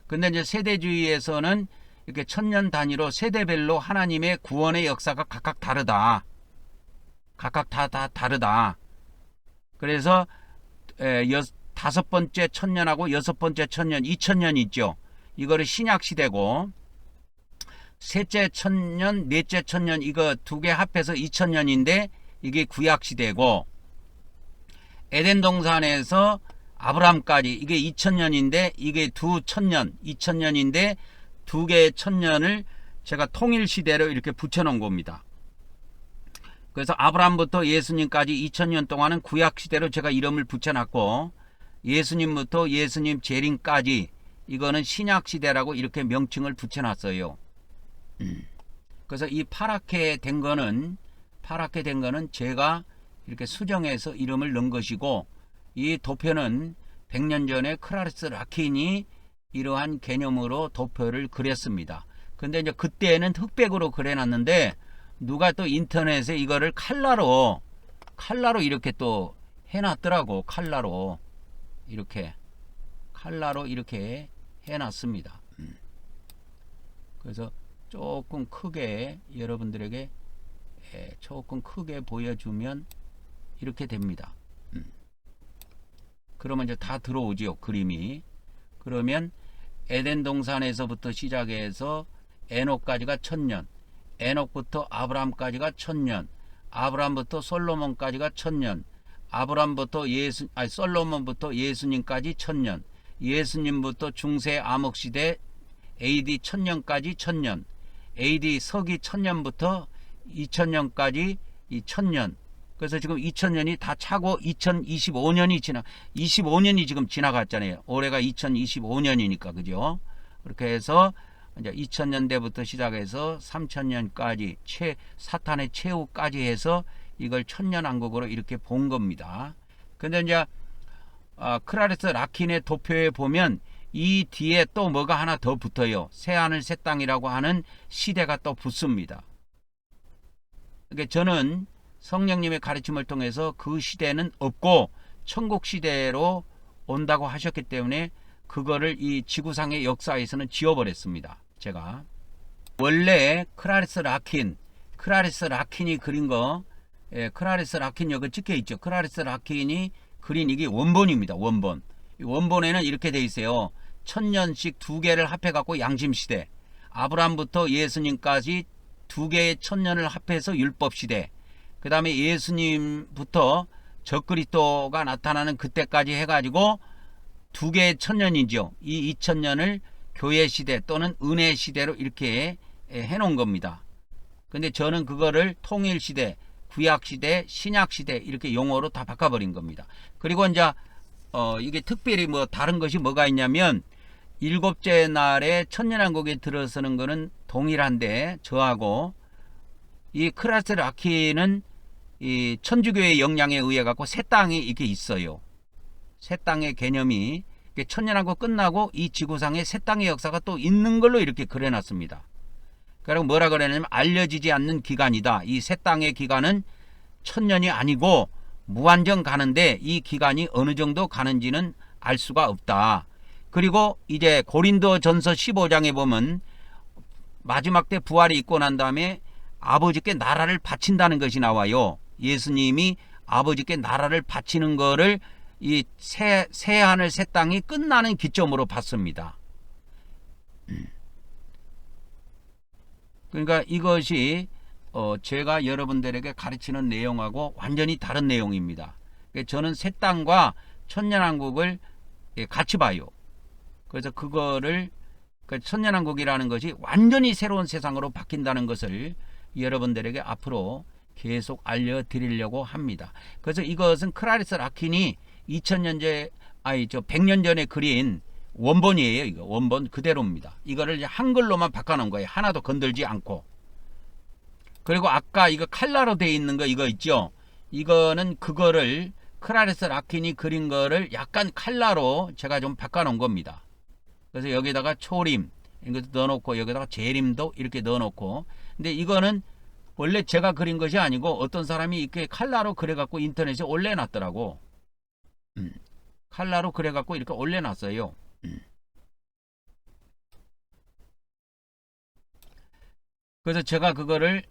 근데 이제 세대주의에서는 이렇게 천년 단위로 세대별로 하나님의 구원의 역사가 각각 다르다. 각각 다 다르다. 그래서 5번째 천년하고 6번째 천년, 2000년 있죠. 이거를 신약 시대고, 셋째 천년, 넷째 천년 이거 두 개 합해서 2000년인데 이게 구약 시대고, 에덴 동산에서 아브라함까지 이게 2000년인데 이게 두 천년, 2000년인데 두 개의 천년을 제가 통일 시대로 이렇게 붙여 놓은 겁니다. 그래서 아브라함부터 예수님까지 2000년 동안은 구약 시대로 제가 이름을 붙여 놨고, 예수님부터 예수님 재림까지 이거는 신약 시대라고 이렇게 명칭을 붙여 놨어요. 그래서 이 파랗게 된 거는 제가 이렇게 수정해서 이름을 넣은 것이고, 이 도표는 100년 전에 클라레스 라킨이 이러한 개념으로 도표를 그렸습니다. 근데 이제 그때는 흑백으로 그려놨는데 누가 또 인터넷에 이거를 칼라로 이렇게 또 해놨더라고. 칼라로 이렇게 해놨습니다. 그래서 조금 크게 여러분들에게 조금 크게 보여주면 이렇게 됩니다. 그러면 이제 다 들어오죠, 그림이. 그러면 에덴 동산에서부터 시작해서 에녹까지가 1000년, 에녹부터 아브라함까지가 1000년, 아브라함부터 솔로몬까지가 1000년, 솔로몬부터 예수님까지 1000년, 예수님부터 중세 암흑시대 AD 1000년까지 1000년, AD 서기 1000년부터 2000년까지 이 1000년. 그래서 지금 2000년이 다 차고 2025년이 지금 지나갔잖아요. 올해가 2025년이니까, 그죠? 그렇게 해서 이제 2000년대부터 시작해서 3000년까지 사탄의 최후까지 해서 이걸 천년왕국으로 이렇게 본 겁니다. 근데 이제 크라레스 라킨의 도표에 보면 이 뒤에 또 뭐가 하나 더 붙어요. 새하늘 새 땅이라고 하는 시대가 또 붙습니다. 그러니까 저는 성령님의 가르침을 통해서 그 시대는 없고 천국 시대로 온다고 하셨기 때문에 그거를 이 지구상의 역사에서는 지워버렸습니다. 제가 원래 크라레스 라킨이 그린 거, 크라레스 라킨 여기 찍혀 있죠. 크라레스 라킨이 그린 이게 원본입니다. 원본. 이 원본에는 이렇게 돼 있어요. 1000년씩 두 개를 합해 갖고 양심 시대. 아브라함부터 예수님까지 두 개의 1000년을 합해서 율법 시대. 그 다음에 예수님부터 적그리스도가 나타나는 그때까지 해가지고 두 개의 1000년이죠. 이 2000년을 교회 시대 또는 은혜 시대로 이렇게 해놓은 겁니다. 근데 저는 그거를 통일 시대, 구약 시대, 신약 시대 이렇게 용어로 다 바꿔버린 겁니다. 그리고 이제 이게 특별히 뭐 다른 것이 뭐가 있냐면 일곱째 날에 천년왕국에 들어서는 거는 동일한데 저하고 이 크라레스 라킨은 이 천주교의 영향에 의해 갖고 새 땅이 이렇게 있어요. 새 땅의 개념이 천년왕국 끝나고 이 지구상에 새 땅의 역사가 또 있는 걸로 이렇게 그려놨습니다. 그리고 뭐라 그러냐면 알려지지 않는 기간이다. 이 새 땅의 기간은 1000년이 아니고 무한정 가는데 이 기간이 어느 정도 가는지는 알 수가 없다. 그리고 이제 고린도전서 15장에 보면 마지막 때 부활이 있고 난 다음에 아버지께 나라를 바친다는 것이 나와요. 예수님이 아버지께 나라를 바치는 거를 이 새하늘 새 땅이 끝나는 기점으로 봤습니다. 그러니까 이것이 제가 여러분들에게 가르치는 내용하고 완전히 다른 내용입니다. 저는 새 땅과 천년왕국을 같이 봐요. 그래서 그거를 천년왕국이라는 것이 완전히 새로운 세상으로 바뀐다는 것을 여러분들에게 앞으로 계속 알려드리려고 합니다. 그래서 이것은 크라레스 라킨이 100년 전에 그린 원본이에요. 이거 원본 그대로입니다. 이거를 이제 한글로만 바꿔놓은 거예요. 하나도 건들지 않고. 그리고 아까 이거 칼라로 되어 있는 거 이거 있죠. 이거는 그거를 크라레스 라킨이 그린 거를 약간 칼라로 제가 좀 바꿔놓은 겁니다. 그래서 여기다가 초림 이것도 넣어놓고 여기다가 재림도 이렇게 넣어놓고. 근데 이거는 원래 제가 그린 것이 아니고 어떤 사람이 이렇게 칼라로 그려갖고 인터넷에 올려놨더라고. 칼라로 그래갖고 이렇게 올려놨어요. 그래서 제가 그거를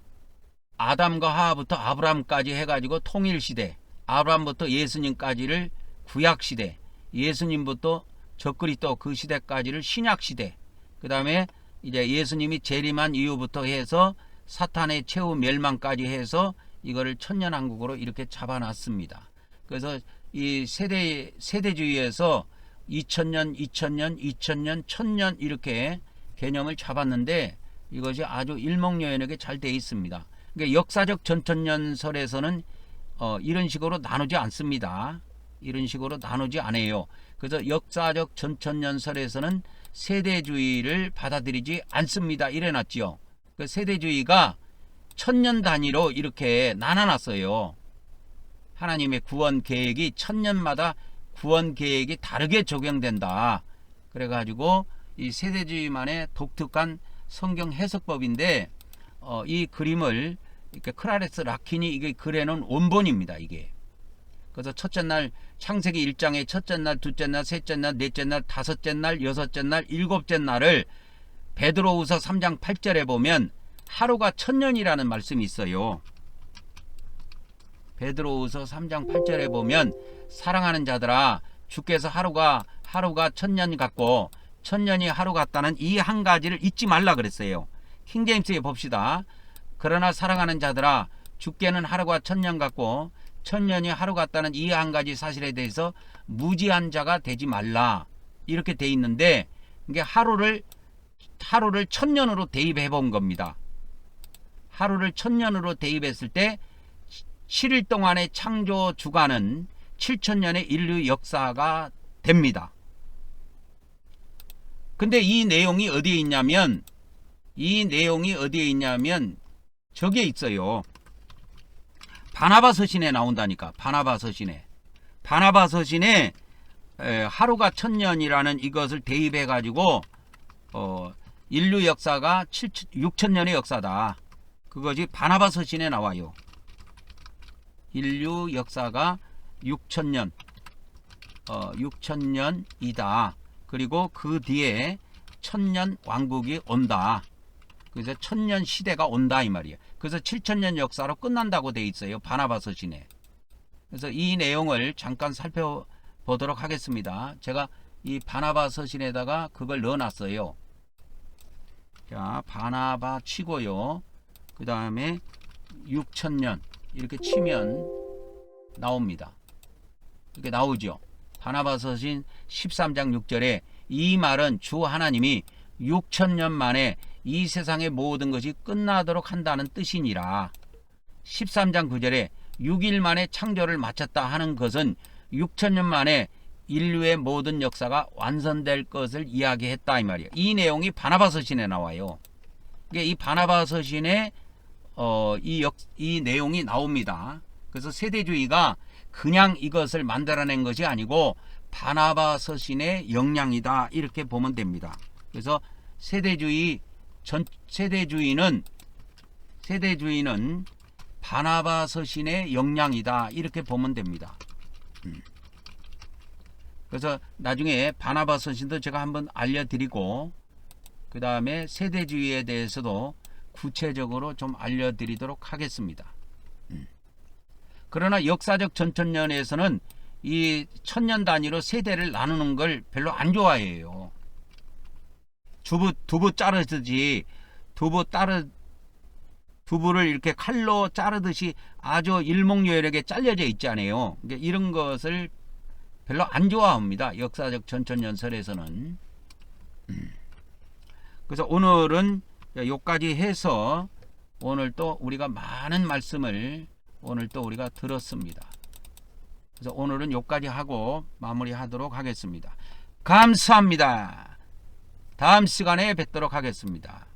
아담과 하와부터 아브라함까지 해가지고 통일시대, 아브라함부터 예수님까지를 구약시대, 예수님부터 적그리스도 그 시대까지를 신약시대, 그 다음에 이제 예수님이 재림한 이후부터 해서 사탄의 최후 멸망까지 해서 이거를 천년왕국으로 이렇게 잡아놨습니다. 그래서 이 세대주의에서 2000년, 2000년, 2000년, 1000년 이렇게 개념을 잡았는데 이것이 아주 일목요연하게 잘 되어 있습니다. 그러니까 역사적 전천년설에서는 이런 식으로 나누지 않습니다. 이런 식으로 나누지 않아요. 그래서 역사적 전천년설에서는 세대주의를 받아들이지 않습니다. 이래놨지요. 그 세대주의가 천년 단위로 이렇게 나눠놨어요. 하나님의 구원 계획이 천년마다 구원 계획이 다르게 적용된다. 그래가지고 이 세대주의만의 독특한 성경 해석법인데 이 그림을 이렇게 크라레스 라킨이 이게 그려놓은 원본입니다. 이게. 그래서 첫째 날 창세기 1장의 첫째 날, 둘째 날, 셋째 날, 넷째 날, 다섯째 날, 여섯째 날, 일곱째 날을 베드로후서 3장 8절에 보면 하루가 1000년이라는 말씀이 있어요. 베드로후서 3장 8절에 보면 사랑하는 자들아 주께서 하루가 1000년 같고 1000년이 하루 같다는 이 한 가지를 잊지 말라 그랬어요. 킹제임스에 봅시다. 그러나 사랑하는 자들아 주께는 하루가 1000년 같고 1000년이 하루 같다는 이 한 가지 사실에 대해서 무지한 자가 되지 말라. 이렇게 돼 있는데 이게 하루를 1000년으로 대입해 본 겁니다. 하루를 1000년으로 대입했을 때 7일 동안의 창조 주간은 7000년의 인류 역사가 됩니다. 근데 이 내용이 어디에 있냐면 저기에 있어요. 바나바 서신에 나온다니까. 바나바 서신에 하루가 1000년이라는 이것을 대입해 가지고 인류 역사가 6000년의 역사다. 그것이 바나바 서신에 나와요. 인류 역사가 6000년 6000년이다. 그리고 그 뒤에 1000년 왕국이 온다. 그래서 1000년 시대가 온다 이 말이에요. 그래서 7000년 역사로 끝난다고 돼 있어요. 바나바 서신에. 그래서 이 내용을 잠깐 살펴보도록 하겠습니다. 제가 이 바나바 서신에다가 그걸 넣어놨어요. 자, 바나바 치고요. 그 다음에 6000년 이렇게 치면 나옵니다. 이렇게 나오죠. 바나바 서신 13장 6절에 이 말은 주 하나님이 6000년 만에 이 세상의 모든 것이 끝나도록 한다는 뜻이니라. 13장 9절에 6일 만에 창조를 마쳤다 하는 것은 6000년 만에 인류의 모든 역사가 완성될 것을 이야기했다 이 말이에요. 이 내용이 바나바 서신에 나와요. 이 바나바 서신에 이 내용이 나옵니다. 그래서 세대주의가 그냥 이것을 만들어낸 것이 아니고 바나바 서신의 영향이다 이렇게 보면 됩니다. 그래서 세대주의는 바나바 서신의 영향이다 이렇게 보면 됩니다. 그래서 나중에 바나바 서신도 제가 한번 알려드리고 그 다음에 세대주의에 대해서도 구체적으로 좀 알려드리도록 하겠습니다. 그러나 역사적 전천년에서는 이 1000년 단위로 세대를 나누는 걸 별로 안 좋아해요. 두부 자르듯이 두부를 이렇게 칼로 자르듯이 아주 일목요연하게 잘려져 있잖아요. 그러니까 이런 것을 별로 안 좋아합니다. 역사적 전천년설에서는. 그래서 오늘은 여기까지 해서 오늘 또 우리가 많은 말씀을 오늘 또 우리가 들었습니다. 그래서 오늘은 여기까지 하고 마무리하도록 하겠습니다. 감사합니다. 다음 시간에 뵙도록 하겠습니다.